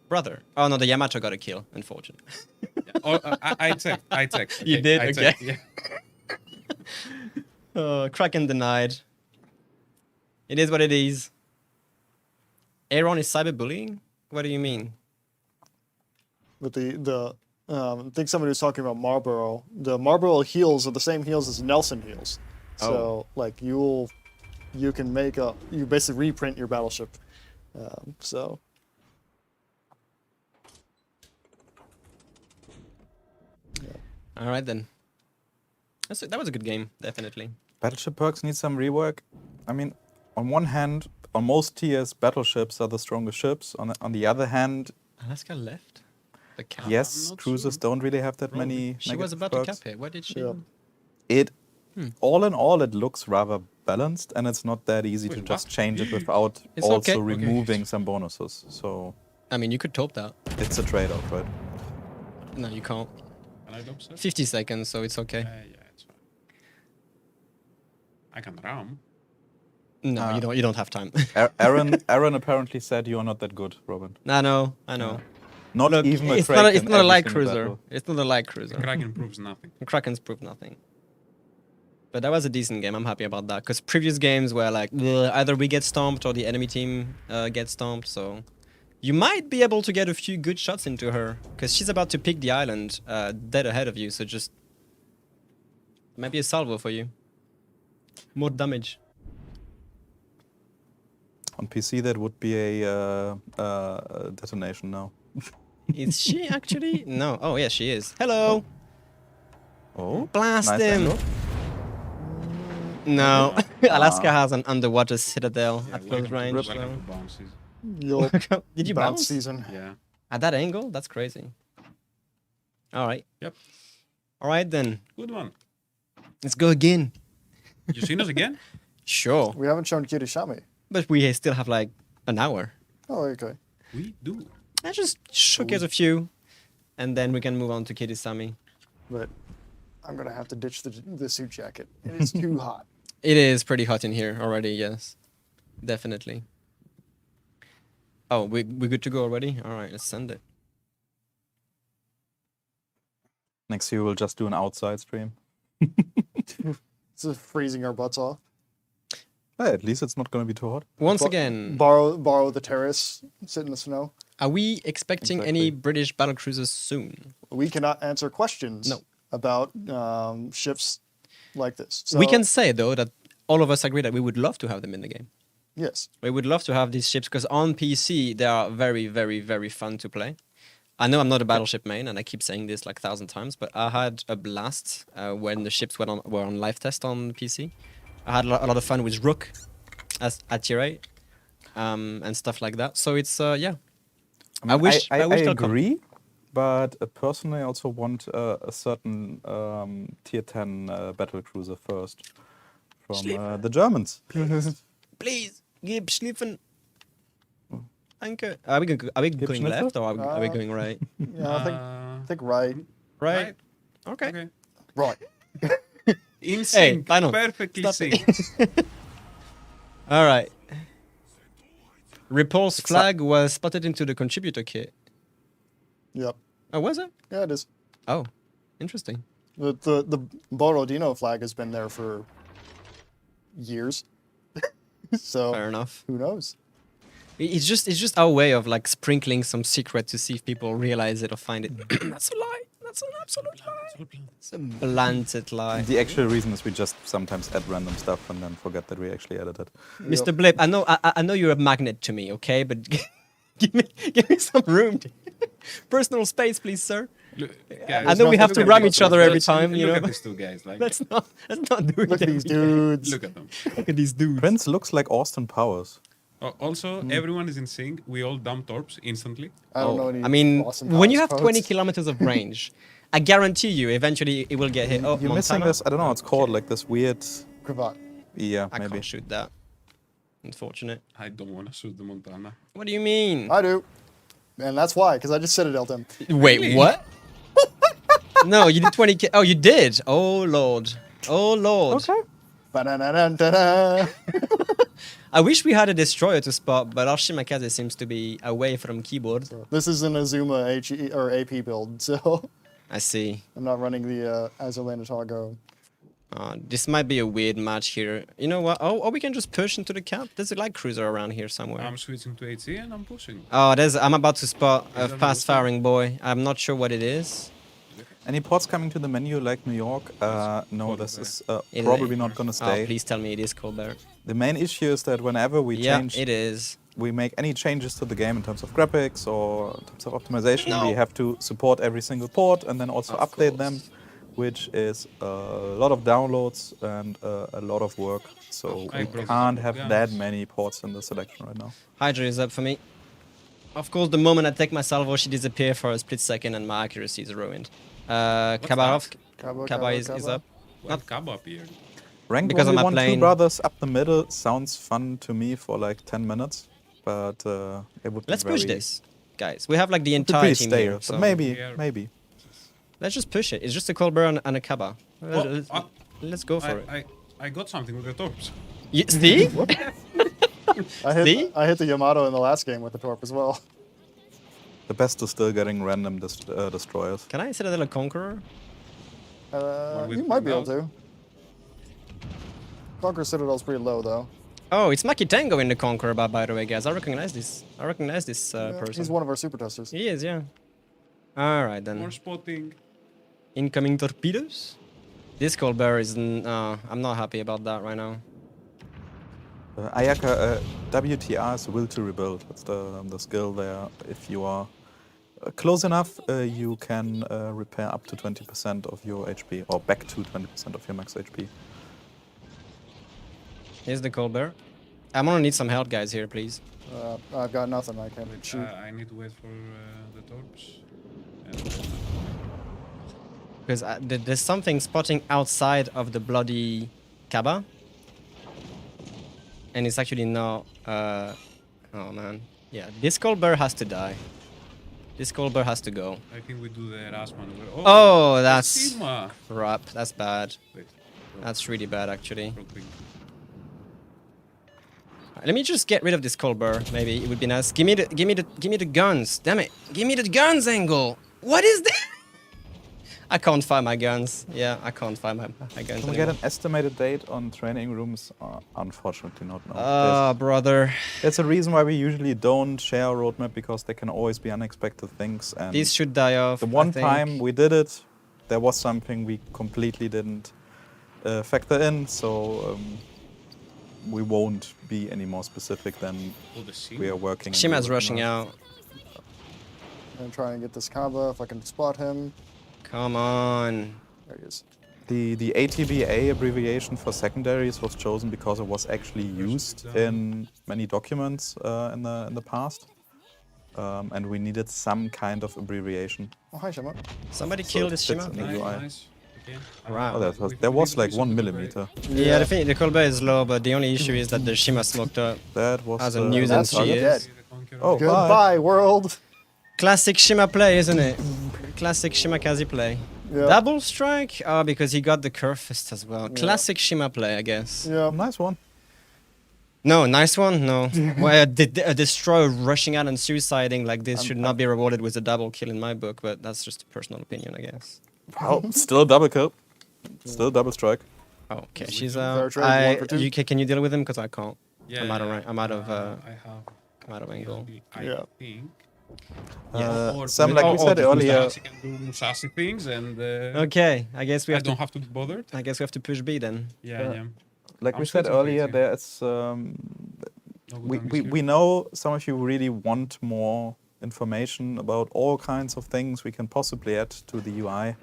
Brother. Oh no, the Yamato got a kill, unfortunately. Yeah. Oh, I checked. You Okay, did? I Okay. checked, yeah. Kraken denied. It is what it is. Aaron is cyberbullying? What do you mean? With I think somebody was talking about Marlboro. The Marlboro heals are the same heals as Nelson heals. So like you can you basically reprint your battleship. So All right then. That was a good game, definitely. Battleship perks need some rework. I mean, on one hand, on most tiers, battleships are the strongest ships. On the other hand, Alaska left? The cap? yes, not cruisers sure. don't really have that many. She was negative about perks. to cap it. What did she? Yeah. It, all in all, it looks rather balanced, and it's not that easy to Wait, just what? change it without It's also okay. removing some bonuses. So I mean, you could top that. it's a trade-off, right? No, you can't. Can I double set? 50 seconds, so it's okay. Yeah, it's fine. I can ram. No, you don't have time. Aaron apparently said you are not that good, Robin. I know. Not Look, even a it's Kraken not a, it's not a every light single cruiser. battle. It's not a light cruiser. Kraken proves nothing. Kraken's proved nothing. But that was a decent game. I'm happy about that because previous games were like either we get stomped or the enemy team gets stomped. So you might be able to get a few good shots into her because she's about to pick the island dead ahead of you. So just might be a salvo for you. More damage. On PC, that would be a detonation now. Is she actually? No. Oh yeah, she is. Hello. Oh, Blast nice him. angle. No. Alaska has an underwater citadel Yeah, at close range. So. Welcome to bounces. Yo, Did you bounce bounce? season. Yeah. At that angle? That's crazy. All right. Yep. All right then. Good one. Let's go again. You seen us again? Sure. We haven't shown Kirisame. But we still have like an hour. Oh, okay. We do. I just showcase a few, and then we can move on to Kirisame. But I'm gonna have to ditch the suit jacket. It is too hot. It is pretty hot in here already, yes. Definitely. Oh, we're good to go already? All right, let's send it. Next year, we'll just do an outside stream. It's freezing our butts off. Hey, at least it's not going to be too hot. Once Bo- again, Borrow the terrace, sit in the snow. are we expecting any Exactly. British battlecruisers soon? We cannot answer questions No. about ships like this. We So, can say, though, that all of us agree that we would love to have them in the game. Yes. We would love to have these ships because on PC they are very, very, very fun to play. I know I'm not a battleship main, and I keep saying this like 1,000 times, but I had a blast when the ships were on live test on PC. I had a lot of fun with Rook as at tier 8 and stuff like that. So it's yeah. I wish I they'll come. agree, but personally, I also want a certain tier 10 battle cruiser first from the Germans. Please, gib Schlieffen. Anke. Are we going Schnitzel? left or are we going right? Yeah, I think right. Right. Okay. Okay. Right. In Hey, sync. Final. Perfectly Stop sync. it. All right. Repulse flag was spotted into the contributor kit. Yep. Oh, was it? Yeah, it is. Oh, interesting. The Borodino flag has been there for years. So Fair enough. who knows? It's just our way of like sprinkling some secret to see if people realize it or find it. That's a lie. That's an absolute lie. It's a blatant lie. The actual reason is we just sometimes add random stuff and then forget that we actually added it. Mr. Blip, I know you're a magnet to me, okay? But give me some room. Personal space, please, sir. Look, I know we have to ram each other every time, you Look know. at these two guys. Like, Let's not do it. Look at these dudes. look at them. Look at these dudes. Prince looks like Austin Powers. Also, everyone is in sync. We all dump torps instantly. I don't know any. I mean, awesome when you have Powers 20 quotes. kilometers of range, I guarantee you, eventually it will get hit. Oh, You're missing Montana? this, I don't know what it's called, like this weird. Cravat. Yeah, I maybe. can't shoot that. Unfortunate. I don't want to shoot the Montana. What do you mean? I do. And that's why, because I just citadelled him. Wait, Really? what? No, you did 20. Oh, you did. Oh lord. Oh lord. Okay. Ba-da-da-da-da-da. I wish we had a destroyer to spot, but our Shimakaze seems to be away from keyboard. This is an Azuma HE or AP build, so I see. I'm not running the Azulena Targo. This might be a weird match here. You know what? Oh, or we can just push into the cap. There's a light cruiser around here somewhere. I'm switching to HC and I'm pushing. Oh, I'm about to spot a that fast the firing boy. I'm not sure what it is. Any ports coming to the menu like New York? No, this is It- probably not gonna Oh, stay. please tell me it is Colbert. The main issue is that whenever we Yeah, change, it is. we make any changes to the game in terms of graphics or in terms of optimization, No. we have to support every single port and then also Of update course. them, which is a lot of downloads and a lot of work. So I we broke can't it. have Yeah. that many ports in the selection right now. Hydra is up for me. Of course, the moment I take my salvo, she disappears for a split second and my accuracy is ruined. Kabarov, Kaba is up. What Cabo appeared? Ranked Because of only my 1-2 plane. brothers up the middle sounds fun to me for like 10 minutes, but it would be Let's very, push this, guys. We have like the would be entire pretty team stale, here. but So maybe. let's just push it. It's just a Colbert and a Kaba. Well, Let's go for it. I got something with the torps. See? I See? hit the Yamato in the last game with the Torp as well. The best is still getting random destroyers. Can I Citadel a Conqueror? with You might be able Cloud? to. Conquer Citadel's pretty low though. Oh, it's Maki Tango in the Conqueror, by the way, guys. I recognize this. I recognize this Yeah, person. he's one of our super testers. He is, yeah. All right then. More spotting. Incoming torpedoes. This Colbert is. I'm not happy about that right now. Ayaka, WTR is will to rebuild. That's the skill there. If you are close enough, you can repair up to 20% of your HP, or back to 20% of your max HP. Here's the Colbert. I'm gonna need some help, guys. Here, please. I've got nothing. I can't shoot. I need to wait for the torps. Because there's something spotting outside of the bloody Kaba. And it's actually not... oh, man. Yeah, this Colbert has to die. This Colbert has to go. I think we do the last one. Oh, that's... Sigma. crap. That's bad. Wait, That's really bad, actually. real quick. Let me just get rid of this Colbert. Maybe it would be nice. Give me the guns. Damn it. Give me the guns, Angle. What is that? I can't find my guns. Yeah, I can't find my guns. Can we get an estimated date on training rooms? Unfortunately not. No. Ah, brother. There's a reason why we usually don't share a roadmap, because there can always be unexpected things. And These should die off. the I one think. time we did it, there was something we completely didn't factor in, so we won't be any more specific than Oh, the Sigma. we are working. in Shima's the rushing roadmap. out. I'm trying to get this Kaba if I can spot him. Come on. There he is. The ATBA abbreviation for secondaries was chosen because it was actually used in many documents in the past, and we needed some kind of abbreviation. Oh, hi, Shima. Somebody So kill it this fits Shima. in the Nice, UI. nice. Okay. Wow. Oh, there was like 1 millimeter. Yeah, the Colbert is low, but the only issue is that the Shima smoked up. That was As a the nuisance That's she not is. dead. Oh, Goodbye, world. Classic Shima play, isn't it? Classic Shimakaze play. Yeah. Double strike? Oh, because he got the curve fist as well. Classic Shima play, I guess. Yeah. Nice one. No, nice one? No. Well, a destroyer rushing out and suiciding like this should not be rewarded with a double kill in my book, but that's just a personal opinion, I guess. Wow, still a double kill. Still double strike. Oh, okay, she's Fair trade, 1 for 2. can you deal with him? Because I can't. Yeah, I'm out of yeah. rank. I'm out of I have. I'm out of angle. I Yeah. think. Sam, like we said earlier, Sassy can do sassy things, and Okay, I guess we I have to. don't have to be bothered. I guess we have to push B then. Yeah, yeah. like I'm we said switching earlier, things, yeah. there's No good we, damage we, here. we know some of you really want more information about all kinds of things we can possibly add to the UI.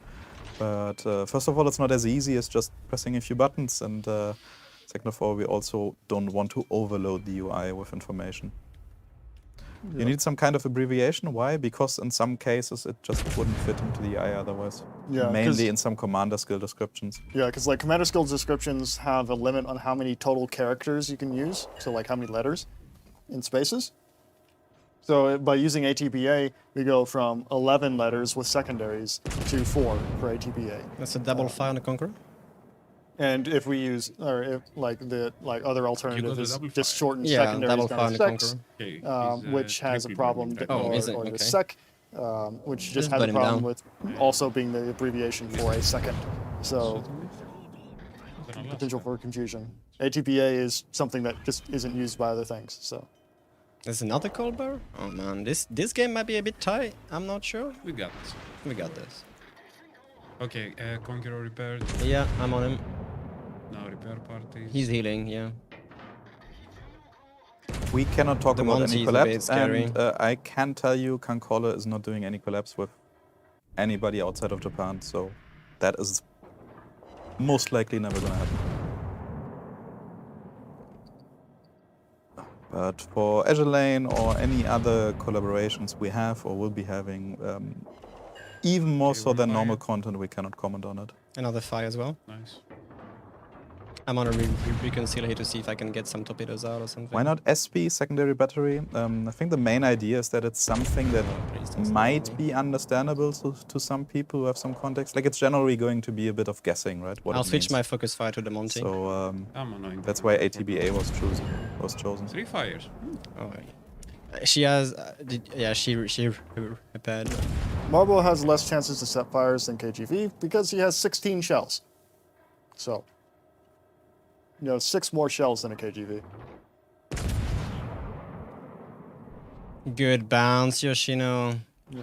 But first of all, it's not as easy as just pressing a few buttons, and second of all, we also don't want to overload the UI with information. You need some kind of abbreviation. Why? Because in some cases it just wouldn't fit into the UI otherwise. Yeah, 'cause- Mainly in some commander skill descriptions. Yeah, because like commander skills descriptions have a limit on how many total characters you can use. So like how many letters in spaces. So by using ATBA, we go from 11 letters with secondaries to 4 for ATBA. That's a double fire on the Conqueror. And if we use, or if other alternative the is double just fire. shorten Yeah, secondaries double down fire on to the 6, Conqueror. Okay, which has a triple problem, maybe. Oh, is it? or the Okay. sec, which just Just has a burn him problem down. with also being the abbreviation for a second. So potential for confusion. ATBA is something that just isn't used by other things. So There's another Colbert? Oh man, this game might be a bit tight. I'm not sure. We got this. We got this. Okay, Conqueror repaired. Yeah, I'm on him. Now repair parties. He's healing, yeah. We cannot talk The about Monty any is a bit collapse, scary. and I can tell you Kankola is not doing any collapse with anybody outside of Japan, so that is most likely never gonna happen. But for Azure Lane or any other collaborations we have or will be having, even more Okay, so than Remind. normal content, we cannot comment on it. Another fire as well. Nice. I'm on a reconcile here to see if I can get some torpedoes out or something. Why not SB, secondary battery? I think the main idea is that it's something that Please don't might stop be understandable to some people who have some context. Like, it's generally going to be a bit of guessing, right? What I'll it switch means. my focus fire to the Monty. So I'm annoying. that's why ATBA was chosen. 3 fires. Oh, She has, she repaired. Marble has less chances to set fires than KGV because he has 16 shells. So, 6 more shells than a KGV. Good bounce, Yoshino. Yeah.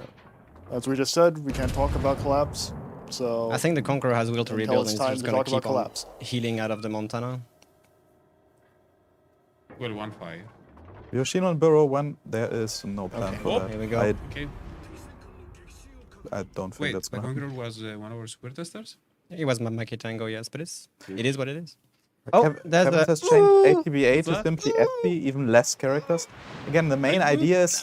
As we just said, we can't talk about collapse. So I think the Conqueror has will to until rebuild it's and time he's just to gonna talk about keep on collapse. healing out of the Montana. Well, 1 fire. Yoshino and Burrow, when there is no plan Okay. for Oh, that. here we go. Okay. I don't think Wait, that's the gonna happen. Conqueror was one of our super testers? It was Maki Tango, yes, but it is what it is. Oh, Kevin there's has a... changed ATBA to What? simply FB, even less characters. Again, the main idea is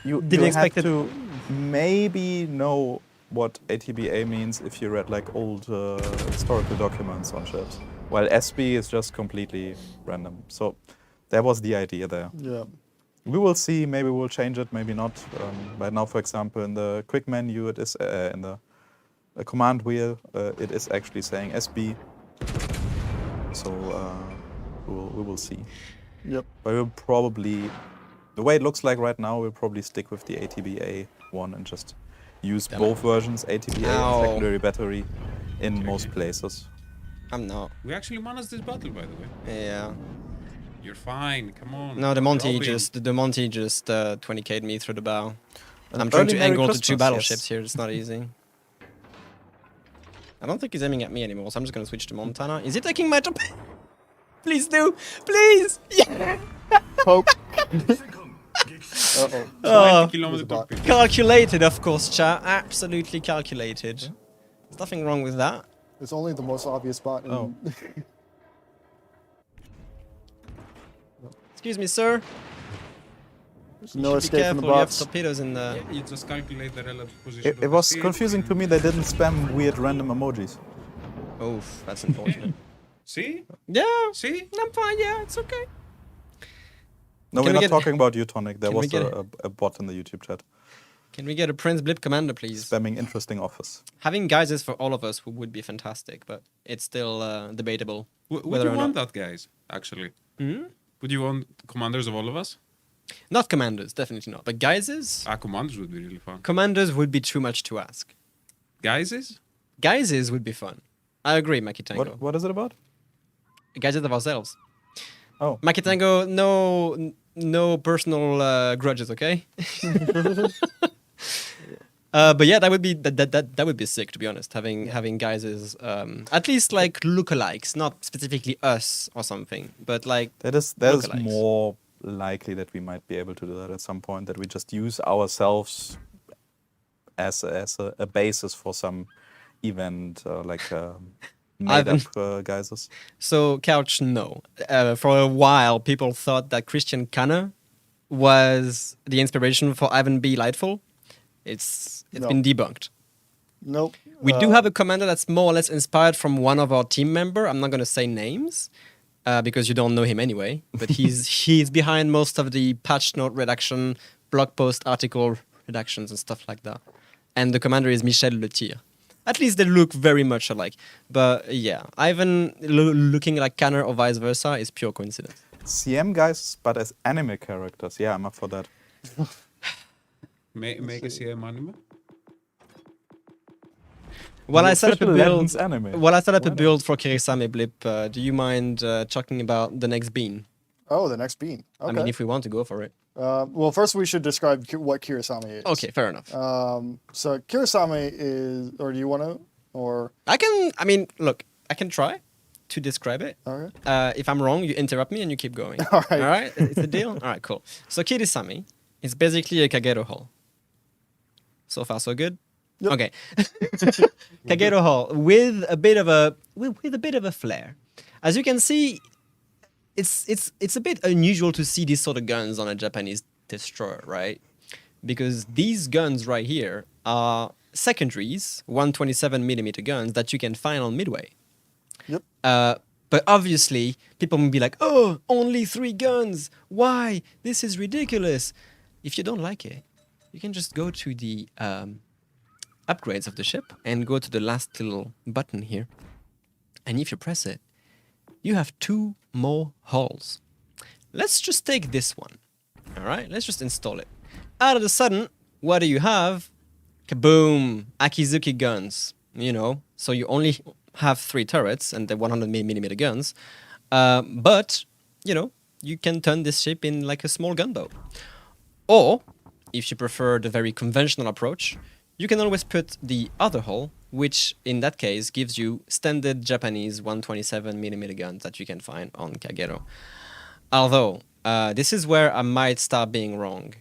you Didn't expect have it. to maybe know what ATBA means if you read like old historical documents on ships, while SB is just completely random. So that was the idea there. Yeah. We will see. Maybe we'll change it. Maybe not. Right now, for example, in the quick menu, it is in the command wheel. It is actually saying SB. So we will see. Yep. But we'll probably, the way it looks like right now, we'll probably stick with the ATBA one and just use both versions, ATBA Ow. and secondary battery, in most places. I'm not. We actually managed this battle, by the way. Yeah. You're fine. Come on. No, the Monty Robin. just 20k'd me through the bow. And I'm trying early to Merry angle to 2 Christmas, battleships yes. here. It's not easy. I don't think he's aiming at me anymore, so I'm just gonna switch to Montana. Is he taking my top? Please do, please. Yeah. Poke. Uh-oh. 20 Oh, kilometer bot. torpedo. calculated, of course, chat. Absolutely calculated. There's nothing wrong with that. It's only the most obvious spot. In Oh. Excuse me, sir. There's You no should be escape from the careful. You have box. torpedoes in the. You just calculate the relative position. It was confusing to me they didn't spam weird random emojis. Oof, that's unfortunate. See? Yeah, See? I'm fine. Yeah, it's okay. No, Can we're we not get- talking about you, Tonic. There can we was get a bot in the YouTube chat Can we get a Prince Blip commander, please? spamming interesting offers. Having geysers for all of us would be fantastic, but it's still debatable. Would Whether you or want not. that, guys? Actually, Hmm? would you want commanders of all of us? Not commanders, definitely not. But geysers? Commanders would be really fun. Commanders would be too much to ask. Geysers? Geysers would be fun. I agree, Makitango. What is it about? Geysers of ourselves. Oh, Makitango, no personal grudges, okay? But yeah, that would be sick, to be honest. Having geysers, at least like lookalikes, not specifically us or something, but like that is lookalikes. more likely that we might be able to do that at some point. That we just use ourselves as a basis for some event, made Ivan. up geysers. So, Couch, no. For a while, people thought that Christian Kanner was the inspiration for Ivan B. Lightful. It's No. been debunked. Nope. We do have a commander that's more or less inspired from one of our team member. I'm not going to say names because you don't know him anyway. But he's behind most of the patch note redaction, blog post article redactions and stuff like that. And the commander is Michel Le Tir. At least they look very much alike. But yeah, Ivan looking like Kanner or vice versa is pure coincidence. CM guys, but as anime characters. Yeah, I'm up for that. Make a CM anime? While I set up a Official build, Legends anime. while I set up Why a not? build for Kirisame Blip, do you mind talking about the next bean? Oh, the next bean. Okay. I mean, if we want to go for it. Well, first we should describe what Kirisame is. Okay, fair enough. So Kirisame is, or do you want to, or I can try to describe it. okay? If I'm wrong, you interrupt me and you keep going. All right. All right? It's a deal? All right, cool. So Kirisame is basically a Kagero hull. So far, so good? Yep. Okay. Kagero hull with a bit of a flair. As you can see, it's a bit unusual to see these sort of guns on a Japanese destroyer, right? Because these guns right here are secondaries, 127mm guns that you can find on Midway. Yep. But obviously, people will be like, oh, only 3 guns. Why? This is ridiculous. If you don't like it, you can just go to the upgrades of the ship and go to the last little button here. And if you press it, you have 2 more hulls. Let's just take this one. All right, let's just install it. Out of the sudden, what do you have? Kaboom! Akizuki guns. You know, so you only have 3 turrets and the 100mm guns, but you know you can turn this ship in like a small gunboat. Or, if you prefer the very conventional approach, you can always put the other hull, which in that case gives you standard Japanese 127mm guns that you can find on Kagero. Although, this is where I might start being wrong.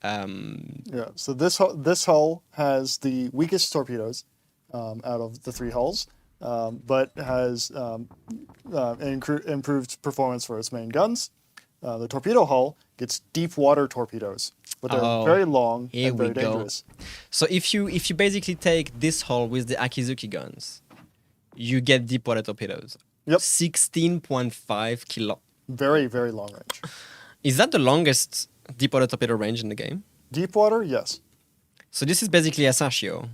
Yeah. So this hull has the weakest torpedoes out of the 3 hulls, but has improved performance for its main guns. The torpedo hull gets deep water torpedoes, but they're very long and very dangerous. So if you basically take this hull with the Akizuki guns, you get deep water torpedoes. Yep. 16.5 kilo. Very, very long range. Is that the longest deep water torpedo range in the game? Deep water, yes. So this is basically a Sashio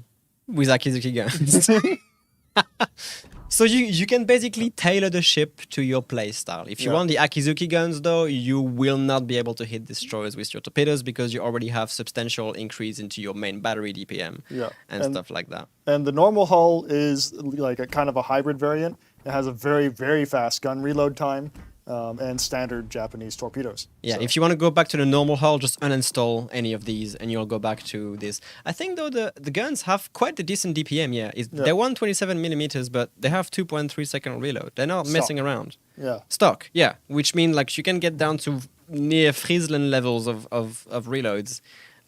with Akizuki guns. So you can basically tailor the ship to your playstyle. If you want the Akizuki guns, though, you will not be able to hit destroyers with your torpedoes because you already have substantial increase into your main battery DPM and stuff like that. And the normal hull is like a kind of a hybrid variant. It has a very, very fast gun reload time and standard Japanese torpedoes. Yeah, So- if you want to go back to the normal hull, just uninstall any of these and you'll go back to this. I think, though, the guns have quite a decent DPM, They're 127mm, but they have 2.3 second reload. They're not messing around. Yeah. Stock, yeah, which means like you can get down to near Friesland levels of reloads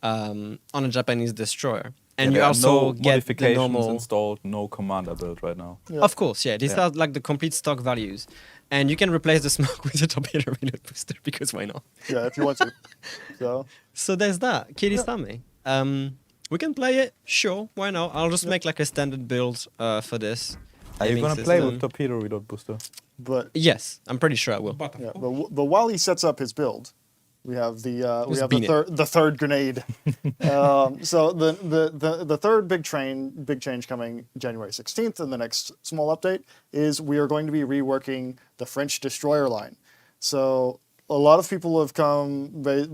on a Japanese destroyer. And you there are also no get the modifications normal... installed, no commander build right now. Yeah. Of course, yeah. These are like the complete stock values. And you can replace the smoke with a torpedo reload booster because why not? Yeah, if you want to. So there's that. Kirisame. We can play it, sure, why not? I'll just make like a standard build for this. Are you aiming gonna play system. with torpedo reload booster? But Yes, I'm pretty sure I will. But of yeah, course. but while he sets up his build, we have Just bean it. the third grenade. So the third big change coming January 16th in the next small update is we are going to be reworking the French destroyer line. So a lot of people have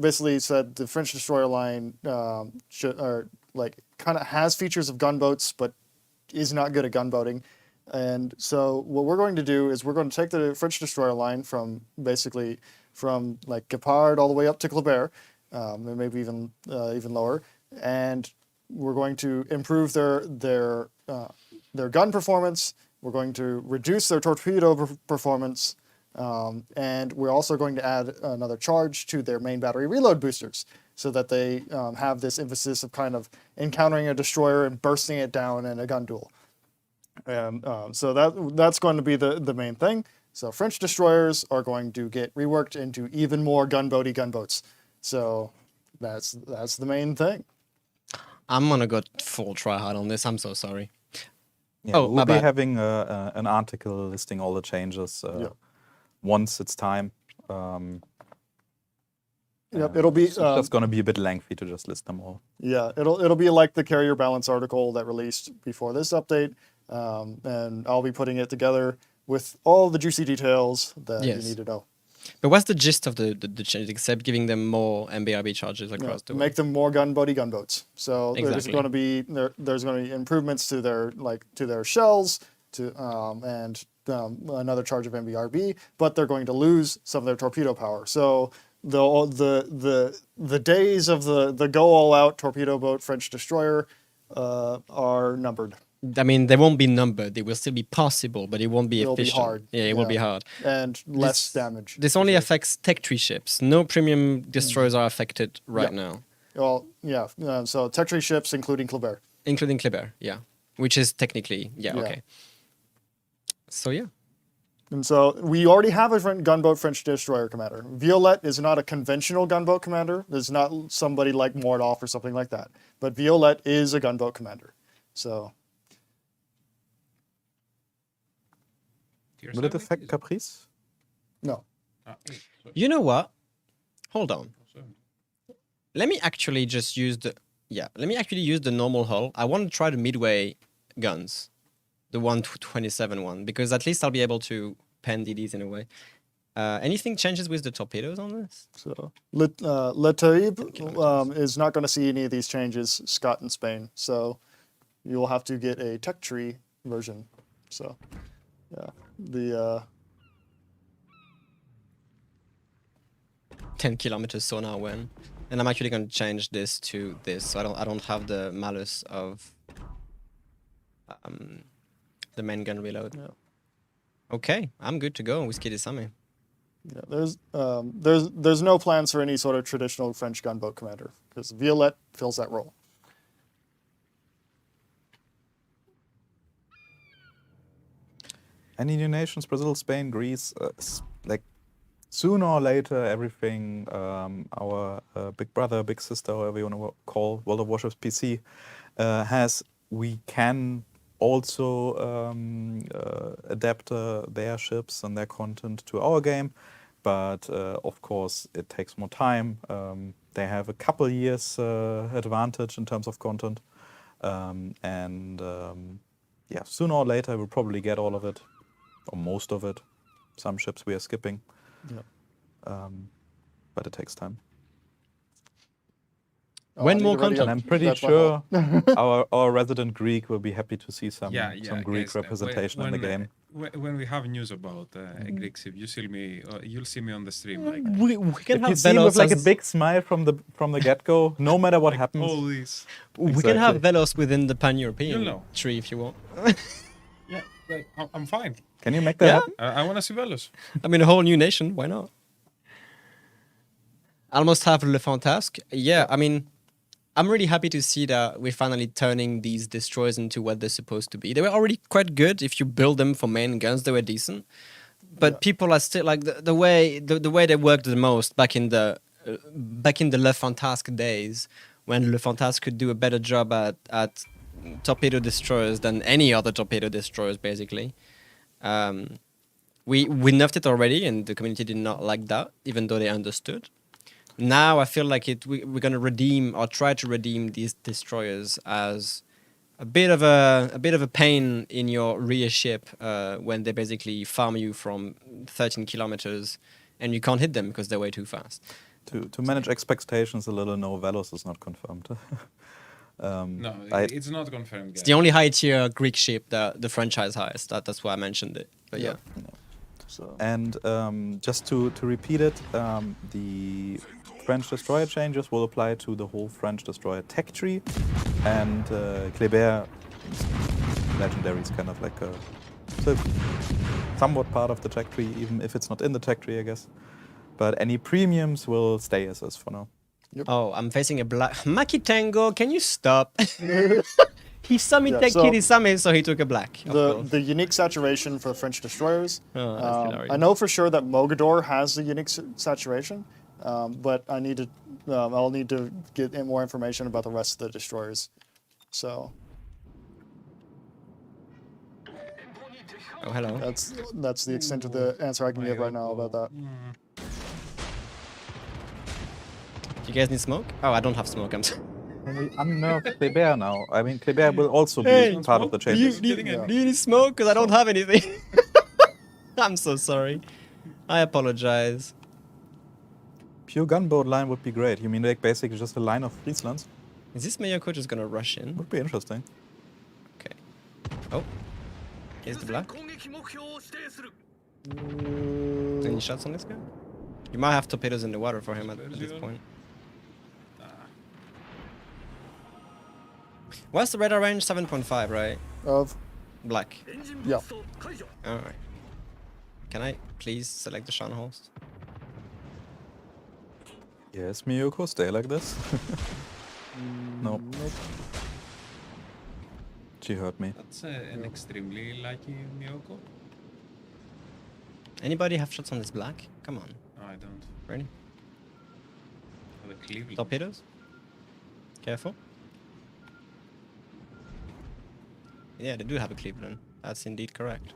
basically said the French destroyer line kind of has features of gunboats, but is not good at gunboating. And so what we're going to do is we're going to take the French destroyer line from like Gepard all the way up to Kleber, and maybe even lower, and we're going to improve their gun performance. We're going to reduce their torpedo performance, and we're also going to add another charge to their main battery reload boosters, so that they have this emphasis of kind of encountering a destroyer and bursting it down in a gun duel. And so that's going to be the main thing. So French destroyers are going to get reworked into even more gunboaty gunboats. So that's the main thing. I'm gonna go full try hard on this. I'm so sorry. Yeah, Oh, my we'll be bad. having an article listing all the changes once it's time. Yep, it'll be It's just going to be a bit lengthy to just list them all. yeah, it'll be like the carrier balance article that released before this update, and I'll be putting it together with all the juicy details that Yes. you need to know. But what's the gist of the change except giving them more MBRB charges across the Make them more gunboaty gunboats. So there's Exactly. going to be there's going to be improvements to their shells and another charge of MBRB, but they're going to lose some of their torpedo power. So the days of the go all out torpedo boat French destroyer are numbered. I mean, they won't be numbered. They will still be possible, but it won't be It'll be efficient. hard. Yeah, it will be hard. And less damage. This only affects Tech 3 ships. No premium destroyers are affected right now, Well, yeah. So Tech Tree ships, including Kleber. including Kleber. Yeah, which is technically Yeah. okay. So yeah, And so we already have a gunboat French destroyer commander. Violette is not a conventional gunboat commander. It's not somebody like Mordoff or something like that. But Violette is a gunboat commander. So Will it affect Caprice? no. you know what? Hold on. Let me actually just use the normal hull. I want to try the midway guns, the 127 one, because at least I'll be able to pen DDs in a way. Anything changes with the torpedoes on this? So Le Taib is not going to see any of these changes, Scott in Spain. So you'll have to get a tech tree version. So yeah, the 10 kilometers sonar when, and I'm actually going to change this to this, so I don't have the malus of the main gun reload. Yeah. Okay, I'm good to go with Kirisame. yeah, there's no plans for any sort of traditional French gunboat commander because Violette fills that role. Any new nations? Brazil, Spain, Greece. Like sooner or later, everything our big brother, big sister, however you want to call World of Warships PC has. We can also adapt their ships and their content to our game, but of course it takes more time. They have a couple years advantage in terms of content, and yeah, sooner or later we'll probably get all of it, or most of it. Some ships we are skipping, but it takes time. When I more need to ready content? And I'm pretty that's my sure fault. our resident Greek will be happy to see some Greek guys, representation in the game. When we have news about Greeks, if you see me, you'll see me on the stream. Like We can If you have see Velos with like a as- big smile from the get-go, no matter what happens. all these. We can have Exactly. Velos within the pan-European You'll know. tree if you want. Yeah, like, I'm fine. Can you make that Yeah. happen? I want to see Velos. I mean, a whole new nation. Why not? Almost have Le Fantasque. Yeah, I mean, I'm really happy to see that we're finally turning these destroyers into what they're supposed to be. They were already quite good. If you build them for main guns, they were decent. But people are still like the way they worked the most back in the Le Fantasque days, when Le Fantasque could do a better job at torpedo destroyers than any other torpedo destroyers, basically. We nerfed it already, and the community did not like that, even though they understood. Now I feel like we're gonna redeem or try to redeem these destroyers as a bit of a pain in your rear ship when they basically farm you from 13 kilometers and you can't hit them because they're way too fast. To manage expectations a little, no, Velos is not confirmed. No, it's not confirmed. It's the only high tier Greek ship that the franchise has. That's why I mentioned it. But yeah. So And just to repeat it, the French destroyer changes will apply to the whole French destroyer tech tree, and Kléber legendary is kind of like a somewhat part of the tech tree, even if it's not in the tech tree, I guess. But any premiums will stay as is for now. Oh, I'm facing a black Maki Tango. Can you stop? He saw me Yeah, take so Kirisame, so he took a black. of course. the unique saturation for French destroyers. Oh, that's hilarious. I know for sure that Mogador has the unique saturation, but I need to I'll need to get in more information about the rest of the destroyers. So Oh, hello. that's the extent of the answer I can give right now about that. Do you guys need smoke? Oh, I don't have smoke. I'm sorry. Can we unnerf Kléber now? I mean, Kléber will also be Hey, part of the Do you, changes. do, you, do you need smoke? Because I don't have anything. I'm so sorry. I apologize. Pure gunboat line would be great. You mean like basically just a line of Frieslands? Is this Mayoko just gonna rush in? Would be interesting. Okay. Oh. Here's the black. Any shots on this guy? You might have torpedoes in the water for him at this point. What's the radar range? 7.5, right? Of Black. yeah, Alright. Can I please select the Shan host? Yes, Miyoko, stay like this. Nope. She hurt me. That's an extremely lucky Miyoko. Anybody have shots on this black? Come on. No, I don't. Ready? The Cleveland. Torpedoes? Careful. Yeah, they do have a Cleveland. That's indeed correct.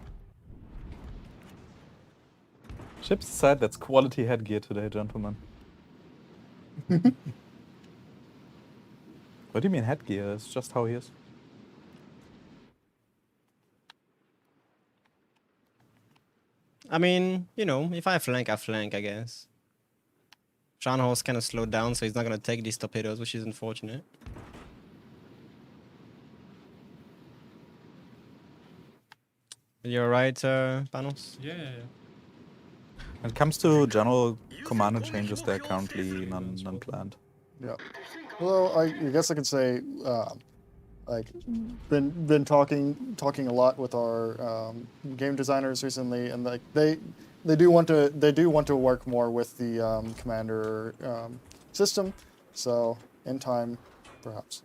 Ships decide that's quality headgear today, gentlemen. What do you mean headgear? It's just how he is. I mean, you know, if I flank, I guess. Shanho's kind of slowed down, so he's not gonna take these torpedoes, which is unfortunate. You're right, Panos? Yeah, yeah, yeah. When it comes to general commander changes, there are currently none planned. Yeah. Well, I guess I could say, like, been talking a lot with our game designers recently, and like they do want to work more with the commander system. So in time, perhaps.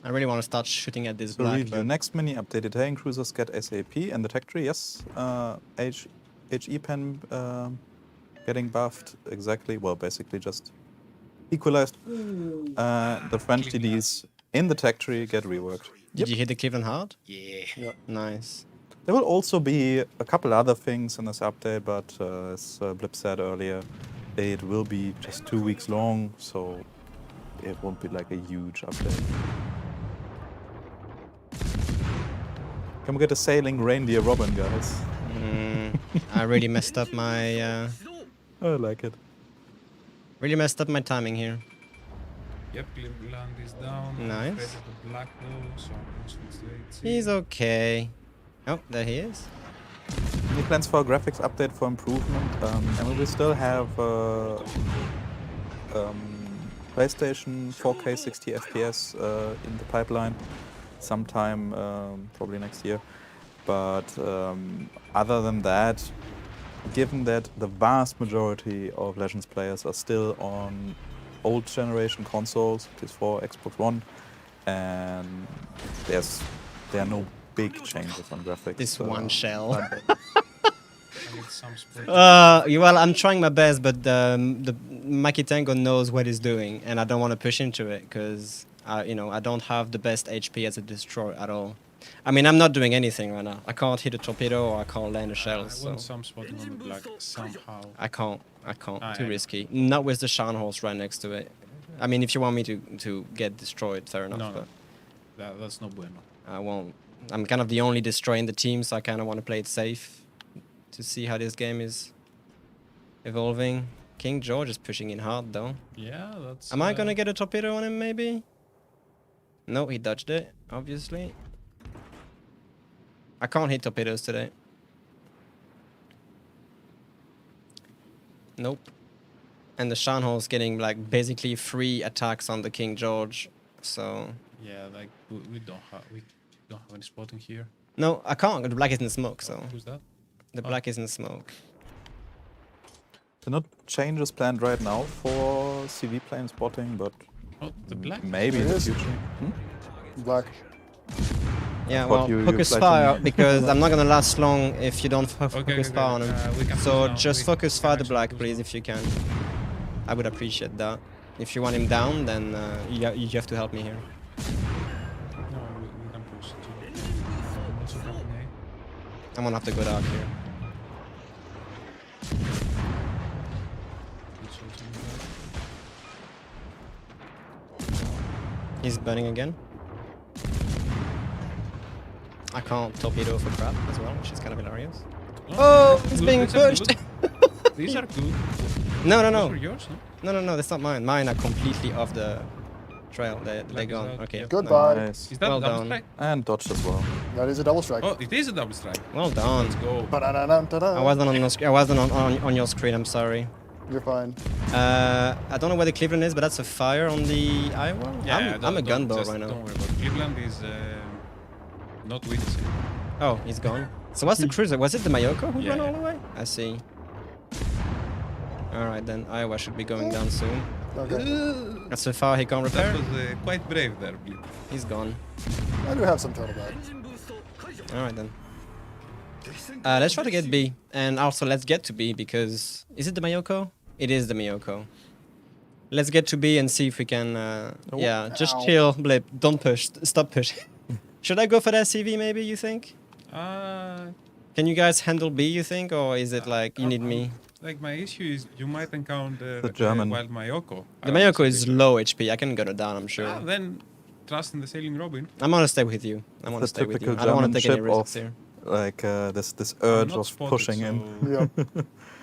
I really want to start shooting at this So black, review. but Next mini update. Italian cruisers get SAP and the tech tree. Yes. HE pen getting buffed. Exactly. Well, basically just equalized. The French DDs in the tech tree get reworked. did you hit the Cleveland hard? Yeah. Yeah. Nice. There will also be a couple other things in this update, but as Blip said earlier, it will be just 2 weeks long, so it won't be like a huge update. Can we get a sailing reindeer Robin, guys? I really messed up my I like it. timing here. Yep, Cleveland is down. Nice. Afraid of the black though, so almost late. He's okay. Oh, there he is. Any plans for a graphics update for improvement? And we will still have PlayStation 4K 60 FPS in the pipeline sometime, probably next year. But other than that, given that the vast majority of Legends players are still on old generation consoles, PS4, Xbox One, and there are no big changes on graphics. This one shell. I need some sport. Well, I'm trying my best, but the Maki Tango knows what he's doing, and I don't want to push into it because I don't have the best HP as a destroyer at all. I mean, I'm not doing anything right now. I can't hit a torpedo or I can't land a shell. I So want some spotting on the black somehow. I can't. Too I- risky. Not with the Shan horse right next to it. I mean, if you want me to get destroyed, fair enough. No, But that's no bueno. I won't. I'm kind of the only destroyer in the team, so I kind of want to play it safe to see how this game is evolving. King George is pushing in hard, though. Yeah, that's. Am I gonna get a torpedo on him, maybe? No, he dodged it, obviously. I can't hit torpedoes today. Nope. And the Shanho's getting like basically 3 attacks on the King George, so... Yeah, like we don't have any spotting here. No, I can't. The black is in smoke, so... Who's that? The black is in smoke. There are no changes planned right now for CV plane spotting, but Oh, the black. maybe in There the is. future. Black. Yeah, thought well, you focus played fire, some- because I'm not gonna last long if you don't focus okay. fire on him. We can So push down. just We focus can fire the actually black, push please, down. if you can. I would appreciate that. If you want him down, then you have to help me here. No, we can push too. I'm also dropping A. I'm gonna have to go dark here. It's also in black. He's burning again. I can't torpedo for crap as well, which is kind of hilarious. Oh, he's good, being these are pushed. good. These are good. No, Those no, were no. yours, no? No, that's not mine. Mine are completely off the trail. They're Black is gone. out, Okay. yep. Goodbye. Nice. Is that Well a double done. strike? And dodged as well. That is a double strike. Oh, it is a double strike. Well done. Let's go. Ba-da-da-da-da-da. I wasn't on your I wasn't on your screen. I'm sorry. You're fine. I don't know where the Cleveland is, but that's a fire on the Iowa. I'm a gunboat right now. Don't worry about it. Cleveland is not witnessing. Oh, he's gone. So what's the cruiser? Was it the Mayoko who Yeah, ran all yeah. the way? I see. All right then, Iowa should be going down soon. Okay. That's so far he can't repair. That was quite brave there, Blue. He's gone. I do have some total bag. All right then. Let's try to get B, and also let's get to B because is it the Mayoko? It is the Miyoko. Let's get to B and see if we can. Yeah, just Ow. chill, Blip. Don't push. Stop pushing. Should I go for that CV? Maybe you think? Can you guys handle B? You think, or is it like you need me? Like my issue is you might encounter The German. wild Mayoko. The Mayoko is low HP. I can get her down. I'm sure. Then trust in the sailing Robin. I'm gonna stay with you. I want to The stay with you. typical I don't want German to take any ship risks of- here. Like this I'm urge not of spotted, pushing in. so Yep.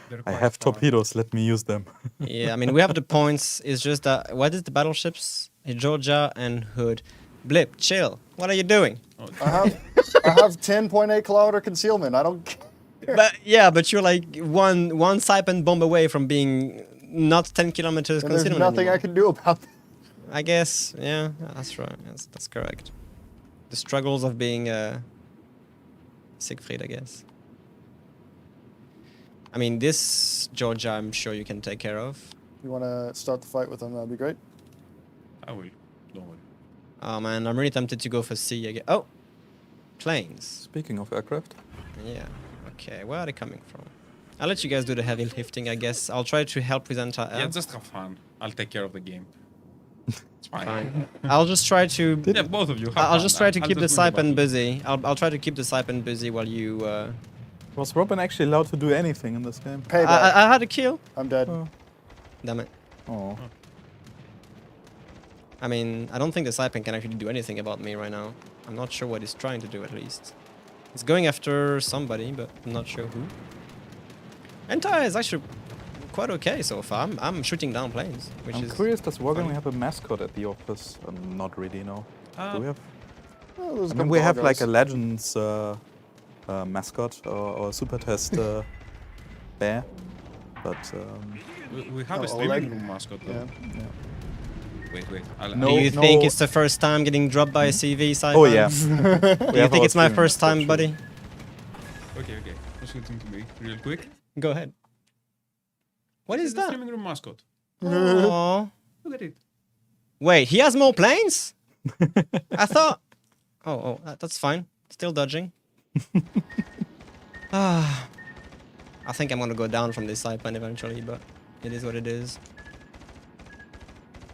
they're I quite have far. torpedoes. Let me use them. Yeah, I mean, we have the points. It's just that, what is the battleships? Georgia and Hood. Blip, chill. What are you doing? Oh, I have 10.8 kilometer concealment. I don't care. But yeah, but you're like one Saipan bomb away from being not 10 kilometers And there's concealment nothing I anymore. can do about that. I guess, yeah, that's right. That's correct. The struggles of being Siegfried, I guess. I mean, this Georgia, I'm sure you can take care of. You want to start the fight with them? That'd be great. I will. Don't worry. Oh man, I'm really tempted to go for C again. Oh, planes. Speaking of aircraft, Yeah. Okay, where are they coming from? I'll let you guys do the heavy lifting, I guess. I'll try to help with anti-air. Yeah, just have fun. I'll take care of the game. It's fine. Fine. I'll just try to. Yeah, both of you. Have I'll fun. just try to I'll keep the just win Saipan battle. busy. I'll try to keep the Saipan busy while you. was Robin actually allowed to do anything in this game? Payback. I had a kill. I'm dead. Oh. Damn it. Oh. I mean, I don't think the Saipan can actually do anything about me right now. I'm not sure what he's trying to do, at least. He's going after somebody, but I'm not sure who. Anti is actually quite okay so far. I'm shooting down planes, which I'm is. curious, does Worgen funny. have a mascot at the office? Not really, no. Do we have? Oh, there's I a mean, couple we have like a doggos. Legends mascot or a super test bear, but We have Oh, a streaming Oleg. room mascot though. Yeah. Wait. Do you No, think no. it's the first time getting dropped by a CV Saipan? oh yeah. Do you think it's my first time, buddy? Okay. Just listen to me real quick. Go ahead. What This is the that? streaming room mascot. Aww. Look at it. Wait, he has more planes? I thought. Oh, that's fine. Still dodging. Ah, I think I'm gonna go down from this Saipan eventually, but it is what it is.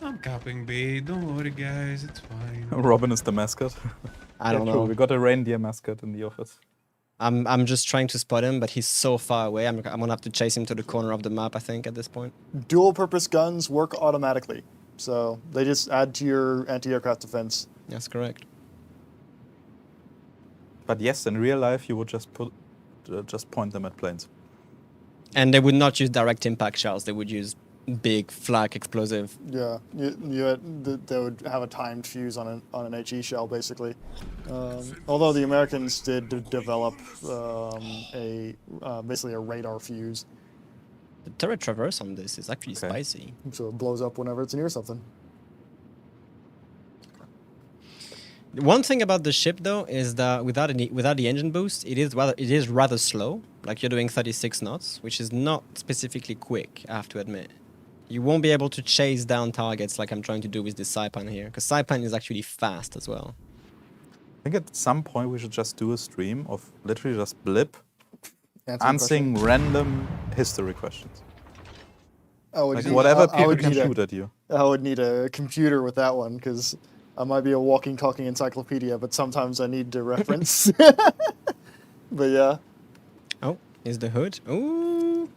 I'm capping B. Don't worry, guys. It's fine. Robin is the mascot. I don't Yeah, true, know. We got a reindeer mascot in the office. I'm just trying to spot him, but he's so far away. I'm gonna have to chase him to the corner of the map, I think, at this point. Dual purpose guns work automatically. So they just add to your anti-aircraft defense. That's correct. But yes, in real life, you would just point them at planes. And they would not use direct impact shells. They would use big flak explosive. Yeah, they would have a timed fuse on an HE shell, basically. Although the Americans did develop basically a radar fuse, The turret traverse on this is actually Okay. spicy. so it blows up whenever it's near something. One thing about the ship though is that without the engine boost, it is rather slow. Like you're doing 36 knots, which is not specifically quick, I have to admit. You won't be able to chase down targets like I'm trying to do with this Saipan here, because Saipan is actually fast as well. I think at some point we should just do a stream of literally just Blip Answer the answering question. random history questions. I would Like need- whatever I people would can need a- shoot at you. I would need a computer with that one because I might be a walking, talking encyclopedia, but sometimes I need to reference. But yeah, Oh, is the hood? Ooh.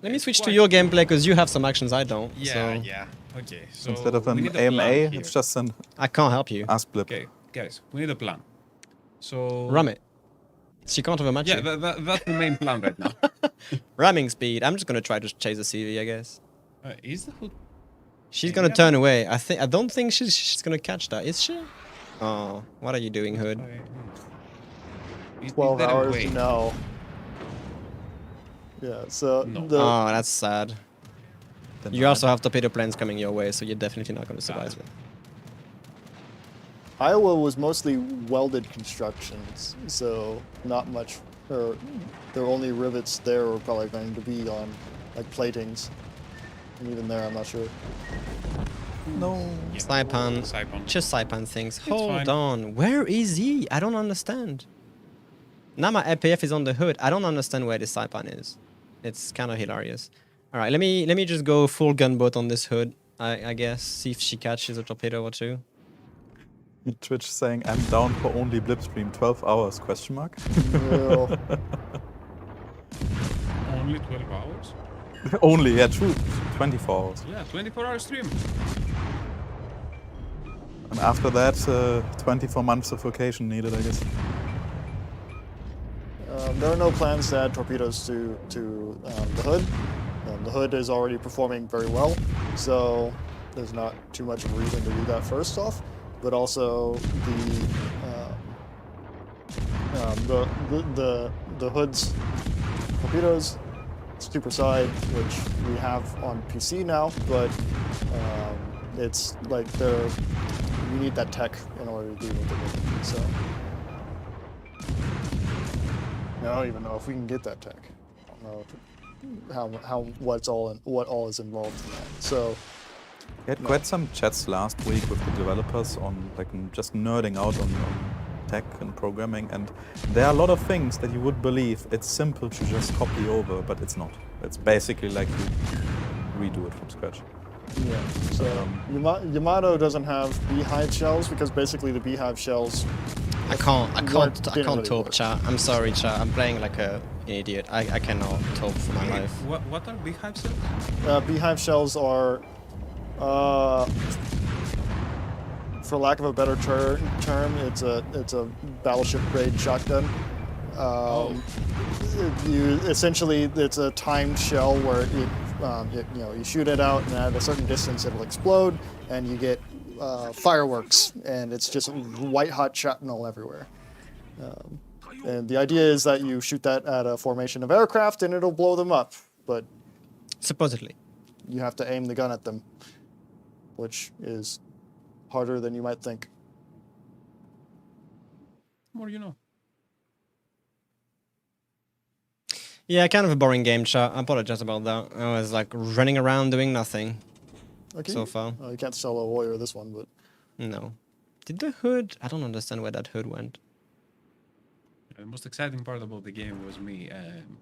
Let me switch to quite- your gameplay because you have some actions I don't. Yeah, so yeah. Okay, so Instead of we an need a plan AMA, here. it's just an I can't help you. Ask Blip. Okay, guys, we need a plan. So Ram it. She can't overmatch Yeah, you. that's the main plan right now. Ramming speed. I'm just gonna try to chase the CV, I guess. Is the hood? She's Yeah, gonna yeah, turn away. I don't think she's gonna catch that, is she? Oh, what are you doing, Hood? Is 12 there a hours, way? no. Yeah, so No. Oh, that's sad. Then You also have torpedo planes coming your way, so you're definitely not gonna survive it. Iowa was mostly welded constructions, so not much, or the only rivets there were probably going to be on like platings. And even there, I'm not sure. No. Yeah. Saipan. Saipan. Just Saipan things. Hold fine. on. Where is he? I don't understand. Now my APF is on the hood. I don't understand where this Saipan is. It's kind of hilarious. All right, let me just go full gunboat on this hood. I guess see if she catches a torpedo or two. Twitch saying I'm down for only Blip stream 12 hours question mark. Well, Only 12 hours? Only, yeah, true. 24 hours. Yeah, 24-hour stream. And after that, 24 months of vacation needed, I guess. There are no plans to add torpedoes to the hood. The hood is already performing very well, so there's not too much of a reason to do that first off. But also the hood's torpedoes, super side, which we have on PC now, but it's like you need that tech in order to do anything. So I don't even know if we can get that tech. I don't know what all is involved in that. So We had quite some chats last week with the developers on like just nerding out on tech and programming, and there are a lot of things that you would believe it's simple to just copy over, but it's not. It's basically like you redo it from scratch. yeah, so Yamato doesn't have beehive shells because basically the beehive shells. I can't really talk, work. chat. I'm sorry, chat. I'm playing like an idiot. I cannot talk for my life. What are beehive cells? Beehive shells are, for lack of a better term, it's a battleship grade shotgun. It's a timed shell where you shoot it out, and at a certain distance it'll explode, and you get fireworks, and it's just white hot shrapnel everywhere. And the idea is that you shoot that at a formation of aircraft, and it'll blow them up. But Supposedly. you have to aim the gun at them, which is harder than you might think. More you know. Yeah, kind of a boring game, chat. I apologize about that. I was like running around doing nothing Okay. so far. You can't solo warrior this one, but No. Did the hood? I don't understand where that hood went. The most exciting part about the game was me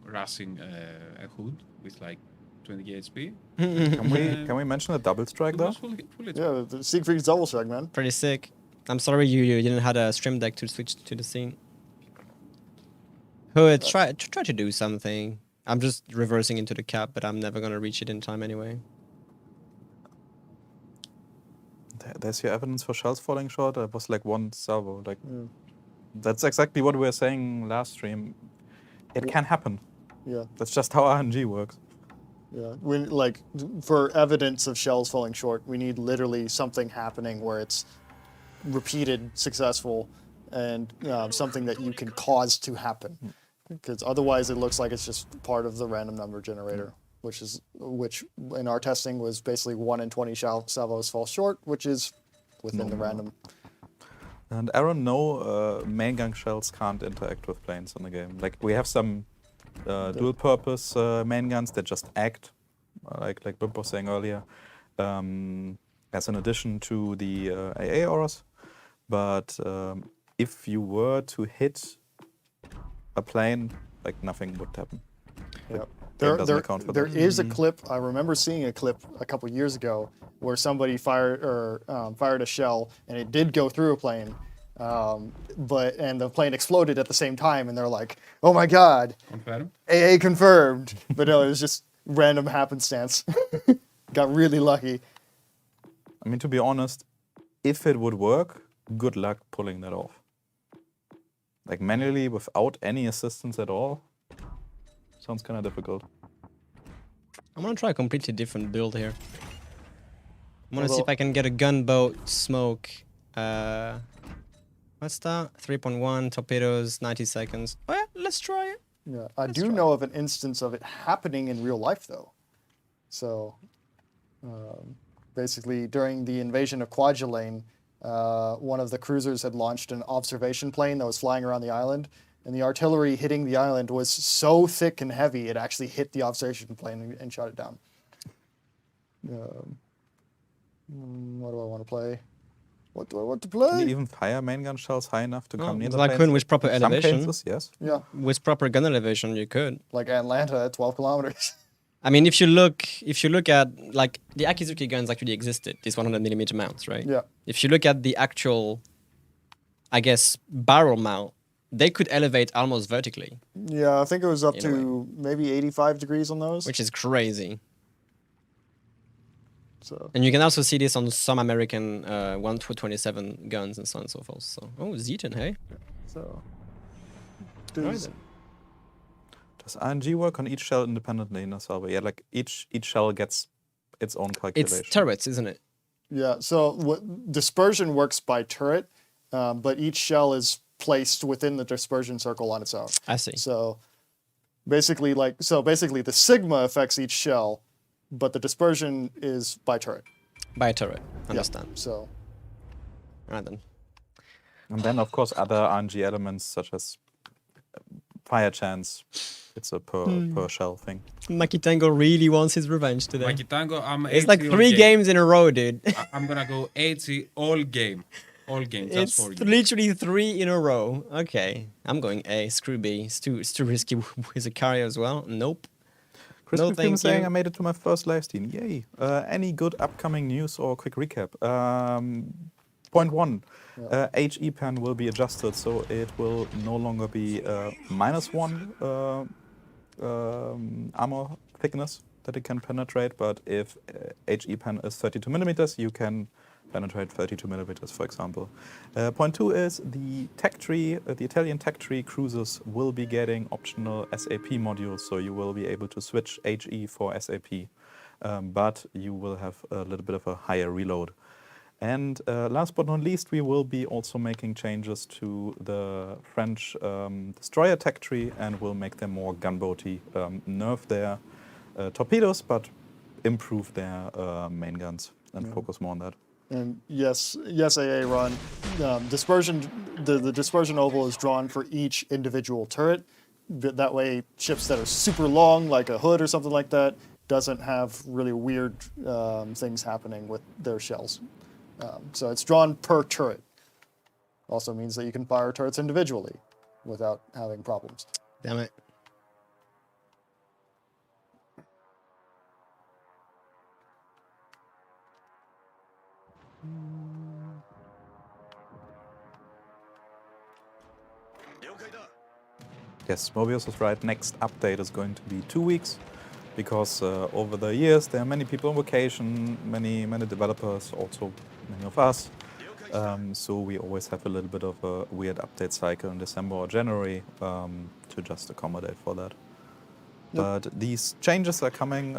rushing a hood with like 20 HP. Can we mention the double strike It though? was fully yeah, the Siegfried's double strike, man. Pretty sick. I'm sorry you didn't have a stream deck to switch to the scene. Hood, try to do something. I'm just reversing into the cap, but I'm never gonna reach it in time anyway. There's your evidence for shells falling short. It was like one salvo. Like that's exactly what we were saying last stream. It can happen. Yeah, That's just how RNG works. yeah. For evidence of shells falling short, we need literally something happening where it's repeated, successful, and something that you can cause to happen. Because otherwise, it looks like it's just part of the random number generator, which in our testing was basically 1 in 20 salvos fall short, which is within the random. And Aaron, no main gun shells can't interact with planes in the game. Like we have some dual-purpose main guns that just act, like Bimp was saying earlier, as an addition to the AA auras. But if you were to hit a plane, like nothing would happen. Yeah. Game doesn't account for There that. is a clip. I remember seeing a clip a couple years ago where somebody fired a shell, and it did go through a plane, and the plane exploded at the same time, and they're like, "Oh my God, confirmed. AA confirmed." But no, it was just random happenstance. Got really lucky. I mean, to be honest, if it would work, good luck pulling that off. Like manually, without any assistance at all, sounds kind of difficult. I'm gonna try a completely different build here. I'm gonna see if I can get a gunboat smoke. What's that? 3.1 torpedoes, 90 seconds. Oh yeah, let's try it. Yeah, I do know of an instance of it happening in real life, though. So, basically, during the invasion of Kwajalein, one of the cruisers had launched an observation plane that was flying around the island, and the artillery hitting the island was so thick and heavy, it actually hit the observation plane and shot it down. What do I want to play? What do I want to Can you play? even fire main gun shells high enough to come near the like planes? with proper Some elevation. cases, yes. Yeah, With proper gun elevation, you could. like Atlanta at 12 kilometers. I mean, if you look at like the Akizuki guns actually existed, these 100mm mounts, right? Yeah. If you look at the actual, I guess, barrel mount, they could elevate almost vertically, Yeah, I think it was up In a to maybe 85 degrees on those. which is crazy. So And you can also see this on some American 1 to 27 guns and so on and so forth. So, oh, Zeton, hey? so. Right Does, then. Does RNG work on each shell independently in a server? Yeah, like each shell gets its own calculation. It's turrets, isn't it? yeah. So what dispersion works by turret, but each shell is placed within the dispersion circle on its own. I see. So basically, the sigma affects each shell, but the dispersion is by turret. By a turret. Yeah, Understand. So Right then. And then, of course, other RNG elements such as fire chance. It's a per shell thing. Maki Tango really wants his revenge today. Mikey Tango, I'm It's 80 like all 3 game. games in a row, dude. I'm gonna go 80 all game. All game, just It's for you. literally 3 in a row. Okay. I'm going A, screw B. It's too risky with a carrier as well. Nope. Chris No, no, thank saying you. I made it to my first live stream. Yay. Any good upcoming news or quick recap? Point 1. HE pen will be adjusted, so it will no longer be -1 armor thickness that it can penetrate, but if HE pen is 32 millimeters, you can penetrate 32 millimeters, for example. Point 2 is the tech tree, the Italian tech tree cruisers will be getting optional SAP modules, so you will be able to switch HE for SAP, but you will have a little bit of a higher reload. And last but not least, we will be also making changes to the French destroyer tech tree and will make them more gunboaty, nerf their torpedoes, but improve their main guns and focus more on that. and yes, AA run. Dispersion. The dispersion oval is drawn for each individual turret. That way, ships that are super long, like a hood or something like that, doesn't have really weird things happening with their shells. So it's drawn per turret. Also means that you can fire turrets individually without having problems. Damn it. Yes, Mobius was right. Next update is going to be 2 weeks because over the years there are many people on vacation, many developers, also many of us. So we always have a little bit of a weird update cycle in December or January to just accommodate for that. But these changes are coming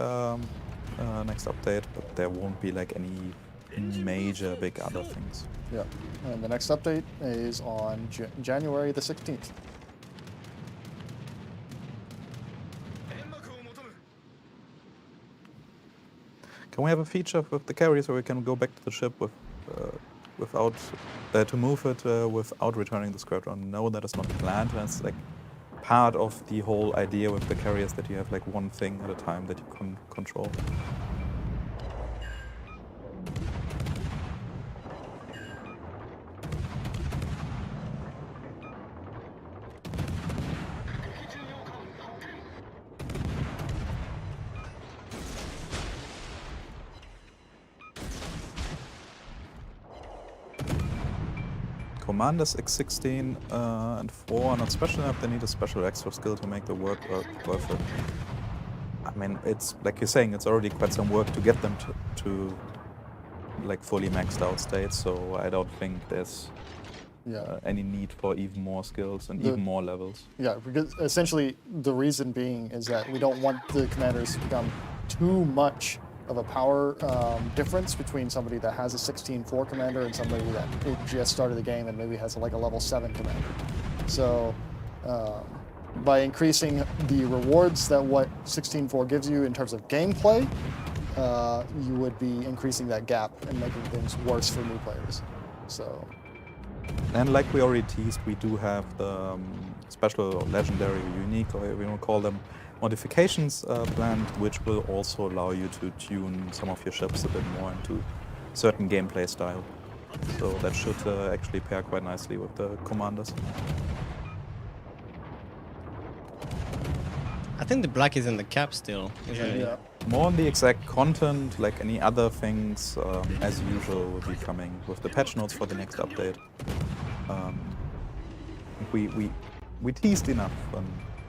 next update, but there won't be like any major big other things. Yeah. And the next update is on January the 16th. Can we have a feature with the carriers where we can go back to the ship with, without to move it without returning the scrap run? No, that is not planned. That's like part of the whole idea with the carriers that you have like one thing at a time that you can control. Commanders X16 and 4 are not special enough. They need a special extra skill to make the work worth it. I mean, it's like you're saying, it's already quite some work to get them to like fully maxed out states. So I don't think there's any need for even more skills and even more levels. Yeah, because essentially the reason being is that we don't want the commanders to become too much of a power difference between somebody that has a 16-4 commander and somebody that just started the game and maybe has like a level 7 commander. So by increasing the rewards that what 16-4 gives you in terms of gameplay, you would be increasing that gap and making things worse for new players. So. And like we already teased, we do have the special or legendary or unique, or whatever you want to call them, modifications planned, which will also allow you to tune some of your ships a bit more into certain gameplay style. So that should actually pair quite nicely with the commanders. I think the black is in the cap still, isn't it? Yeah. More on the exact content, like any other things, as usual, will be coming with the patch notes for the next update. We teased enough and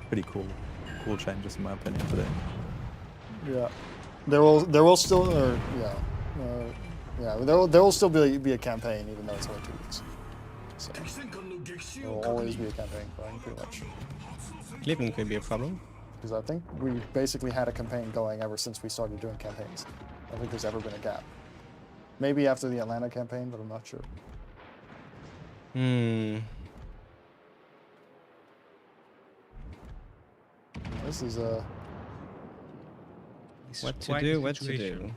pretty cool changes in my opinion today. Yeah, there will still Yeah, there will still be a campaign even though it's only 2 weeks. So there will always be a campaign going pretty much. Cleveland could be a problem. Because I think we've basically had a campaign going ever since we started doing campaigns. I don't think there's ever been a gap. Maybe after the Atlanta campaign, but I'm not sure. This is What to quite do, the what to do. situation.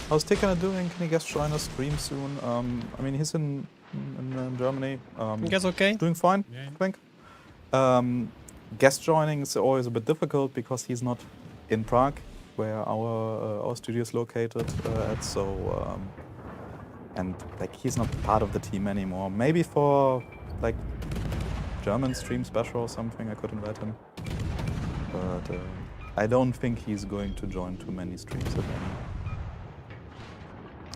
How's Tikana doing? Can he guest join us stream soon? I mean, he's in Germany. You guys okay? Doing fine, Yeah. I think. Guest joining is always a bit difficult because he's not in Prague, where our studio is located at. So, and like he's not part of the team anymore. Maybe for like German stream special or something, I could invite him. But I don't think he's going to join too many streams again.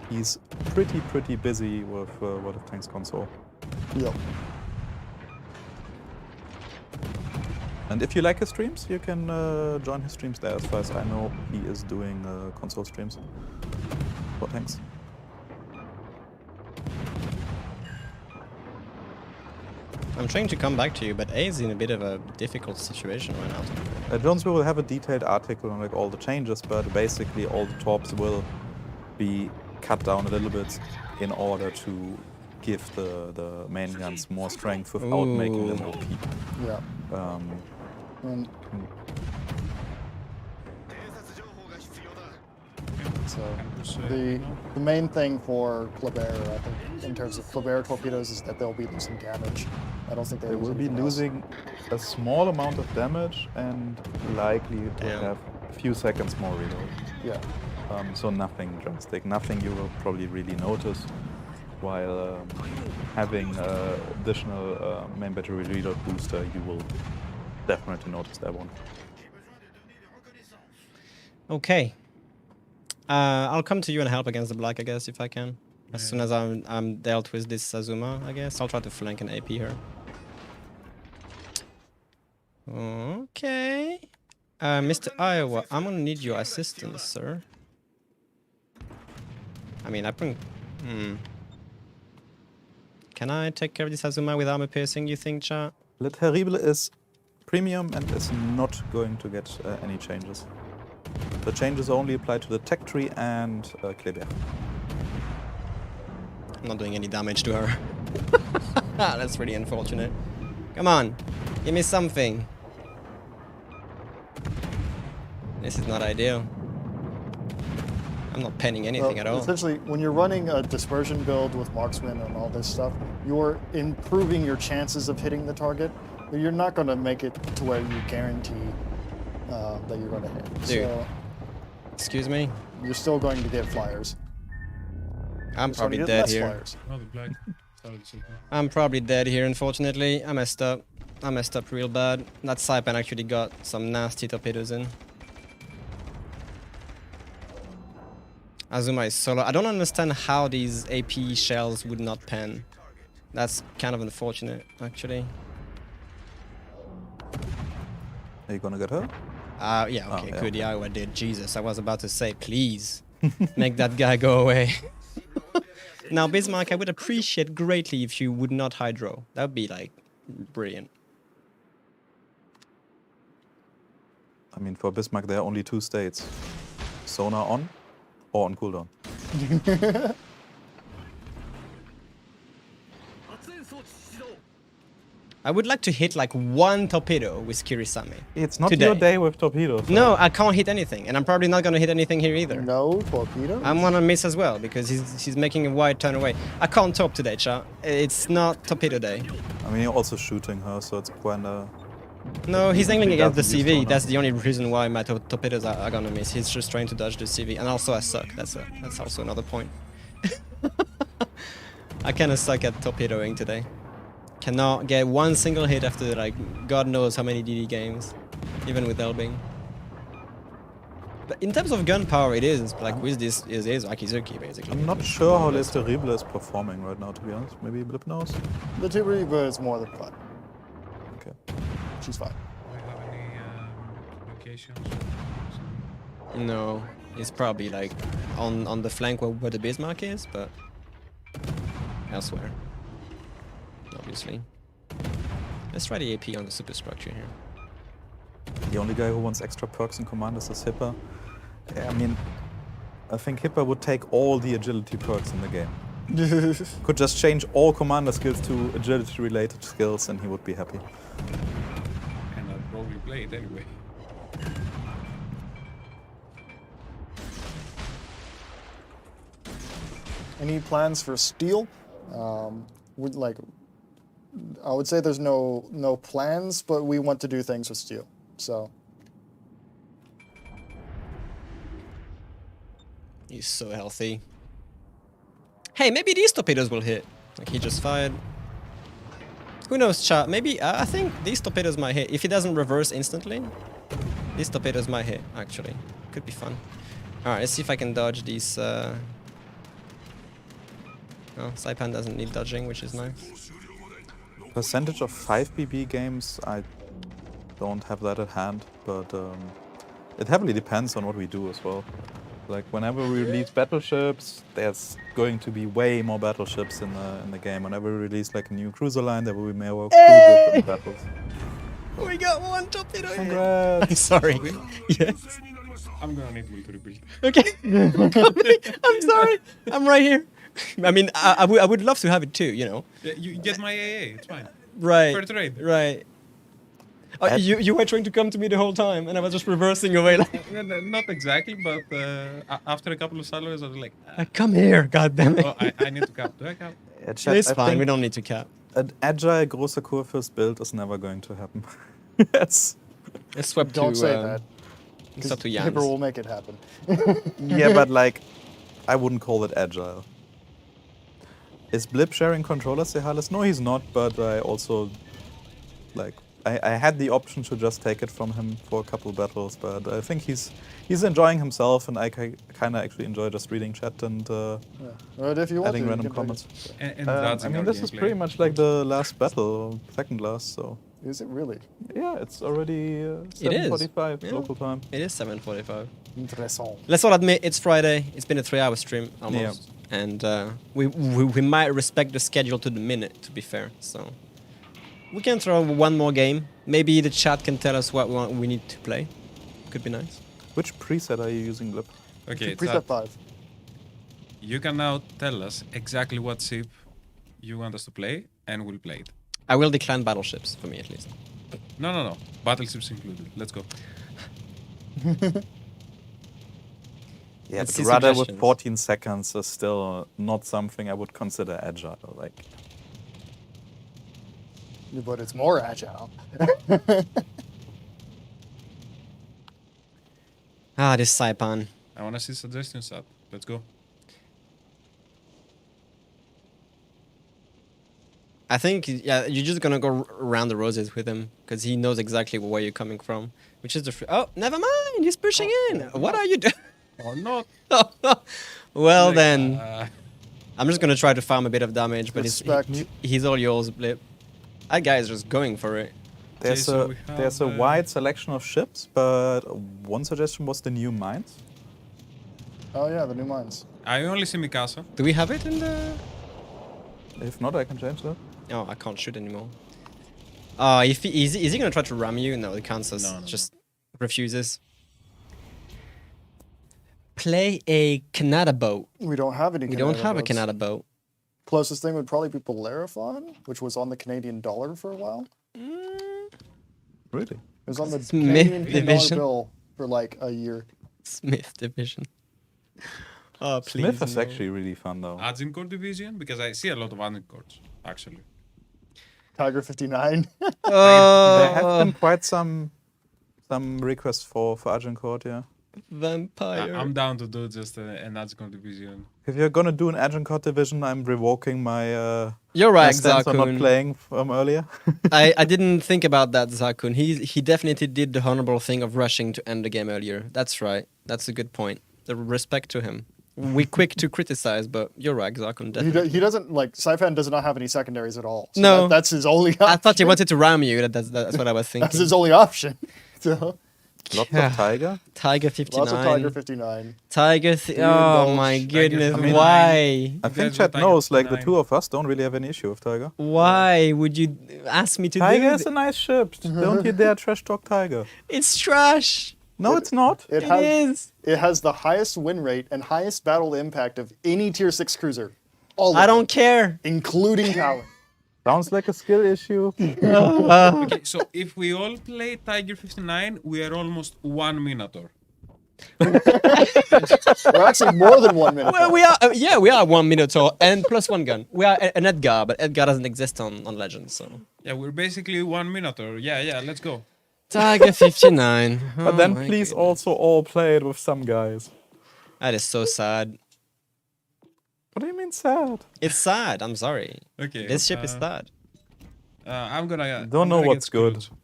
He's pretty busy with World of Tanks console. yep. And if you like his streams, you can join his streams there. As far as I know, he is doing console streams for Tanks. I'm trying to come back to you, but A is in a bit of a difficult situation right now. Jones will have a detailed article on like all the changes, but basically all the torps will be cut down a little bit in order to give the main guns more strength without making them OP. Yeah. And so the main thing for Kleber, I think, in terms of Kleber torpedoes, is that they'll be losing damage. I don't think They will be losing a small amount of damage and likely to Damn. have a few seconds more reload. Yeah. So nothing drastic, nothing you will probably really notice, while having additional main battery reload booster, you will definitely notice that one. Okay. I'll come to you and help against the black, I guess, if I can. As soon as I'm dealt with this Azuma, I guess. I'll try to flank an AP here. Okay. Mr. Iowa, I'm gonna need your assistance, sir. I mean, I think... Can I take care of this Azuma with armor piercing, you think, chat? Le Terrible is premium and is not going to get any changes. The changes only apply to the tech tree and Kleber. I'm not doing any damage to her. That's really unfortunate. Come on, give me something. This is not ideal. I'm not penning anything at all. Essentially, when you're running a dispersion build with marksman and all this stuff, you're improving your chances of hitting the target. But you're not going to make it to where you guarantee that you're going to hit. Dude. So Excuse me? you're still going to get flyers. I'm You're just probably gonna get dead less here. flyers. Oh, the black started something. I'm probably dead here, unfortunately. I messed up. I messed up real bad. That Saipan actually got some nasty torpedoes in. Azuma is solo. I don't understand how these AP shells would not pen. That's kind of unfortunate, actually. Are you gonna get her? Yeah, okay, yeah, good. okay. Yeah, I did. Jesus, I was about to say, please, make that guy go away. Now, Bismarck, I would appreciate greatly if you would not hydro. That would be, like, brilliant. I mean, for Bismarck, there are only 2 states. Sonar on or on cooldown. I would like to hit, like, one torpedo with Kirisame. It's not Today. your day with torpedoes. No, I can't hit anything, and I'm probably not gonna hit anything here either. No torpedoes? I'm gonna miss as well because he's making a wide turn away. I can't top today, chat. It's not torpedo day. I mean, you're also shooting her, so it's kinda... No, he's aiming He against the doesn't use CV. sonar. That's the only reason why my torpedoes are gonna miss. He's just trying to dodge the CV, and also I suck. That's also another point. I kind of suck at torpedoing today. Cannot get one single hit after like God knows how many DD games, even with Elbing. But in terms of gunpower, it is like with this is Akizuki basically. I'm not sure how Le Terrible is performing right now, to be honest. Maybe Blip knows? The Tibriva is more than fine. Okay. She's fine. Do I have any locations? No. He's probably like on the flank where the Bismarck is, but elsewhere. Obviously. Let's try the AP on the superstructure here. The only guy who wants extra perks in Commanders is Hipper. I mean, I think Hipper would take all the agility perks in the game. Could just change all commander skills to agility related skills and he would be happy. And I'll probably play it anyway. Any plans for steel? I would say there's no plans, but we want to do things with steel. So He's so healthy. Hey, maybe these torpedoes will hit. Like he just fired. Who knows, chat? Maybe, I think these torpedoes might hit. If he doesn't reverse instantly, these torpedoes might hit, actually. Could be fun. Alright, let's see if I can dodge these, Oh, Saipan doesn't need dodging, which is nice. Percentage of 5 BB games, I don't have that at hand, but it heavily depends on what we do as well. Like whenever we release battleships, there's going to be way more battleships in the game. Whenever we release like a new cruiser line, there will be more cruisers in battles. We got one torpedo hit. Congrats! I'm sorry. Yes. I'm gonna need will to rebuild. Okay. I'm coming. I'm sorry. I'm right here. I mean, I would love to have it too, you know. Yeah, you get my AA, it's fine. Right. Fair trade. Right. You were trying to come to me the whole time, and I was just reversing away. Like, Not exactly, but after a couple of salaries, I was like, come here, goddammit. oh, I need to cap. Do I cap? Yeah, chat, It's I fine. think We don't need to cap. an agile großer Kurfürst build is never going to happen. Yes. Let's swap don't to. say that. It's up to Hipper Jans. will make it happen. Yeah, but like, I wouldn't call it agile. Is Blip sharing controllers, Sehalis? No, he's not, but I also, like, I had the option to just take it from him for a couple battles, but I think he's enjoying himself, and I kind of actually enjoy just reading chat and But if you want adding to, you random can take comments. And I that's mean, this is pretty much like the last battle, second last, so it. Is it really? yeah, it's already It is. 7:45 Yeah. local time. It is 7:45. Interessant. Let's all admit it's Friday. It's been a 3-hour stream almost, and we might respect the schedule to the minute. To be fair, so we can throw one more game. Maybe the chat can tell us what we need to play. Could be nice. Which preset are you using, Blip? Okay, it's Preset 5. you can now tell us exactly what ship you want us to play, and we'll play it. I will decline battleships for me at least. No. Battleships included. Let's go. Yeah, Let's but see rudder with suggestions. 14 seconds is still not something I would consider agile. Like, But it's more agile. This Saipan. I want to see suggestions up. Let's go. I think you're just gonna go around the roses with him because he knows exactly where you're coming from, which is the. Oh, never mind. He's pushing in. What are you doing? Or not. Well Like, then, I'm just gonna try to farm a bit of damage, but Respect. he's all yours, Blip. That guy is just going for it. there's so we there's a have, wide selection of ships, but one suggestion was the new mines. Oh yeah, the new mines. I only see Mikasa. Do we have it in the? If not, I can change that. Oh, I can't shoot anymore. If is he gonna try to ram you? No, the Kansas No. just refuses. Play a Canada boat. We don't have any. We don't have a boats. Canada boat. Closest thing would probably be Bellerophon, which was on the Canadian dollar for a while. Really? It was on the Smith Canadian $10 division. bill for like a year. Smith division. Oh, please. Smith is no. actually really fun though. Agincourt division, because I see a lot of Agincourts, actually. Tiger 59. There have been quite some requests for Agincourt, yeah. Vampire. I'm down to do just an Agincourt division. If you're gonna do an Agincourt division, I'm revoking my You're my right, stance on not Zakun. playing from earlier. I didn't think about that, Zakun. He definitely did the honorable thing of rushing to end the game earlier. That's right. That's a good point. The respect to him. We're quick to criticize, but you're right, Zakun. Definitely. He doesn't like Saifan does not have any secondaries at all. So No. that's his only. Option. I thought you wanted to ram you. That's what I was thinking. That's his only option. So Lots of Tiger. Tiger 59. Lots of Tiger 59. Tiger. Do Oh indulge. my Tiger goodness! 59. Why? I think guys chat want Tiger knows, like the 59? two of us don't really have any issue with Tiger. Why would you ask me to Tiger do is a nice ship. Don't you dare trash talk Tiger. It's trash. No, it's not. It It has is. it has the highest win rate and highest battle impact of any tier 6 cruiser. All of I them, don't care. including Talon. Sounds like a skill issue. Okay, so if we all play Tiger 59, we are almost 1 Minotaur. We're actually more than 1 minute. Well, we are. Yeah, we are 1 Minotaur and plus 1 gun. We are an Edgar, but Edgar doesn't exist on Legends. So Yeah, we're basically 1 Minotaur. Yeah, let's go. Tiger 59. But Oh then my please goodness. also all play it with some guys. That is so sad. What do you mean sad? It's sad. I'm sorry. Okay. This ship is sad. I'm gonna. Don't I'm know gonna what's get good. screwed.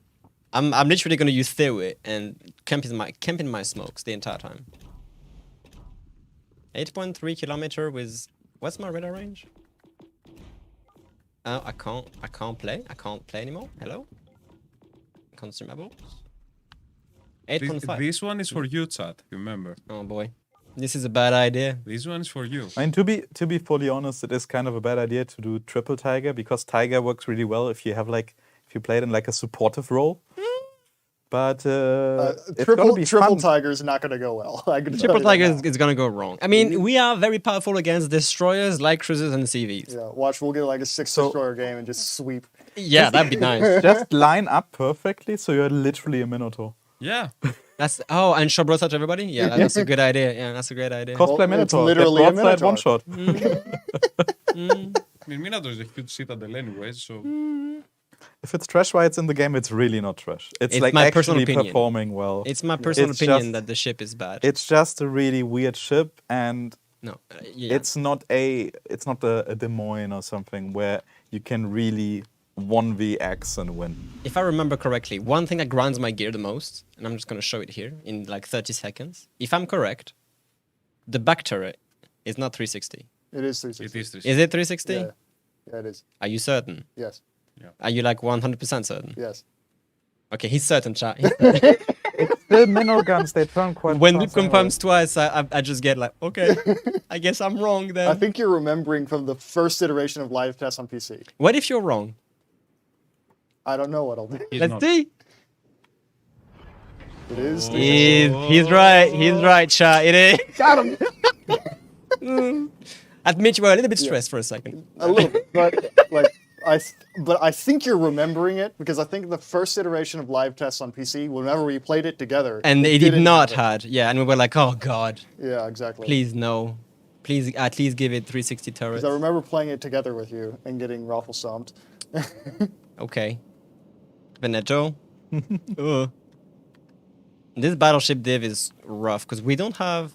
I'm literally gonna use Theory and camping my smokes the entire time. 8.3 kilometer with what's my radar range? Oh, I can't play. I can't play anymore. Hello. Consumables. 8.5. This one is for you, chat. Remember, Oh boy, this is a bad idea. this one is for you. I mean, to be fully honest, it is kind of a bad idea to do triple Tiger because Tiger works really well if you have like if you play it in like a supportive role. But it's gonna be triple fun. Tiger is not going to go well. I can tell Triple you that Tiger now. is gonna go wrong. I mean, we are very powerful against destroyers, light cruisers, and CVs. Yeah, watch, we'll get like a 6 destroyer game and just sweep. Yeah, that'd be nice. Just line up perfectly, so you're literally a Minotaur. Yeah. That's and show broadside to everybody. Yeah, that's a good idea. Yeah, that's a great idea. Cosplay Well, it's Minotaur. literally a Get broadside Minotaur. one shot. I mean, Minotaur is a huge citadel anyways, so If it's trash while it's in the game, it's really not trash. It's It's like my personal actually opinion. performing well. It's my personal It's opinion just- that the ship is bad. It's just a really weird ship, and No, yeah. it's not a Des Moines or something where you can really 1vx and win. If I remember correctly, one thing that grinds my gear the most, and I'm just going to show it here in like 30 seconds. If I'm correct, the back turret is not 360. It is 360. it is this. Is it 360? Yeah. Yeah, it is. Are you certain? Yes. Are you like 100% certain? Yes. Okay, he's certain, chat. He's certain. The minnow guns, they turn quite When fast it confirms twice, I just get like, okay, I guess I'm wrong then. I think you're remembering from the first iteration of live tests on PC. What if you're wrong? I don't know what I'll do. He's Let's not. see. It is. He's right, chat. It is. Got him. Admit you were a little bit stressed for a second. A little bit, but like I think you're remembering it because I think the first iteration of live tests on PC, whenever we played it together, And they it did didn't not have it. had. Yeah, and we were like, oh god, Yeah, exactly. please no. Please at least give it 360 turrets. Because I remember playing it together with you and getting raffle stomped. Okay. Veneto. Ugh. This battleship div is rough because we don't have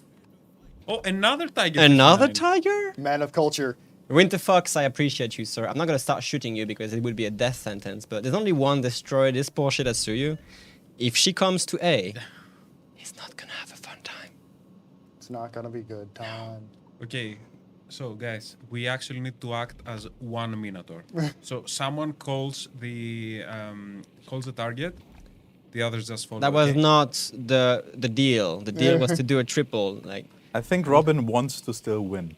Oh, another Tiger. another 59. tiger? Man of culture. Winter Fox, I appreciate you, sir. I'm not gonna start shooting you because it would be a death sentence, but there's only one destroyer, this poor shit Atsuyu. If she comes to A, he's not gonna have a fun time. It's not gonna be good time. Okay, so guys, we actually need to act as one Minotaur. So someone calls the target, the others just follow. That was okay? not the deal. The deal was to do a triple. Like I think Robin wants to still win.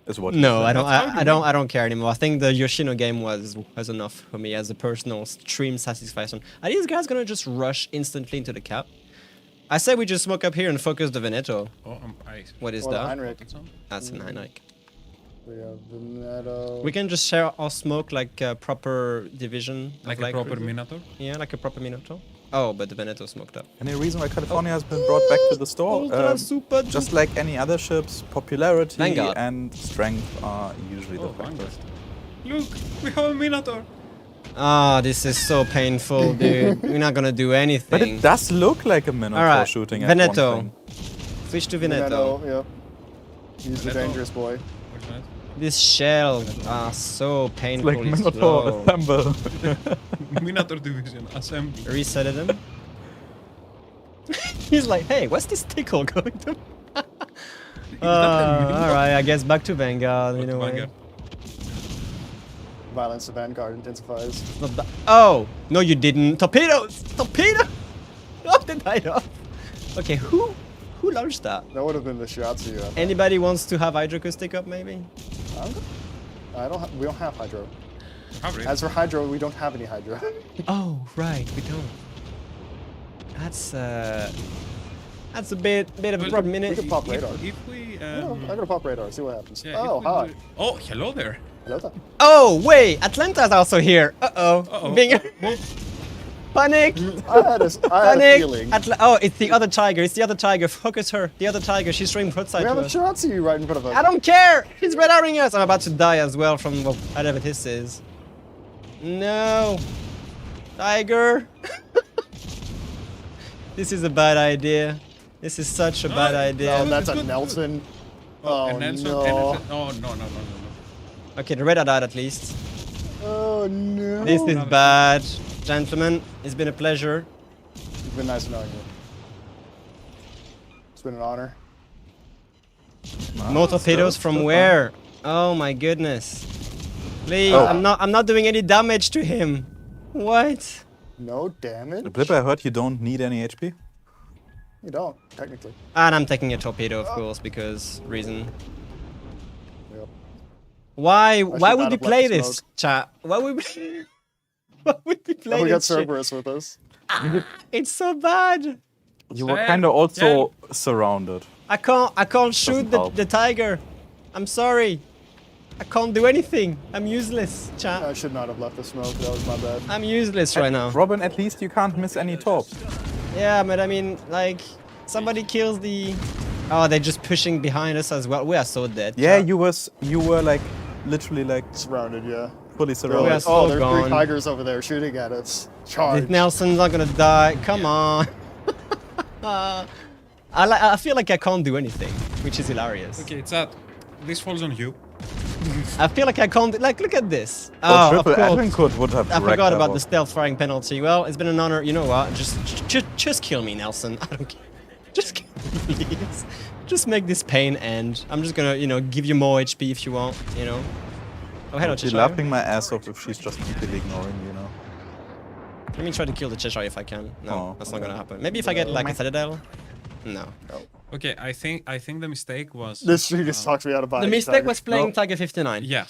Is what he no, said. I don't. That's how you I don't care anymore. I think the Yoshino game was enough for me as a personal stream satisfaction. Are these guys gonna just rush instantly into the cap? I say we just smoke up here and focus the Veneto. Oh, What is Or the that? Heinrich. That's an Heinrich. We have Veneto. We can just share our smoke like a proper division. of like a proper cruisers. Minotaur. Yeah, like a proper Minotaur. Oh, but the Veneto smoked up. Any reason why California has been brought back to the store? Ultra super Just like any other ships, popularity Vanguard. and strength are usually the Oh, factors. Vanguard. Look, we have a Minotaur. Ah, this is so painful, dude. We're not gonna do anything. But it does look like a Minotaur Alright, shooting at Veneto. one thing. Switch to Veneto. Yep. He's the Veneto. dangerous boy. What's that? These shells are so It's painfully like Minotaur slow. assemble. Minotaur division assemble. Resetted him. He's like, hey, what's this tickle going to? Alright, I guess back to Vanguard in a way. Vanguard. Violence of Vanguard intensifies. Not ba- oh! No, you didn't. Torpedoes! Torpedo! Oh, right off. Okay, who launched that? That would have been the Shiatsu. I think. Anybody wants to have Hydroacoustic up, maybe? I don't. We don't have hydro. How really? As for hydro, we don't have any hydro. Oh, right, we don't. That's a bit of a Well, problem, we innit? could pop radar. If we, I'm gonna pop radar. See what happens. yeah, Oh, if we hi. do- Oh, hello there. Hello there. Oh, wait, Atlanta's also here. Uh-oh. Uh-oh. Being Panic! I had a Panic! feeling. Oh, it's the other tiger. It's the other tiger. Focus her. The other tiger. She's streaming footside We have to a us. Shiatsu right in front of us. I don't care! He's red arming us! I'm about to die as well from whatever this is. No! Tiger! This is a bad idea. This is such a bad idea. Oh, that's a Good, good. Nelson. And Oh, Nelson, no. and Nelson. Oh, no. Okay, the red are died at least. Oh no. This is bad. Gentlemen, it's been a pleasure. It's been nice knowing you. It's been an honor. More torpedoes from where? Oh my goodness. Please, Oh. I'm not doing any damage to him. What? No damage. Blip, I heard you don't need any HP. You don't technically. And I'm taking a torpedo, of course, because reason. Yep. Why should would not we have left play the this, smoke. chat? Why would we why would we play Oh, we got this shit? Cerberus with us. It's so bad. You were Sad. kind of also surrounded. I can't shoot help. the tiger. I'm sorry. I can't do anything. I'm useless, chat. I should not have left the smoke. That was my bad. I'm useless right now. Robin, at least you can't miss any torps. Yeah, but I mean, like, somebody kills the... Oh, they're just pushing behind us as well. We are so dead. Yeah, chat. you were like literally like Surrounded, yeah. fully They're We like, are surrounded. so oh, there are gone. three tigers over there shooting at us. Charge. This Nelson's not gonna die. Come on. I feel like I can't do anything, which is hilarious. Okay, chat. This falls on you. I feel like I can't. Like, look at this. Oh, of triple course. Edwin would have I wrecked forgot that about one. the stealth firing penalty. Well, it's been an honor. You know what? Just kill me, Nelson. I don't care. Just kill me, please. Just make this pain end. I'm just gonna, give you more HP if you want. Oh, hello, I'd be Cheshire. laughing my ass off if she's just completely ignoring you know. Let me try to kill the Cheshire if I can. No, Oh, that's not gonna happen. Maybe if I get like a Citadel. No. Okay, I think the mistake was. This street just talks me out of buying The a mistake tiger. was playing No. Tiger 59. Yeah.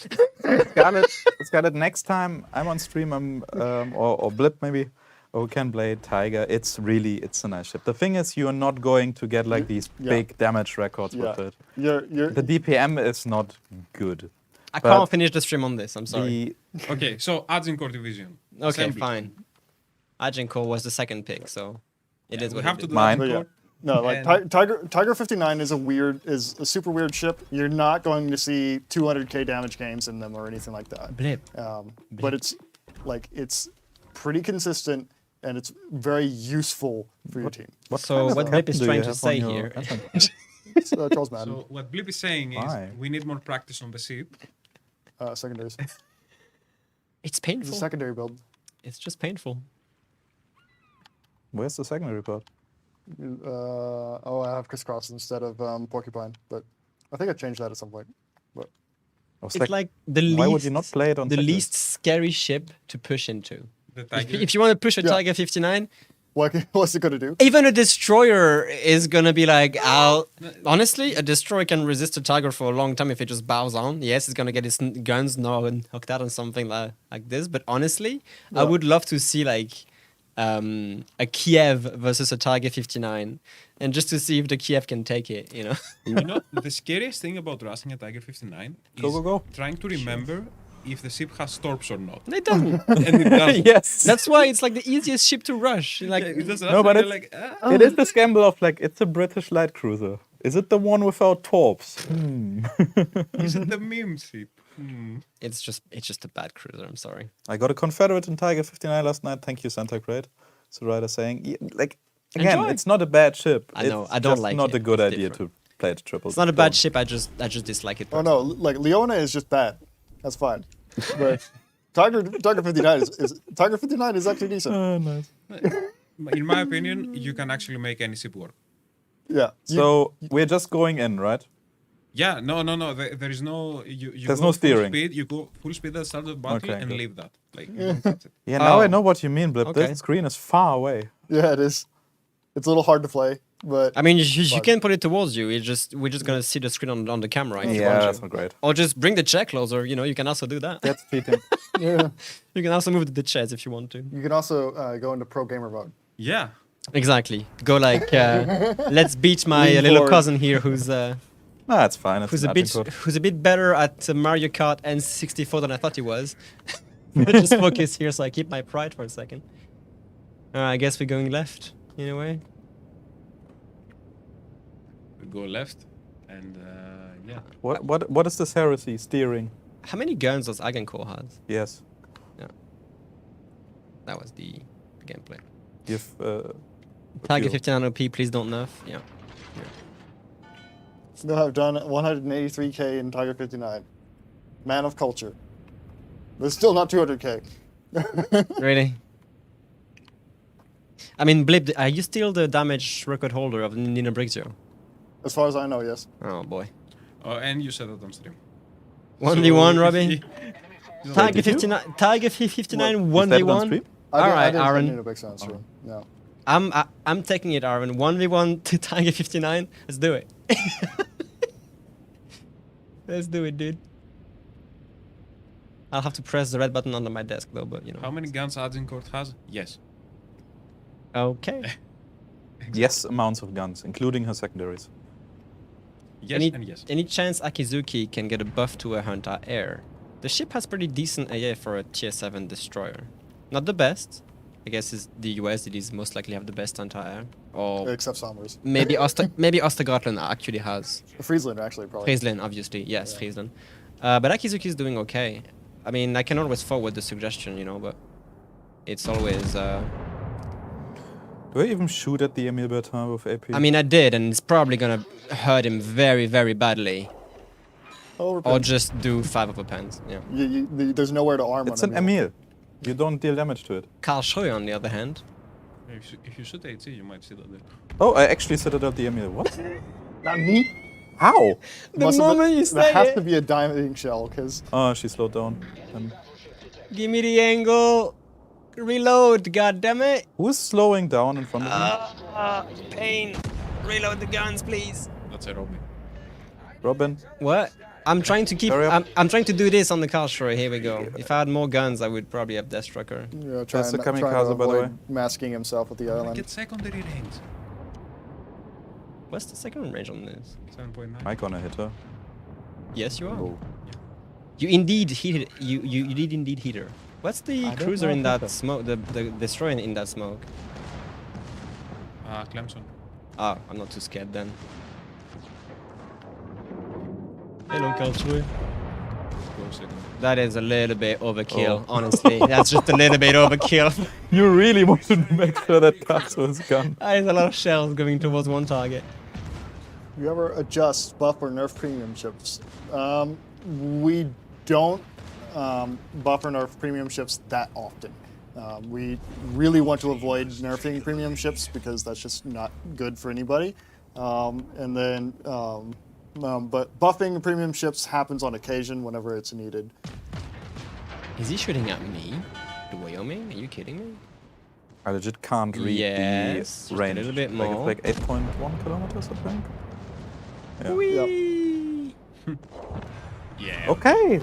Scarlet, next time I'm on stream, or Blip maybe, or we can play Tiger. It's a nice ship. The thing is, you are not going to get like these Yeah. big damage records Yeah. with it. You're The DPM is not good. I But can't finish the stream on this. I'm sorry. Okay, so Agincourt division. Okay, Assembly. fine. Agincourt was the second pick, so it is We what have it to is. do Mine. But yeah. Agincourt. No, like And- Tiger 59 is a super weird ship. You're not going to see 200k damage games in them or anything like that. Blip. But it's pretty consistent and it's very useful for your team. So what Blip is trying to say here. So, Charles Madden, So what Blip is saying is Why? we need more practice on the ship. secondaries. It's It's a painful. secondary build. It's just painful. Where's the secondary part? I have crisscross instead of porcupine, but I think I changed that at some point. But It's like the least. why would you not play it on the secondary? least scary ship to push into? The If, Tiger. if you want to push a Yeah. Tiger 59, what's it gonna do? even a destroyer is gonna be like, honestly, a destroyer can resist a Tiger for a long time if it just bows on. Yes, it's gonna get its guns knocked out on something like this. But honestly, I would love to see like a Kiev versus a Tiger 59, and just to see if the Kiev can take it. The scariest thing about rushing a Tiger 59 is Go. trying to remember if the ship has torps or not. They don't. And it doesn't. Yes. That's why it's like the easiest ship to rush. Like, Yeah, it does No, but you're it's- like, It is this gamble of like it's a British light cruiser. Is it the one without torps? is it the meme ship? it's just a bad cruiser. I'm sorry. I got a Confederate in Tiger 59 last night. Thank you, Santa Crate. So the writer saying, like again, Enjoy. it's not a bad ship. I know, It's I don't just like not it. a good It's idea different. to play it triple. It's not a bad ship. I just dislike it. Oh no, like Leona is just bad. That's fine. But Tiger 59 is Tiger 59 is actually decent. Oh, nice. In my opinion, you can actually make any ship work. Yeah. So we're just going in, right? Yeah, no. There is no. You There's go no full steering. Speed, you go full speed at the start of the battle Okay, and good. leave that. Like, you don't touch it. Yeah, now I Oh. know what you mean, Blip. Okay. This screen is far away. Yeah, it is. It's a little hard to play, but I mean, you Fun. can put it towards you. We're just gonna see the screen on the camera. If you Yeah, want that's to. not great. Or just bring the chair closer. You know, you can also do that. That's cheating. yeah. You can also move the chairs if you want to. You can also go into pro gamer mode. Yeah. Exactly. Go like, let's beat my Lean little forward. cousin here, who's Nah, it's fine. It's who's a matching bit code. who's a bit better at Mario Kart and 64 than I thought he was. Just focus here, so I keep my pride for a second. I guess we're going left in a way. We go left, and yeah. What is this heresy steering? How many guns does Agencore has? Yes. That was the gameplay. You've Tiger few. 59 OP, please don't nerf. Yeah. No, I've done 183k in Tiger 59. Man of culture. But still not 200k. Really? I mean, Blip, are you still the damage record holder of Nina Brixio? As far as I know, yes. Oh boy. Oh, and you said it on stream. 1v1, So, Robbie. if Tiger did you? 59, Tiger 59 What? You said it on 1v1. stream? I didn't- I Alright, didn't send Aaron. you no big sound stream. No. I'm taking it, Aaron. 1v1 to Tiger 59. Let's do it. Let's do it, dude. I'll have to press the red button under my desk though, but you know. How many guns Agincourt has? Yes. Okay. Yes, amounts of guns, including her secondaries. Yes any, and yes. Any chance Akizuki can get a buff to a Hunter Air? The ship has pretty decent AA for a tier 7 destroyer. Not the best. I guess it's the US that is most likely have the best Hunter Air. Or Except Sommers. maybe Ostergotland actually has. Friesland, actually, probably. Friesland, obviously. Yes, Yeah. Friesland. But Akizuki is doing okay. I mean, I can always forward the suggestion, you know, but it's always... Do I even shoot at the Emil Bertin with AP? I mean, I did, and it's probably gonna hurt him very, very badly. Or Overpins. just do 5 of a pens, yeah. There's nowhere to arm it's on an Emil. You don't deal damage to it. Karl Schroy, on the other hand. If you shoot AC, you might see that there. Oh, I actually set it at the Emil. What? Not me. How? The moment you There say has it, to be a diving shell, because Oh, she slowed down. And give me the angle. Reload, goddammit. who is slowing down in front of me? Pain. Reload the guns, please. That's a Robbie. Robin? What? I'm trying to keep. Hurry up. I'm trying to do this on the Karl Schroy. Here we go. If I had more guns, I would probably have Deathstrucker. That's a trying kamikaze, to by the avoid way. masking himself with the island. Get secondary range. What's the second range on this? 7.9. Am I gonna hit her? Yes, you are. Oh. You indeed heated. You did indeed hit her. What's the I don't cruiser know in if I that did. smoke? The destroyer in that smoke. Clemson. Ah, I'm not too scared then. Hello, Karl Schroy. Close it. That is a little bit overkill, Oh. honestly. That's just a little bit overkill. You really want to make sure that Pax was gone. There's a lot of shells going towards one target. You ever adjust buff or nerf premium ships? We don't buff or nerf premium ships that often. We really want to avoid nerfing premium ships because that's just not good for anybody. But buffing premium ships happens on occasion whenever it's needed. Is he shooting at me? The Wyoming? Are you kidding me? I legit can't read Yes, just the a range. little bit Like, more. it's like 8.1 kilometers, I think. Yeah. Whee! Yeah. Okay.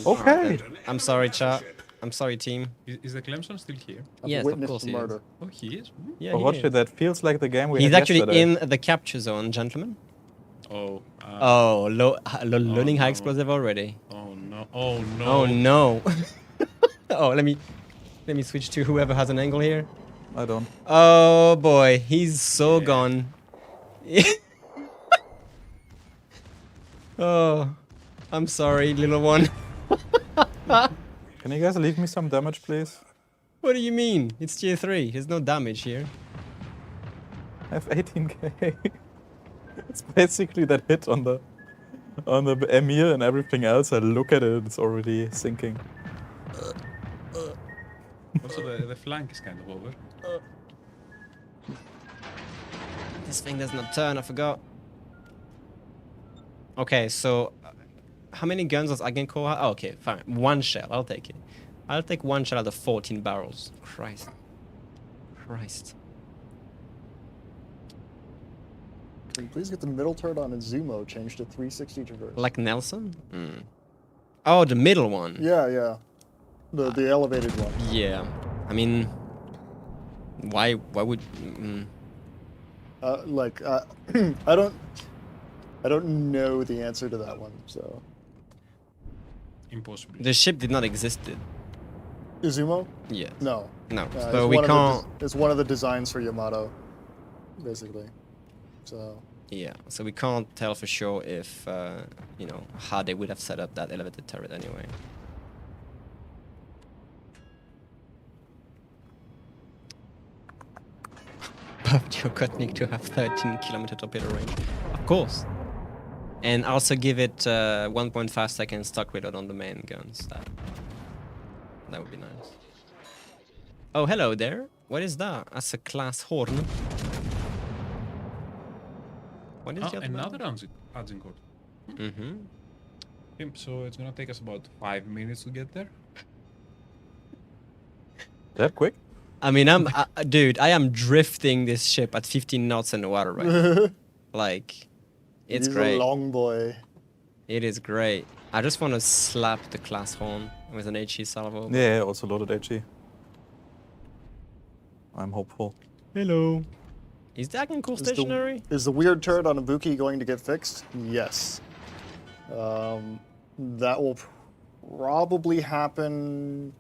Okay. I'm sorry, chat. I'm sorry, team. Is the Clemson still here? I've Yes, of witnessed course the he is. murder. Oh, he is. Yeah, Oh, he watch is. it. That feels like the game we He's had actually yesterday. in the capture zone, gentlemen. Oh. Oh, loading high no. explosive already. Oh no. Oh no. Oh no. Oh, let me switch to whoever has an angle here. I don't. Oh boy, he's so Yeah. gone. Oh, I'm sorry, little one. Can you guys leave me some damage, please? What do you mean? It's tier 3. There's no damage here. I have 18k. It's basically that hit on the Emir and everything else. I look at it, it's already sinking. Also, the flank is kind of over. This thing does not turn, I forgot. Okay, so how many guns does Agencore have? Oh, okay, fine. 1 shell, I'll take it. I'll take 1 shell out of 14 barrels. Christ. Can you please get the middle turret on Izumo changed to 360 traverse? Like Nelson? Oh, the middle one. Yeah. The elevated one. Yeah. I mean, why would... I don't know the answer to that one. So Impossible. The ship did not exist. Izumo? Yes. No. No. It's So we one of the can't... it's one of the designs for Yamato, basically. So Yeah, so we can't tell for sure if, you know, how they would have set up that elevated turret anyway. Buffed your Kotnik to have 13-kilometer torpedo range. Of course. And also give it 1.5 seconds stock reload on the main guns. That would be nice. Oh, hello there. What is that? That's a class horn. What is the other Another one? Agincourt. Mm-hmm. So it's gonna take us about 5 minutes to get there. That quick? I mean, dude, I am drifting this ship at 15 knots in the water right now. Like, it's he's great. a long boy. It is great. I just want to slap the class horn with an HE salvo. Yeah, also loaded HE. I'm hopeful. Hello. Is the Agincourt stationary? Is the weird turret on Ibuki going to get fixed? Yes. That will probably happen.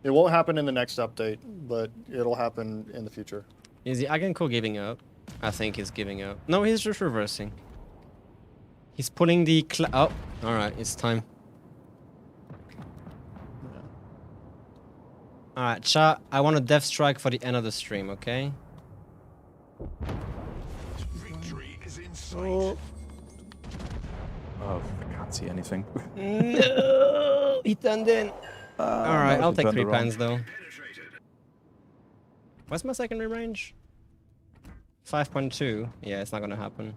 It won't happen in the next update, but it'll happen in the future. Is the Agincourt giving up? I think he's giving up. No, he's just reversing. He's pulling the oh, alright, it's time. Alright, chat, I want a death strike for the end of the stream, okay? Oh, Oh, I can't see anything. No, he turned in. Alright, no, I'll he take turned 3 around. pans though. What's my secondary range? 5.2. Yeah, it's not gonna happen.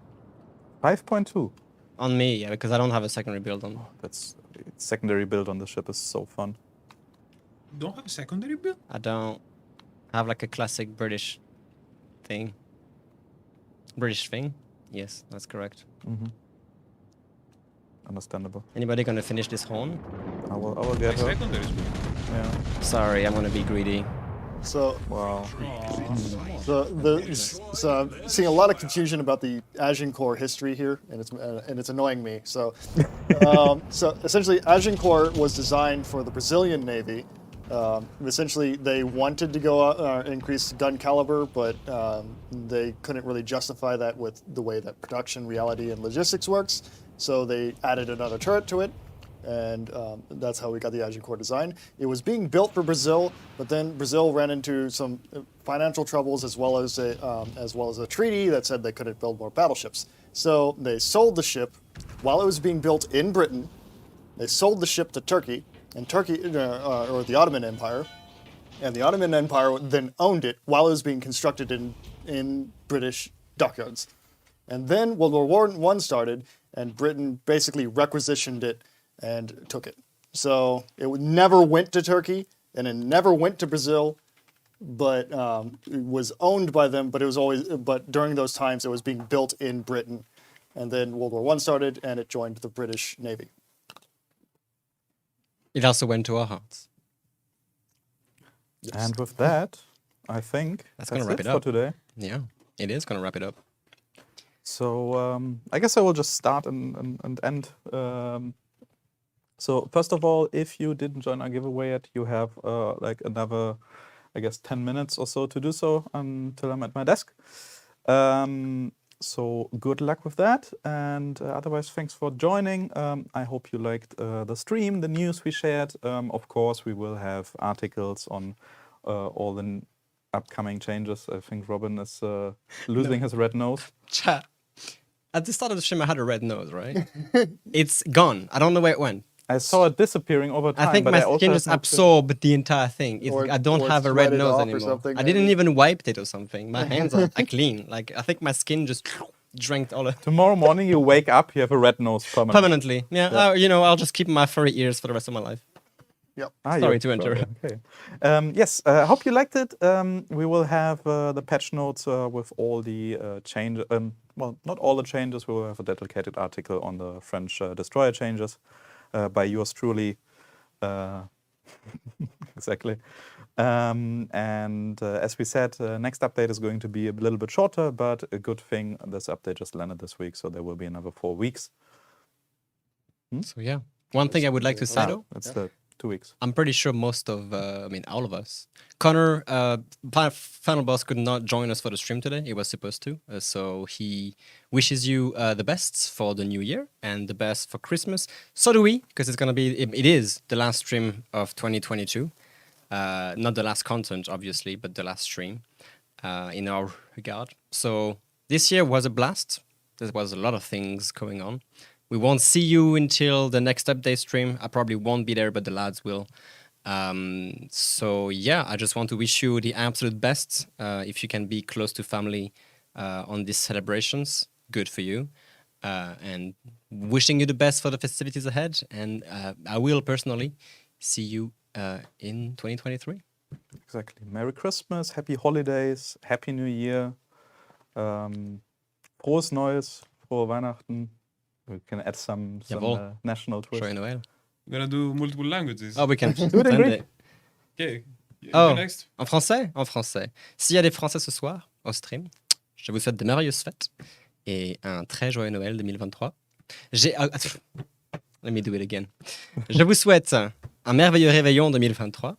5.2. On me, yeah, because I don't have a secondary build on. That's secondary build on the ship is so fun. You don't have a secondary build? I don't have like a classic British thing. British thing? Yes, that's correct. Understandable. Anybody gonna finish this horn? I will get My her. secondary is good. Yeah. Sorry, I'm gonna be greedy. so Wow. so I'm seeing a lot of confusion about the Agincourt history here, and it's annoying me. So, so essentially, Agincourt was designed for the Brazilian Navy. Essentially, they wanted to go increase gun caliber, but they couldn't really justify that with the way that production, reality, and logistics works. So they added another turret to it, and that's how we got the Agincourt design. It was being built for Brazil, but then Brazil ran into some financial troubles as well as a treaty that said they couldn't build more battleships. So they sold the ship while it was being built in Britain. They sold the ship to Turkey, and Turkey or the Ottoman Empire, and the Ottoman Empire then owned it while it was being constructed in British dockyards. And then World War I started, and Britain basically requisitioned it and took it. So it never went to Turkey, and it never went to Brazil, but it was owned by them. But during those times, it was being built in Britain, and then World War I started, and it joined the British Navy. It also went to our hearts. Yes. And with that, I think That's gonna wrap it for up. today. Yeah, it is gonna wrap it up. So I guess I will just start and end. So first of all, if you didn't join our giveaway yet, you have like another, I guess, 10 minutes or so to do so until I'm at my desk. So good luck with that. And otherwise, thanks for joining. I hope you liked the stream, the news we shared. Of course, we will have articles on all the upcoming changes. I think Robin is losing his red nose. Chat. At the start of the stream, I had a red nose, right? It's gone. I don't know where it went. I saw it disappearing over time. I think but my also skin have just not absorbed the entire thing. I don't or have a red threaded nose off or anymore. something, I didn't maybe. even wipe it or something. My hands are clean. Like I think my skin just drank all of Tomorrow morning you wake up, you have a red nose permanently. permanently. Yeah, I'll just keep my furry ears for the rest of my life. Yep. Sorry you're to enter. Okay. Yes, I hope you liked it. We will have the patch notes with all the changes. Well, not all the changes. We will have a dedicated article on the French destroyer changes by yours truly. Exactly. And as we said, next update is going to be a little bit shorter, but a good thing this update just landed this week, so there will be another 4 weeks. So yeah, one thing I would like to say though, That's the 2 weeks. I'm pretty sure most of, all of us. Connor, Final Boss could not join us for the stream today. He was supposed to. So he wishes you the best for the new year and the best for Christmas. So do we, because it is the last stream of 2022. Not the last content, obviously, but the last stream in our regard. So this year was a blast. There was a lot of things going on. We won't see you until the next update stream. I probably won't be there, but the lads will. So yeah, I just want to wish you the absolute best. If you can be close to family on these celebrations, good for you. And wishing you the best for the festivities ahead. And I will personally see you in 2023. Exactly. Merry Christmas, Happy Holidays, Happy New Year. Frohes Neues, frohe Weihnachten. We can add some national twist. Joyeux Noël. I'm gonna do multiple languages. Oh, we can Do it in Greek. Okay. You Oh, next. en français? En français. S'il y a des Français ce soir au stream, je vous souhaite de merveilleuses fêtes et un très joyeux Noël 2023. Let me do it again. Je vous souhaite un merveilleux réveillon 2023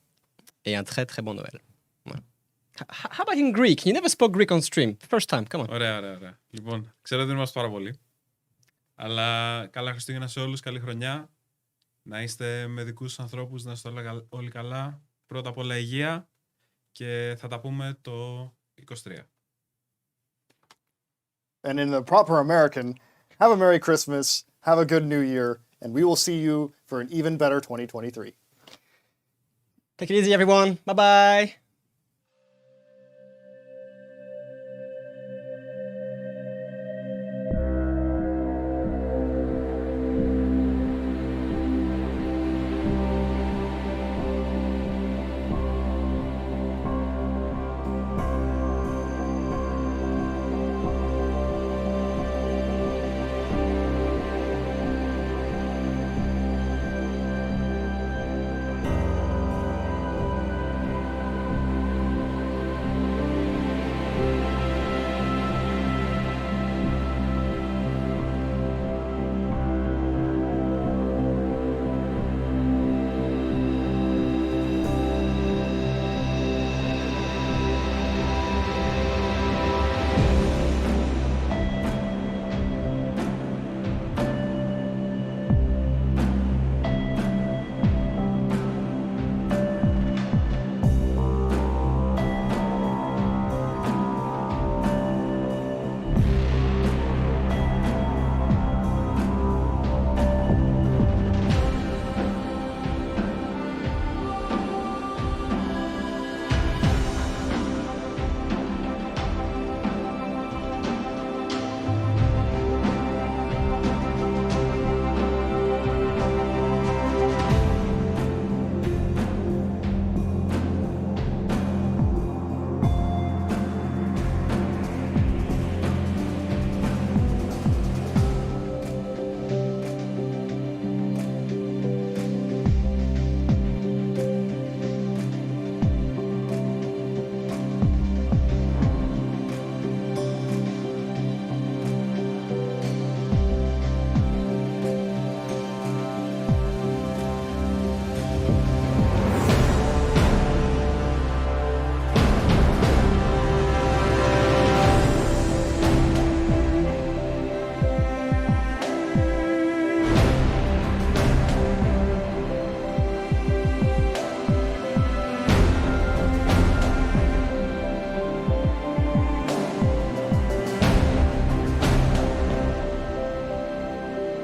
et un très très bon Noël. Voilà. How about in Greek? You never spoke Greek on stream. First time, come on. Ωραία. Λοιπόν, ξέρω ότι δεν είμαστε πάρα πολύ. Αλλά καλά Χριστούγεννα σε όλους, καλή χρονιά. Να είστε με δικούς ανθρώπους, να είστε όλοι καλά. Πρώτα απ' όλα υγεία και θα τα πούμε το 23. And in the proper American, have a Merry Christmas, have a good New Year, and we will see you for an even better 2023. Take it easy, everyone. Bye-bye.